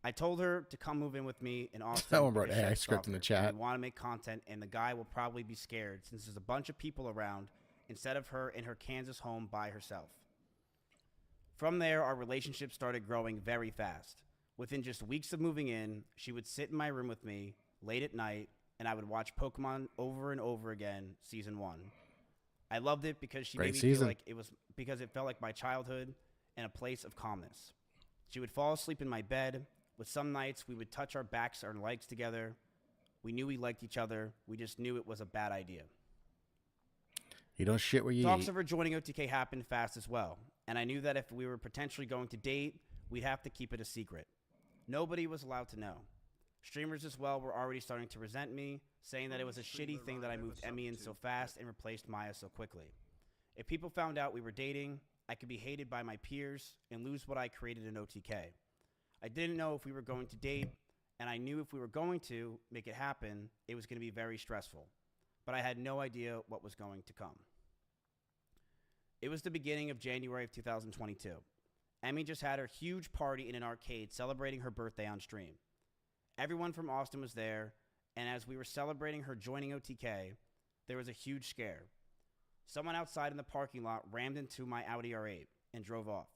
I told her to come move in with me in Austin. Someone wrote because AI she's a script in the stalker, and chat. we want to make content, and the guy will probably be scared since there's a bunch of people around instead of her in her Kansas home by herself. From there, our relationship started growing very fast. Within just weeks of moving in, she would sit in my room with me late at night, and I would watch Pokemon over and over again, season 1. I loved it because she made me feel like because it felt like my childhood and a place of calmness. She would fall asleep in my bed. With some nights, we would touch our backs or legs together. We knew we liked each other. We just knew it was a bad idea. You don't shit where you Talks eat. of her joining OTK happened fast as well, and I knew that if we were potentially going to date, we'd have to keep it a secret. Nobody was allowed to know. Streamers as well were already starting to resent me, saying that it was a shitty thing that I moved Emmy in so fast and replaced Maya so quickly. If people found out we were dating, I could be hated by my peers and lose what I created in OTK. I didn't know if we were going to date, and I knew if we were going to make it happen, it was going to be very stressful. But I had no idea what was going to come. It was the beginning of January of 2022. Emmy just had her huge party in an arcade celebrating her birthday on stream. Everyone from Austin was there, and as we were celebrating her joining OTK, there was a huge scare. Someone outside in the parking lot rammed into my Audi R8 and drove off.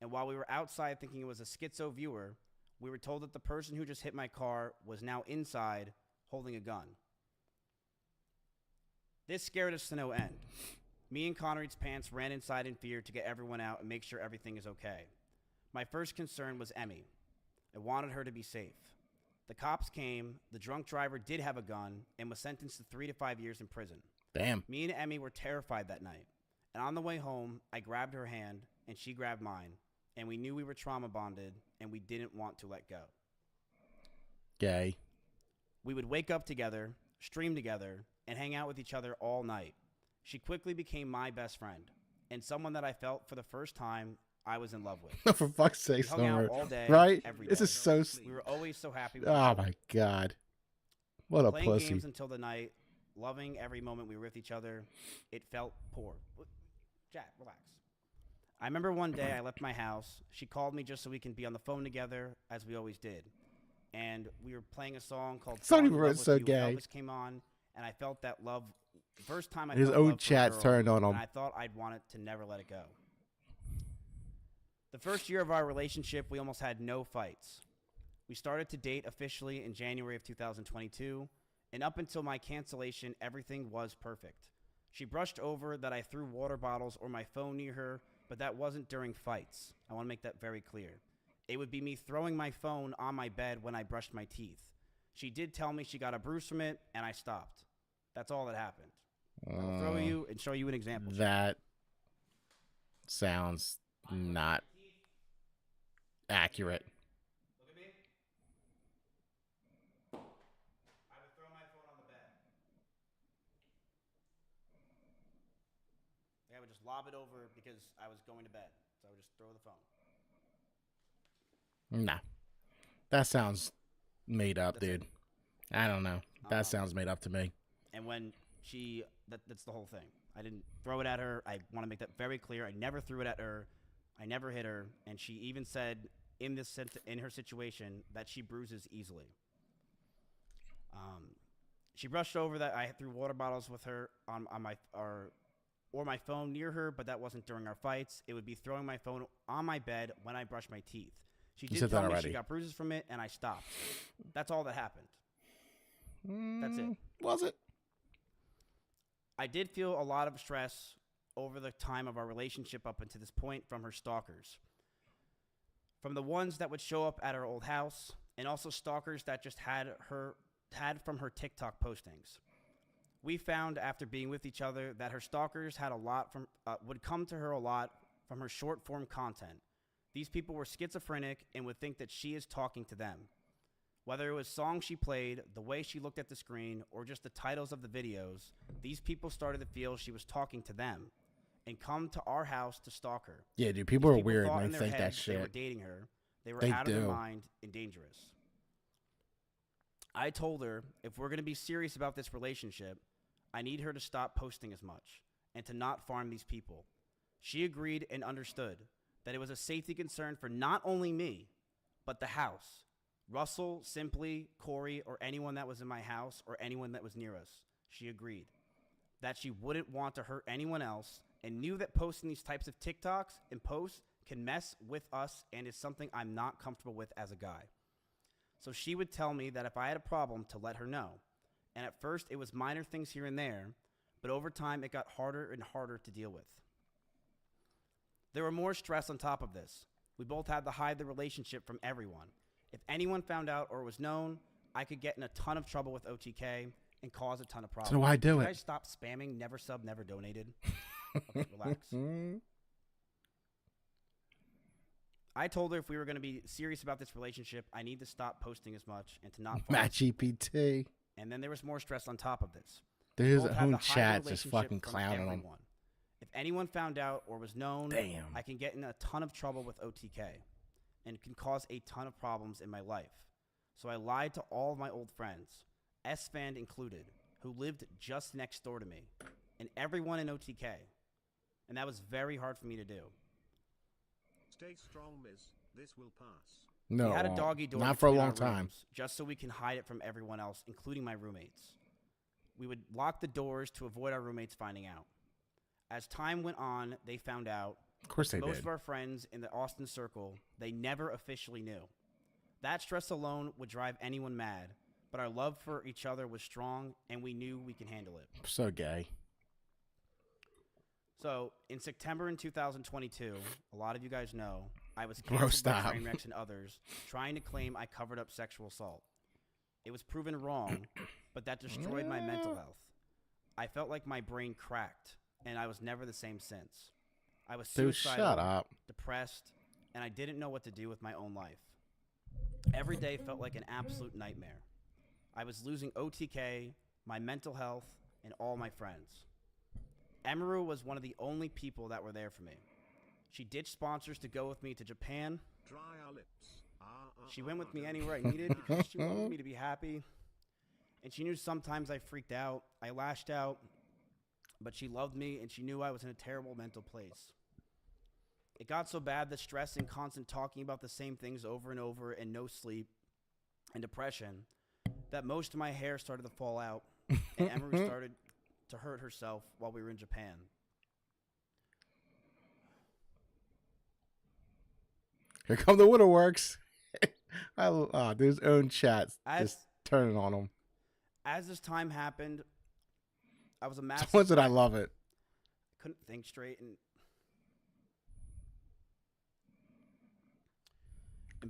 And while we were outside thinking it was a schizo viewer, we were told that the person who just hit my car was now inside holding a gun. This scared us to no end. Me and Connery's pants ran inside in fear to get everyone out and make sure everything is okay. My first concern was Emmy. I wanted her to be safe. The cops came, the drunk driver did have a gun, and was sentenced to 3 to 5 years in prison. Damn. Me and Emmy were terrified that night. And on the way home, I grabbed her hand, and she grabbed mine. And we knew we were trauma bonded, and we didn't want to let go. Gay. We would wake up together, stream together, and hang out with each other all night. She quickly became my best friend, and someone that I felt for the first time I was in love with. For fuck's sake, We hung out Snowbird. all day, Right? every This day. is so... We were always so happy with each Oh, other. my God. What a Playing pussy. games until the night, loving every moment we were with each other. It felt poor. Jack, relax. I remember one day I left my house. She called me just so we can be on the phone together, as we always did. And we were playing a song called Sonny Falling in Love Rose with so You. gay. Elvis came on, and I felt that love. First time I His felt own love for a chat's girl, turned on him. and I thought I'd want it to never let it go. The first year of our relationship, we almost had no fights. We started to date officially in January of 2022, and up until my cancellation, everything was perfect. She brushed over that I threw water bottles or my phone near her, but that wasn't during fights. I want to make that very clear. It would be me throwing my phone on my bed when I brushed my teeth. She did tell me she got a bruise from it, and I stopped. That's all that happened. I'll throw you and show you an example. That sounds not accurate. Look at me. I would throw my phone on the bed. Like I would just lob it over because I was going to bed. So I would just throw the phone. Nah. That sounds made up, That's dude. I don't know. That sounds made up to me. And when that's the whole thing. I didn't throw it at her. I want to make that very clear. I never threw it at her. I never hit her. And she even said in her situation that she bruises easily. She brushed over that I threw water bottles with her on or my phone near her, but that wasn't during our fights. It would be throwing my phone on my bed when I brush my teeth. She You did said tell that me already. she got bruises from it, and I stopped. That's all that happened. That's it. Was it? I did feel a lot of stress over the time of our relationship up until this point from her stalkers. From the ones that would show up at our old house, and also stalkers that just had from her TikTok postings. We found after being with each other that her stalkers had a lot from would come to her a lot from her short form content. These people were schizophrenic and would think that she is talking to them. Whether it was songs she played, the way she looked at the screen, or just the titles of the videos, these people started to feel she was talking to them and come to our house to stalk her. Yeah, dude. People are These weird thought and in they their think that heads they were shit. dating her. They were They out of their do. mind and dangerous. I told her if we're going to be serious about this relationship, I need her to stop posting as much and to not farm these people. She agreed and understood that it was a safety concern for not only me, but the house. Russell, Simply, Corey, or anyone that was in my house or anyone that was near us. She agreed that she wouldn't want to hurt anyone else and knew that posting these types of TikToks and posts can mess with us and is something I'm not comfortable with as a guy. So she would tell me that if I had a problem to let her know. And at first it was minor things here and there, but over time it got harder and harder to deal with. There were more stress on top of this. We both had to hide the relationship from everyone. If anyone found out or was known, I could get in a ton of trouble with OTK and cause a ton of problems. So why do Should it? I stop spamming never sub, never donated? Okay, relax. I told her if we were going to be serious about this relationship, I need to stop posting as much and to not Matt GPT. And then there was more stress on top of this. His Both had own to hide the chat just relationship fucking from clowning him. everyone. If anyone found out or was known, Damn. I can get in a ton of trouble with OTK and it can cause a ton of problems in my life. So I lied to all of my old friends, S-Fan included, who lived just next door to me, and everyone in OTK. And that was very hard for me to do. Stay strong, Miz. This will pass. No, We had it a won't. doggy door Not for a between long our time. rooms, just so we can hide it from everyone else, including my roommates. We would lock the doors to avoid our roommates finding out. As time went on, they found out. Of course they Most did. of our friends in the Austin circle, they never officially knew. That stress alone would drive anyone mad, but our love for each other was strong, and we knew we could handle it. So gay. So, in September in 2022, a lot of you guys know, I was Bro, canceled by stop. Trainwrecks and others, trying to claim I covered up sexual assault. It was proven wrong, but that destroyed my mental health. I felt like my brain cracked, and I was never the same since. I was Dude, suicidal, shut up. depressed, and I didn't know what to do with my own life. Every day felt like an absolute nightmare. I was losing OTK, my mental health, and all my friends. Emiru was one of the only people that were there for me. She ditched sponsors to go with me to Japan. Dry our lips. She went with me anywhere I needed because she wanted me to be happy. And she knew sometimes I freaked out, I lashed out, but she loved me and she knew I was in a terrible mental place. It got so bad that stress and constant talking about the same things over and over and no sleep and depression that most of my hair started to fall out and Emery started to hurt herself while we were in Japan. Here come the Waterworks. There's own chats just turning on them. As this time happened, I was a massive... Someone said I love it. Couldn't think straight and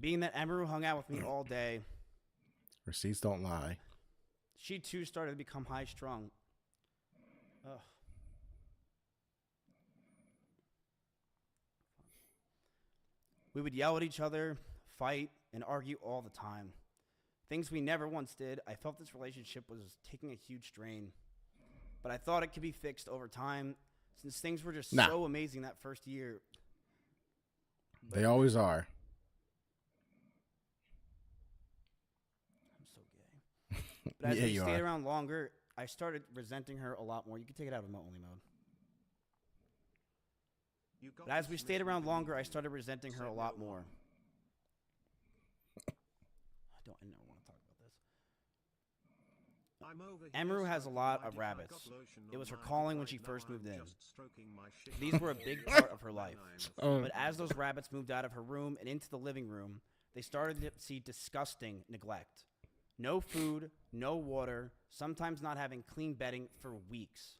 being that Emiru hung out with me all day, Receipts don't lie. she too started to become high-strung. Ugh. We would yell at each other, fight, and argue all the time. Things we never once did. I felt this relationship was taking a huge strain. But I thought it could be fixed over time since things were just so amazing that first year. They always are. I'm so gay. But as Yeah, we you stayed are. around longer, I started resenting her a lot more. You can take it out of remote-only mode. You got But as this, we Miz. stayed around longer, I started resenting her a lot more. I never want to talk about this. Emiru has a lot of rabbits. It was her calling when she first moved in. These were a big part of her life. But as those rabbits moved out of her room and into the living room, they started to see disgusting neglect. No food, no water, sometimes not having clean bedding for weeks.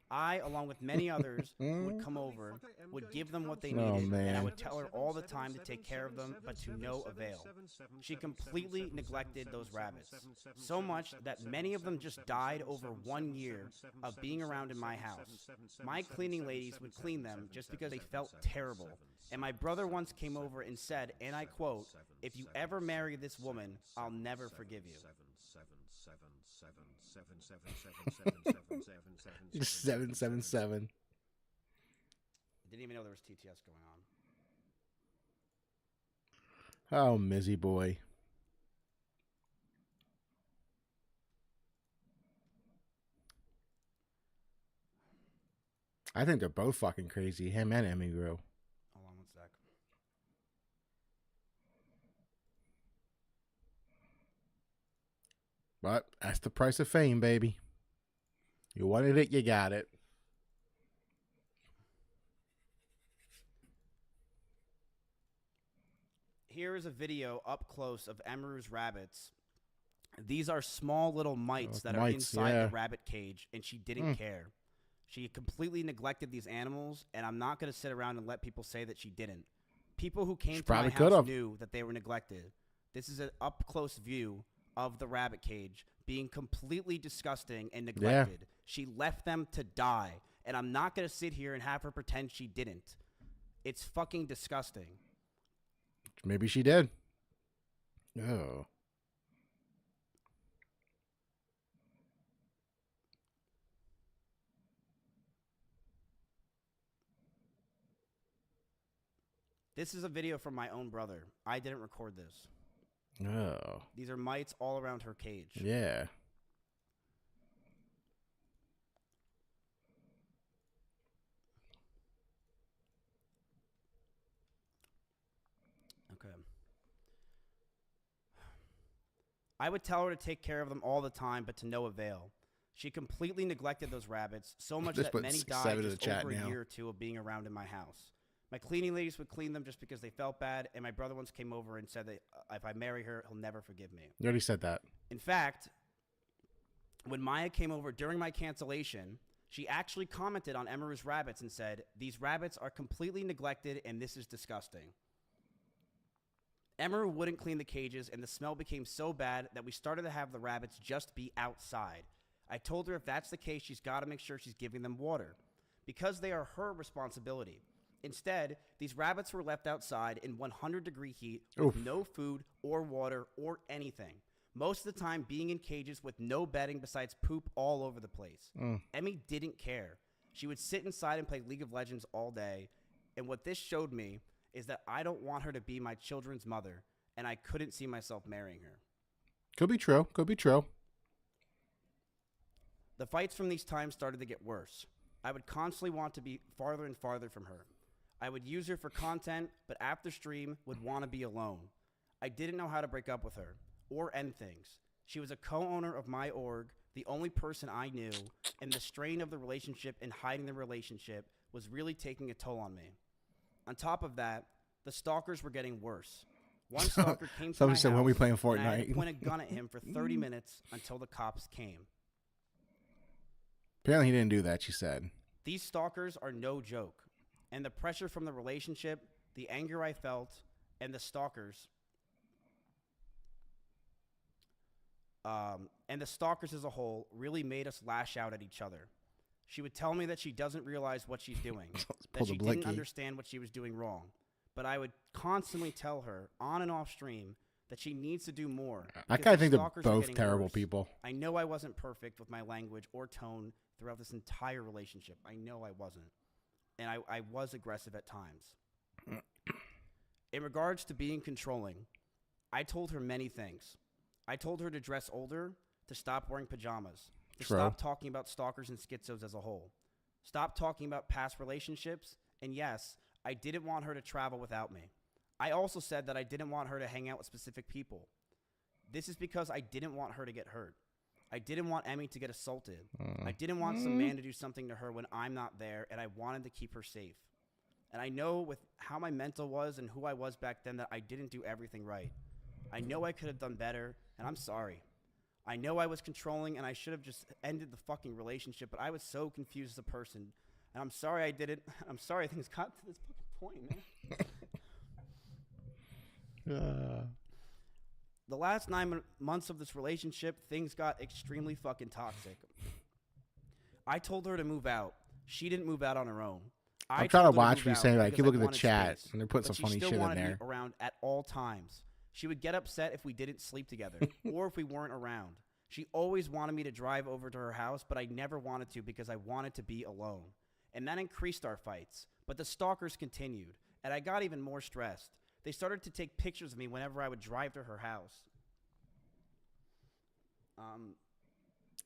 I, along with many others, would come over, would give them what they needed, and I would tell her all the time to take care of them, but to no avail. She completely neglected those rabbits, so much that many of them just died over 1 year of being around in my house. My cleaning ladies would clean them just because they felt terrible, and my brother once came over and said, and I quote, "If you ever marry this woman, I'll never forgive you." 777. I didn't even know there was TTS going on. Oh, Mizzy boy. I think they're both fucking crazy, him and Emiru. Hold on 1 sec. But that's the price of fame, baby. You wanted it, you got it. Here is a video up close of Emiru's rabbits. These are small little mites that are inside the rabbit cage, and she didn't care. She completely neglected these animals, and I'm not going to sit around and let people say that she didn't. People who came to my house knew that they were neglected. This is an up-close view of the rabbit cage being completely disgusting and neglected. Yeah. She left them to die, and I'm not going to sit here and have her pretend she didn't. It's fucking disgusting. Maybe she did. Oh. This is a video from my own brother. I didn't record this. Oh. These are mites all around her cage. Yeah. Okay. I would tell her to take care of them all the time, but to no avail. She completely neglected those rabbits, so much that many died just over a year or two of being around in my house. My cleaning ladies would clean them just because they felt bad, and my brother once came over and said that if I marry her, he'll never forgive me. You already said that. In fact, when Maya came over during my cancellation, she actually commented on Emiru's rabbits and said, "These rabbits are completely neglected, and this is disgusting." Emiru wouldn't clean the cages, and the smell became so bad that we started to have the rabbits just be outside. I told her if that's the case, she's got to make sure she's giving them water, because they are her responsibility. Instead, these rabbits were left outside in 100-degree heat with no food or water or anything. Most of the time being in cages with no bedding besides poop all over the place. Emmy didn't care. She would sit inside and play League of Legends all day. And what this showed me is that I don't want her to be my children's mother, and I couldn't see myself marrying her. Could be true. Could be true. The fights from these times started to get worse. I would constantly want to be farther and farther from her. I would use her for content, but after stream would want to be alone. I didn't know how to break up with her or end things. She was a co-owner of my org, the only person I knew, and the strain of the relationship and hiding the relationship was really taking a toll on me. On top of that, the stalkers were getting worse. One stalker came to my house, when we playing Fortnite, and I had to point a gun at him for 30 minutes until the cops came. Apparently he didn't do that, she said. These stalkers are no joke. And the pressure from the relationship, the anger I felt, and the stalkers, as a whole really made us lash out at each other. She would tell me that she doesn't realize what she's doing, that she didn't understand what she was doing wrong. But I would constantly tell her, on and off stream, that she needs to do more. I kind of think they're both terrible people. I know I wasn't perfect with my language or tone throughout this entire relationship. I know I wasn't. And I was aggressive at times. In regards to being controlling, I told her many things. I told her to dress older, to stop wearing pajamas, to stop talking about stalkers and schizos as a whole, stop talking about past relationships, and yes, I didn't want her to travel without me. I also said that I didn't want her to hang out with specific people. This is because I didn't want her to get hurt. I didn't want Emmy to get assaulted. I didn't want some man to do something to her when I'm not there, and I wanted to keep her safe. And I know with how my mental was and who I was back then that I didn't do everything right. I know I could have done better, and I'm sorry. I know I was controlling, and I should have just ended the fucking relationship, but I was so confused as a person. And I'm sorry I did it. I'm sorry things got to this fucking point, man. The last 9 months of this relationship, things got extremely fucking toxic. I told her to move out. She didn't move out on her own. I'm trying to watch what you're saying. I keep looking at the chat, and they're putting some funny shit in there. She still wanted me around at all times. She would get upset if we didn't sleep together or if we weren't around. She always wanted me to drive over to her house, but I never wanted to because I wanted to be alone. And that increased our fights. But the stalkers continued, and I got even more stressed. They started to take pictures of me whenever I would drive to her house.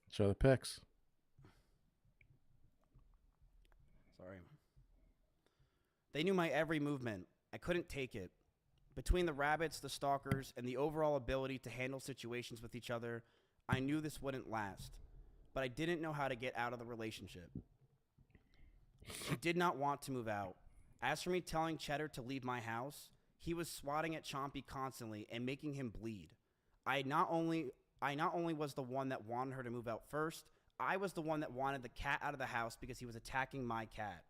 Show the pics. Sorry. They knew my every movement. I couldn't take it. Between the rabbits, the stalkers, and the overall ability to handle situations with each other, I knew this wouldn't last. But I didn't know how to get out of the relationship. She did not want to move out. As for me telling Cheddar to leave my house, he was swatting at Chompy constantly and making him bleed. I not only was the one that wanted her to move out first, I was the one that wanted the cat out of the house because he was attacking my cat.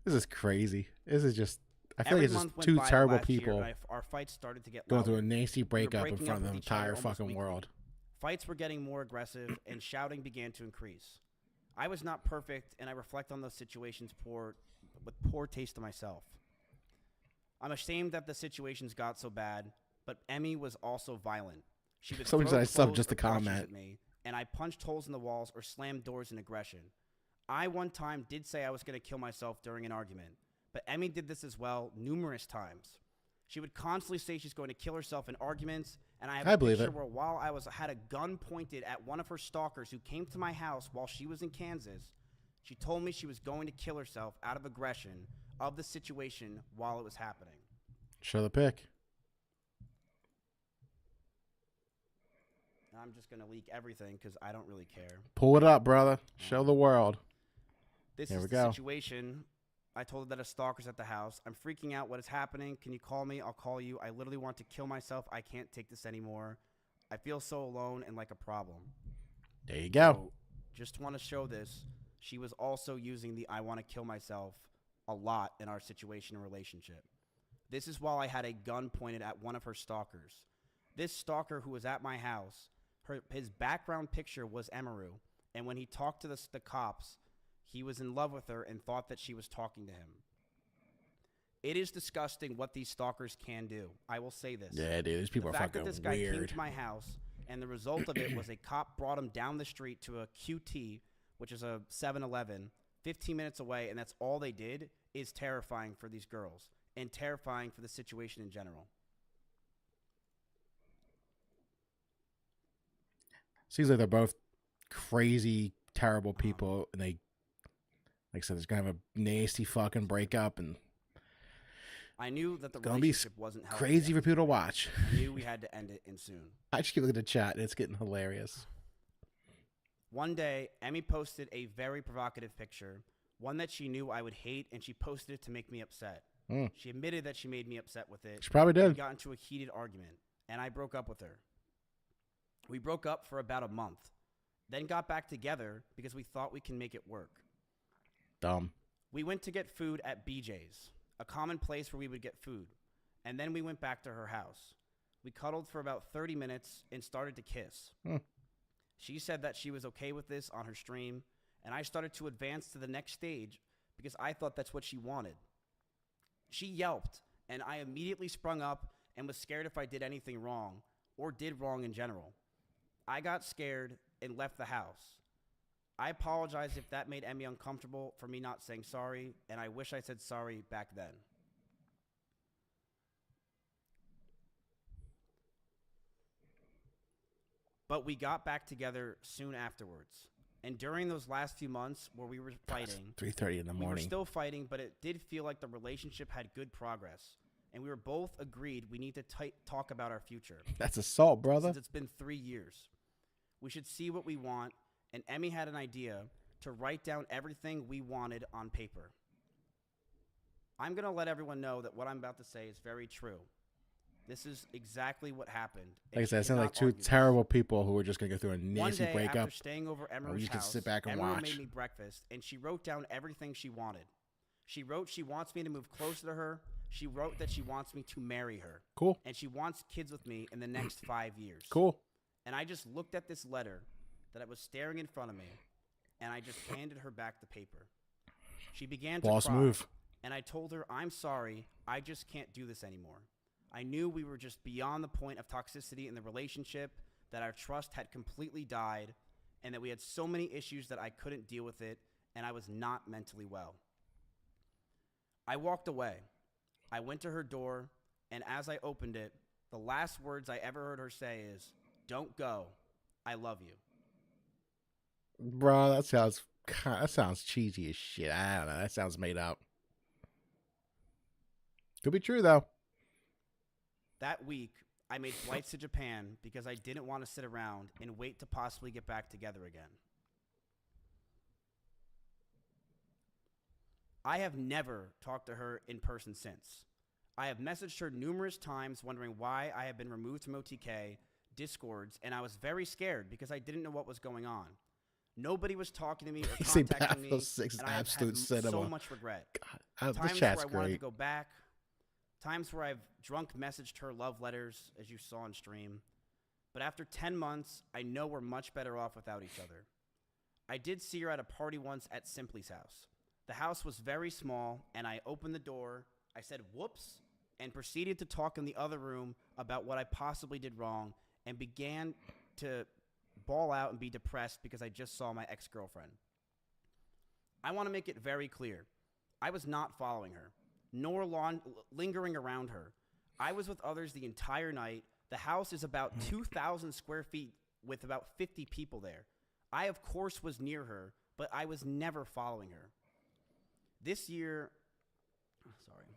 This is crazy. This is just, I feel like it's just two terrible people our fights started to get going louder. through a nasty breakup in front of the entire fucking world. Fights were getting more aggressive and shouting began to increase. I was not perfect, and I reflect on those situations with poor taste to myself. I'm ashamed that the situations got so bad, but Emmy was also violent. She would Somebody said I subbed just a throw brushes comment. At me, and I punched holes in the walls or slammed doors in aggression. I one time did say I was going to kill myself during an argument, but Emmy did this as well numerous times. She would constantly say she's going to kill herself in arguments, and I have a picture where while I had a gun pointed at one of her stalkers who came to my house while she was in Kansas, she told me she was going to kill herself out of aggression of the situation while it was happening. Show the pic. I'm just going to leak everything because I don't really care. Pull it up, brother. Show the world. This is the situation. I told her that a stalker's at the house. I'm freaking out. What is happening? Can you call me? I'll call you. I literally want to kill myself. I can't take this anymore. I feel so alone and like a problem. There you go. So, just want to show this. She was also using the I want to kill myself a lot in our situation and relationship. This is while I had a gun pointed at one of her stalkers. This stalker who was at my house, his background picture was Emiru. And when he talked to the cops, he was in love with her and thought that she was talking to him. It is disgusting what these stalkers can do. I will say this. Yeah, dude. These people are fucking weird. The fact that this guy came to my house, and the result of it was a cop brought him down the street to a QT, which is a 7-Eleven, 15 minutes away, and that's all they did, is terrifying for these girls and terrifying for the situation in general. Seems like they're both crazy, terrible people, and they, like I said, there's gonna have a nasty fucking breakup, and I knew that the relationship wasn't healthy. Crazy for people to watch. I knew we had to end it in soon. I just keep looking at the chat, and it's getting hilarious. One day, Emmy posted a very provocative picture, one that she knew I would hate, and she posted it to make me upset. She admitted that she made me upset with it. She probably did. We got into a heated argument, and I broke up with her. We broke up for about a month, then got back together because we thought we can make it work. Dumb. We went to get food at BJ's, a common place where we would get food, and then we went back to her house. We cuddled for about 30 minutes and started to kiss. She said that she was okay with this on her stream, and I started to advance to the next stage because I thought that's what she wanted. She yelped, and I immediately sprung up and was scared if I did anything wrong or did wrong in general. I got scared and left the house. I apologize if that made Emmy uncomfortable for me not saying sorry, and I wish I said sorry back then. But we got back together soon afterwards. And during those last few months where we were fighting, 3:30 in the morning. We were still fighting, but it did feel like the relationship had good progress. And we were both agreed we need to talk about our future. That's assault, brother. Since it's been 3 years. We should see what we want, and Emmy had an idea to write down everything we wanted on paper. I'm going to let everyone know that what I'm about to say is very true. This is exactly what happened. Like I said, it sounds like two terrible people who were just going to go through a nasty One day, breakup. after staying over Emiru's you just house, sit back and Emiru watch. made me breakfast, and she wrote down everything she wanted. She wrote she wants me to move closer to her. She wrote that she wants me to marry her. Cool. And she wants kids with me in the next 5 years. Cool. And I just looked at this letter that I was staring in front of me, and I just handed her back the paper. She began to Boss cry, move. and I told her, I'm sorry, I just can't do this anymore. I knew we were just beyond the point of toxicity in the relationship, that our trust had completely died, and that we had so many issues that I couldn't deal with it, and I was not mentally well. I walked away. I went to her door, and as I opened it, the last words I ever heard her say is, "Don't go. I love you." Bro, that sounds cheesy as shit. I don't know. That sounds made up. Could be true, though. That week, I made flights to Japan because I didn't want to sit around and wait to possibly get back together again. I have never talked to her in person since. I have messaged her numerous times wondering why I have been removed from OTK, Discords, and I was very scared because I didn't know what was going on. Nobody was talking to me or contacting me, Six and I have absolute had cinema. so much regret. God, the Times where chat's I wanted to great. go back. Times where I've drunk messaged her love letters, as you saw on stream. But after 10 months, I know we're much better off without each other. I did see her at a party once at Simply's house. The house was very small, and I opened the door. I said, "Whoops," and proceeded to talk in the other room about what I possibly did wrong, and began to bawl out and be depressed because I just saw my ex-girlfriend. I want to make it very clear. I was not following her, nor lingering around her. I was with others the entire night. The house is about 2,000 square feet with about 50 people there. I, of course, was near her, but I was never following her. This year, sorry.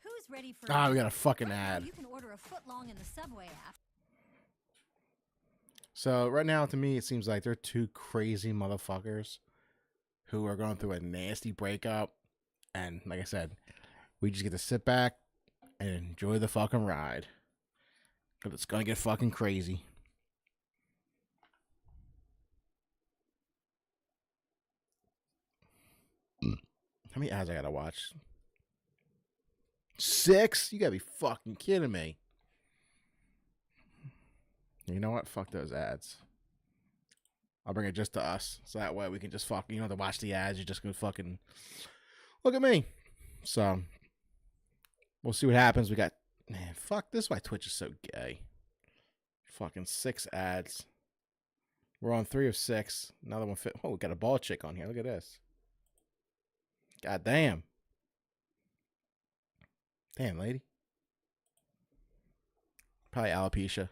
Who's ready for We got a fucking ad. You can order a foot long in the Subway app. So right now, to me, it seems like they're two crazy motherfuckers who are going through a nasty breakup. And like I said, we just get to sit back and enjoy the fucking ride. Because it's going to get fucking crazy. How many ads I got to watch? 6? You got to be fucking kidding me. You know what? Fuck those ads. I'll bring it just to us. So that way we can just fucking, you don't have to watch the ads. You're just going to fucking look at me. So we'll see what happens. We got, man, fuck this. Why Twitch is so gay. Fucking 6 ads. We're on 3 of 6. Another one fit. Oh, we got a ball chick on here. Look at this. God damn. Damn, lady. Probably alopecia.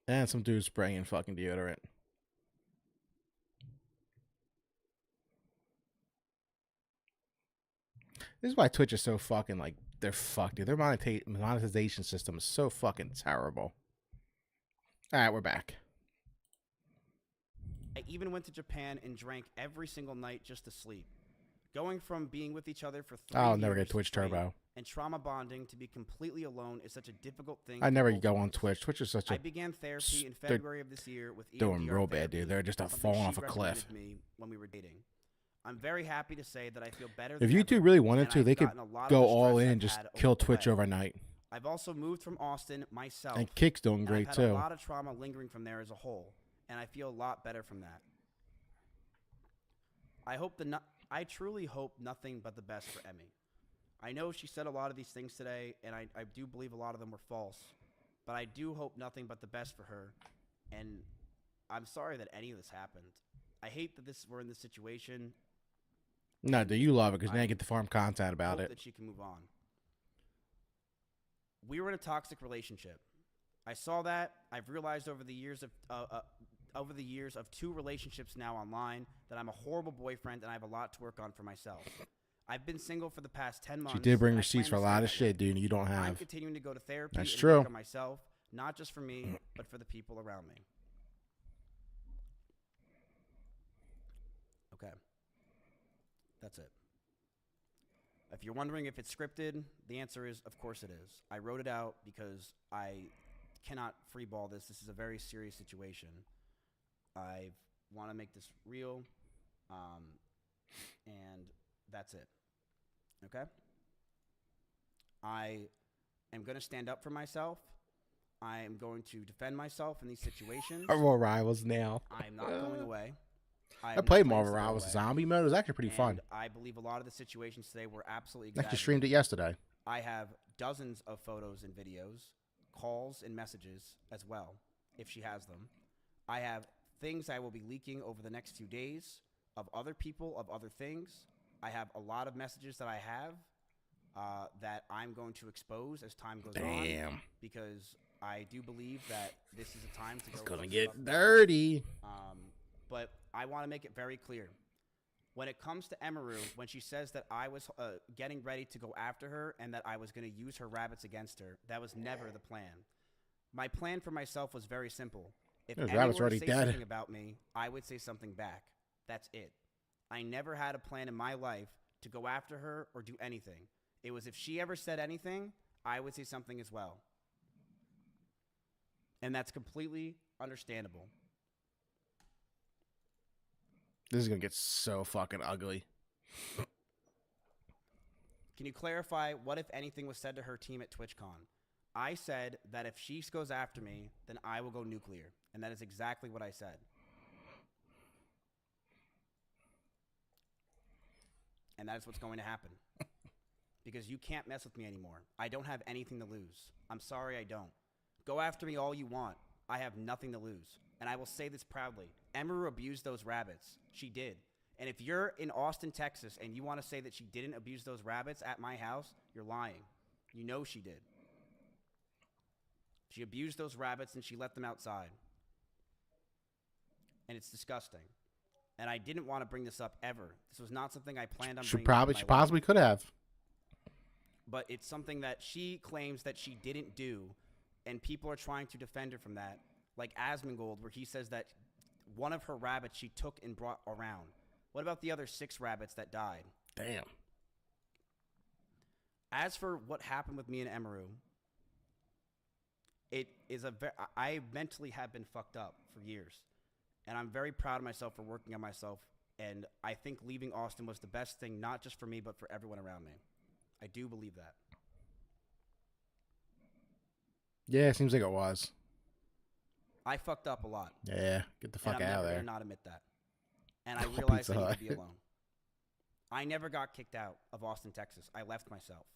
And some dude spraying fucking deodorant. This is why Twitch is so fucking, like, they're fucked, dude. Their monetization system is so fucking terrible. Alright, we're back. I even went to Japan and drank every single night just to sleep. Going from being with each other for 3 I'll years never get Twitch straight Turbo. and trauma bonding to be completely alone is such a difficult thing. I for never both go of on us. Twitch. Twitch is such I a began therapy in they're February of this year with doing EMDR real bad, therapy, dude. They're just something falling she off a cliff. recommended me when we were dating. I'm very happy to say that I feel better. If than you ever, two really wanted and to, I've they could gotten a lot of go the all stress in I've and just had kill over the Twitch way. overnight. I've also moved from Austin myself. And Kick's doing and great I've had too. a lot of trauma lingering from there as a whole, and I feel a lot better from that. I truly hope nothing but the best for Emmy. I know she said a lot of these things today, and I do believe a lot of them were false, but I do hope nothing but the best for her, and I'm sorry that any of this happened. I hate that we're in this situation. No, do you love it because now you get to farm content about Hope it. that she can move on. We were in a toxic relationship. I saw that. I've realized over the years of 2 relationships now online that I'm a horrible boyfriend and I have a lot to work on for myself. I've been single for the past 10 months. She did bring and I receipts for plan a to lot stay of that shit, way. dude. You don't I'm have. continuing to go to therapy That's and true. work on myself, not just for me, but for the people around me. Okay. That's it. If you're wondering if it's scripted, the answer is, of course it is. I wrote it out because I cannot freeball this. This is a very serious situation. I want to make this real, and that's it. Okay? I am going to stand up for myself. I am going to defend myself in these situations. Marvel Rivals now. I'm not going away. I played Marvel Rivals zombie mode. It was actually pretty fun. I believe a lot of the situations today were absolutely I exaggerated. actually streamed it yesterday. I have dozens of photos and videos, calls and messages as well, if she has them. I have things I will be leaking over the next few days of other people, of other things. I have a lot of messages that I have that I'm going to expose as time goes on. Because I do believe that this is a time to go. It's going to put get stuff dirty. But I want to make it very clear. When it comes to Emiru, when she says that I was getting ready to go after her and that I was going to use her rabbits against her, that was never the plan. My plan for myself was very simple. If Those anyone rabbits were are to already say dead. something about me, I would say something back. That's it. I never had a plan in my life to go after her or do anything. It was if she ever said anything, I would say something as well. And that's completely understandable. This is going to get so fucking ugly. Can you clarify what, if anything, was said to her team at TwitchCon? I said that if she goes after me, then I will go nuclear. And that is exactly what I said. And that is what's going to happen. Because you can't mess with me anymore. I don't have anything to lose. I'm sorry I don't. Go after me all you want. I have nothing to lose. And I will say this proudly. Emiru abused those rabbits. She did. And if you're in Austin, Texas, and you want to say that she didn't abuse those rabbits at my house, you're lying. You know she did. She abused those rabbits and she let them outside. And it's disgusting. And I didn't want to bring this up ever. This was not something I planned on She bringing up in my life. possibly could have. But it's something that she claims that she didn't do, and people are trying to defend her from that. Like Asmongold, where he says that one of her rabbits she took and brought around. What about the other 6 rabbits that died? Damn. As for what happened with me and Emiru, it is I mentally have been fucked up for years. And I'm very proud of myself for working on myself. And I think leaving Austin was the best thing, not just for me, but for everyone around me. I do believe that. Yeah, it seems like it was. I fucked up a lot. Yeah, get the fuck and I'm out never of there. gonna not admit that. And I Oh, realized I Pizza need Hut. to be alone. I never got kicked out of Austin, Texas. I left myself.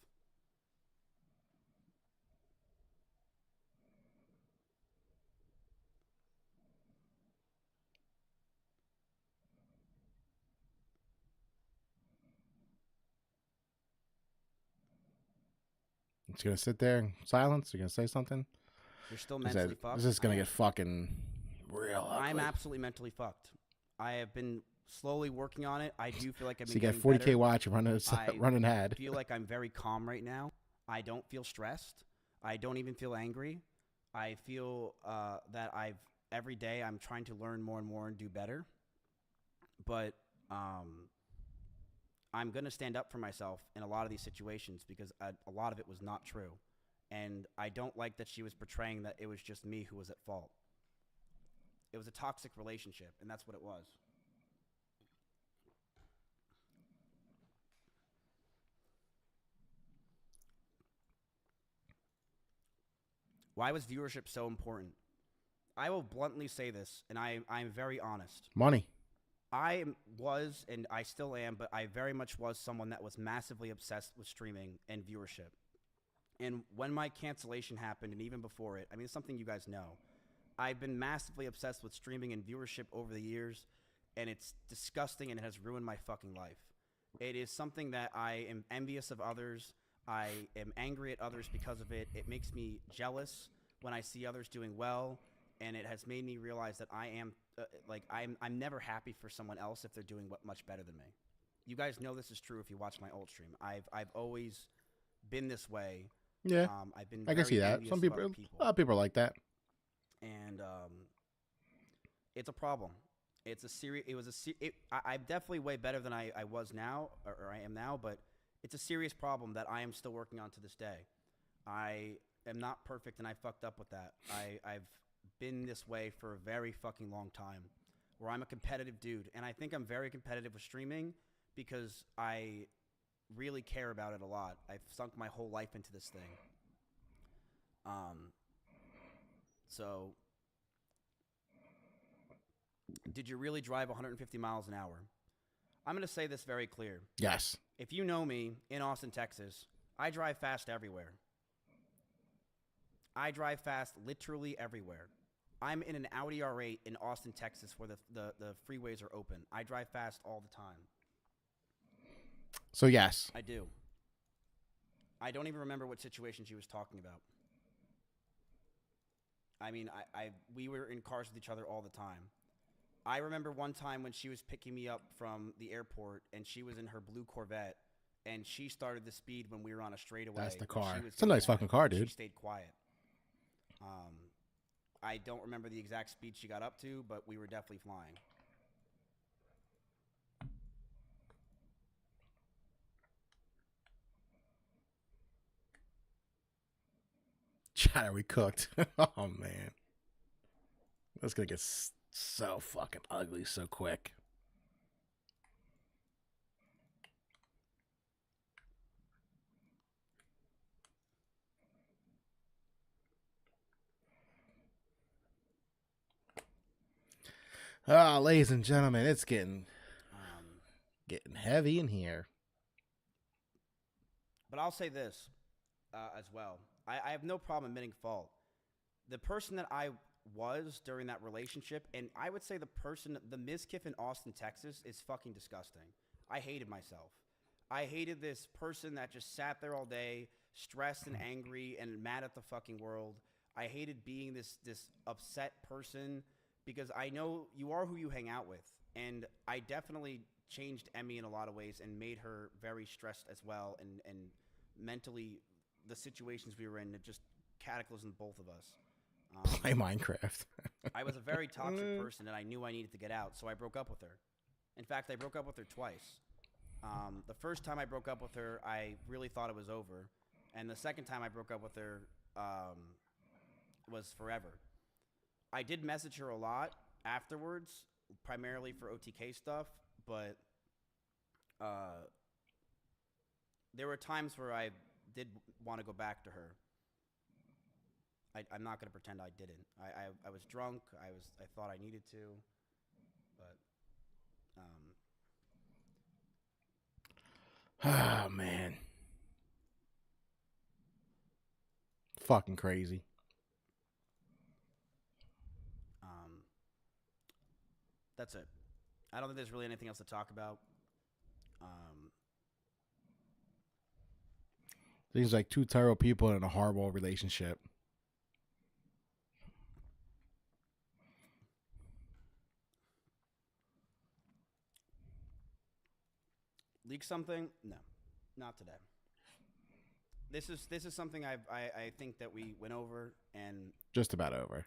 It's gonna sit there in silence. You're gonna say something. You're still mentally fucked. This is gonna I get fucking real ugly. I'm absolutely mentally fucked. I have been slowly working on it. I do feel like I've So been you got getting 40K better. watch I running ad. I feel like I'm very calm right now. I don't feel stressed. I don't even feel angry. I feel that every day I'm trying to learn more and more and do better. But I'm going to stand up for myself in a lot of these situations because a lot of it was not true. And I don't like that she was portraying that it was just me who was at fault. It was a toxic relationship, and that's what it was. Why was viewership so important? I will bluntly say this, and I'm very honest. Money. I was, and I still am, but I very much was someone that was massively obsessed with streaming and viewership. And when my cancellation happened, and even before it, I mean, it's something you guys know. I've been massively obsessed with streaming and viewership over the years, and it's disgusting, and it has ruined my fucking life. It is something that I am envious of others. I am angry at others because of it. It makes me jealous when I see others doing well, and it has made me realize that I am I'm never happy for someone else if they're doing much better than me. You guys know this is true if you watch my old stream. I've always been this way. Yeah, I've been I can very see that. envious Some of people, other a lot of people are like that. and it's a problem. It's a serious. It was I'm definitely way better than I was now, or I am now, but it's a serious problem that I am still working on to this day. I am not perfect, and I fucked up with that. I've been this way for a very fucking long time, where I'm a competitive dude, and I think I'm very competitive with streaming because I really care about it a lot. I've sunk my whole life into this thing. So, did you really drive 150 miles an hour? I'm going to say this very clear. Yes. If you know me in Austin, Texas, I drive fast everywhere. I drive fast literally everywhere. I'm in an Audi R8 in Austin, Texas, where the freeways are open. I drive fast all the time. So yes. I do. I don't even remember what situation she was talking about. I mean, we were in cars with each other all the time. I remember one time when she was picking me up from the airport, and she was in her blue Corvette, and she started the speed when we were on a straightaway. That's the when car. she was It's a nice going fucking down, car, and dude. She stayed quiet. I don't remember the exact speed she got up to, but we were definitely flying. Chat, are we cooked? Oh man, that's gonna get so fucking ugly so quick. Ah, ladies and gentlemen, it's getting heavy in here. But I'll say this as well. I have no problem admitting fault. The person that I was during that relationship, and I would say the Mizkiff in Austin, Texas, is fucking disgusting. I hated myself. I hated this person that just sat there all day, stressed and angry and mad at the fucking world. I hated being this upset person because I know you are who you hang out with. And I definitely changed Emmy in a lot of ways and made her very stressed as well. And mentally, the situations we were in, it just cataclysmed both of us. Play Minecraft. I was a very toxic person, and I knew I needed to get out, so I broke up with her. In fact, I broke up with her twice. The first time I broke up with her, I really thought it was over. And the second time I broke up with her was forever. I did message her a lot afterwards, primarily for OTK stuff, but there were times where I did want to go back to her. I'm not going to pretend I didn't. I was drunk. I thought I needed to, but Oh man, fucking crazy. That's it. I don't think there's really anything else to talk about. Seems like two terrible people in a horrible relationship. Leak something? No, not today. This is something I think that we went over, and Just about over.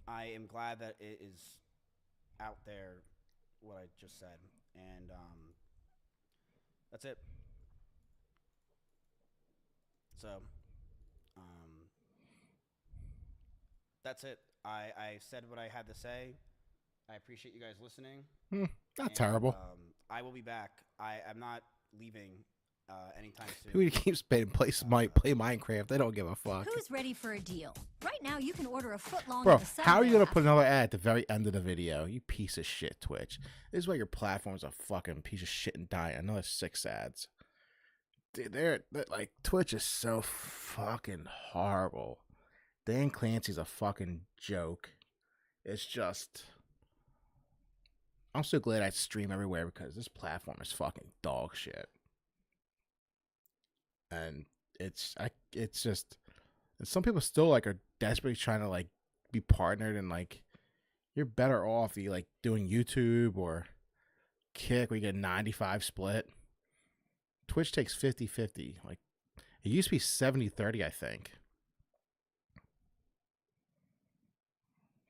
I am glad that it is out there, what I just said, and that's it. So, that's it. I said what I had to say. I appreciate you guys listening. Not And, terrible. I will be back. I'm not leaving anytime soon. Who keeps playing play Minecraft? They don't give a fuck. Who's ready for a deal? Right now, you can order a foot long Bro, at the Subway how are you gonna app. put another ad at the very end of the video? You piece of shit, Twitch. This is why your platform's a fucking piece of shit and die. Another 6 ads. Dude, they're like, Twitch is so fucking horrible. Dan Clancy's a fucking joke. It's just, I'm so glad I stream everywhere because this platform is fucking dog shit. And it's just, and some people still like are desperately trying to like be partnered and like, you're better off you like doing YouTube or Kick where you get 95 split. Twitch takes 50-50. Like it used to be 70-30, I think.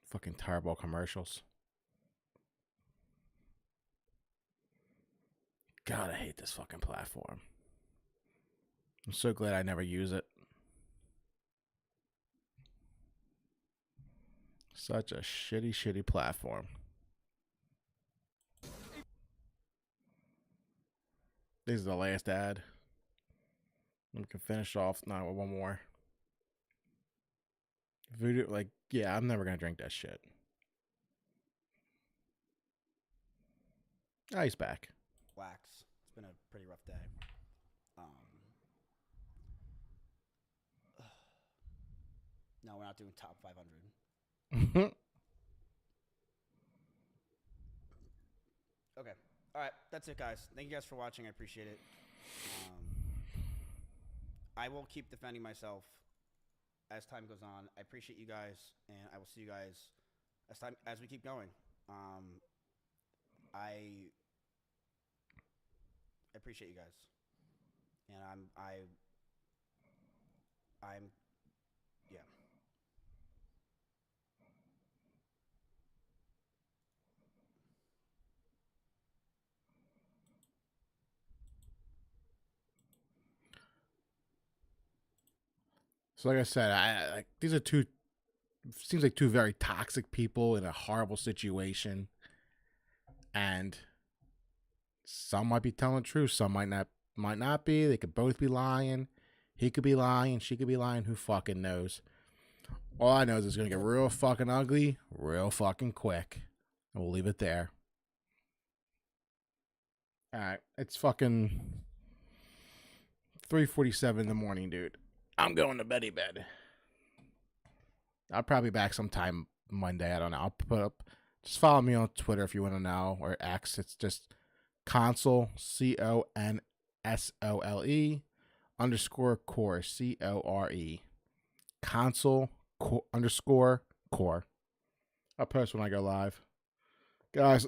Fucking terrible commercials. God, I hate this fucking platform. I'm so glad I never use it. Such a shitty platform. This is the last ad. We can finish off now with one more. Voodoo, like, yeah, I'm never gonna drink that shit. Oh, he's back. Wax. It's been a pretty rough day. No, we're not doing top 500. Okay. All right. That's it, guys. Thank you guys for watching. I appreciate it. I will keep defending myself as time goes on. I appreciate you guys, and I will see you guys as we keep going. I appreciate you guys, and I'm yeah. So like I said, I like these are seems like two very toxic people in a horrible situation. And some might be telling the truth, some might not be. They could both be lying. He could be lying, she could be lying, who fucking knows. All I know is it's gonna get real fucking ugly, real fucking quick. And we'll leave it there. Alright, it's fucking 3:47 in the morning, dude. I'm going to bed. I'll probably be back sometime Monday. I don't know. I'll put up. Just follow me on Twitter if you want to know, or X. It's just console CONSOLE _core CORE console _core. I'll post when I go live, guys.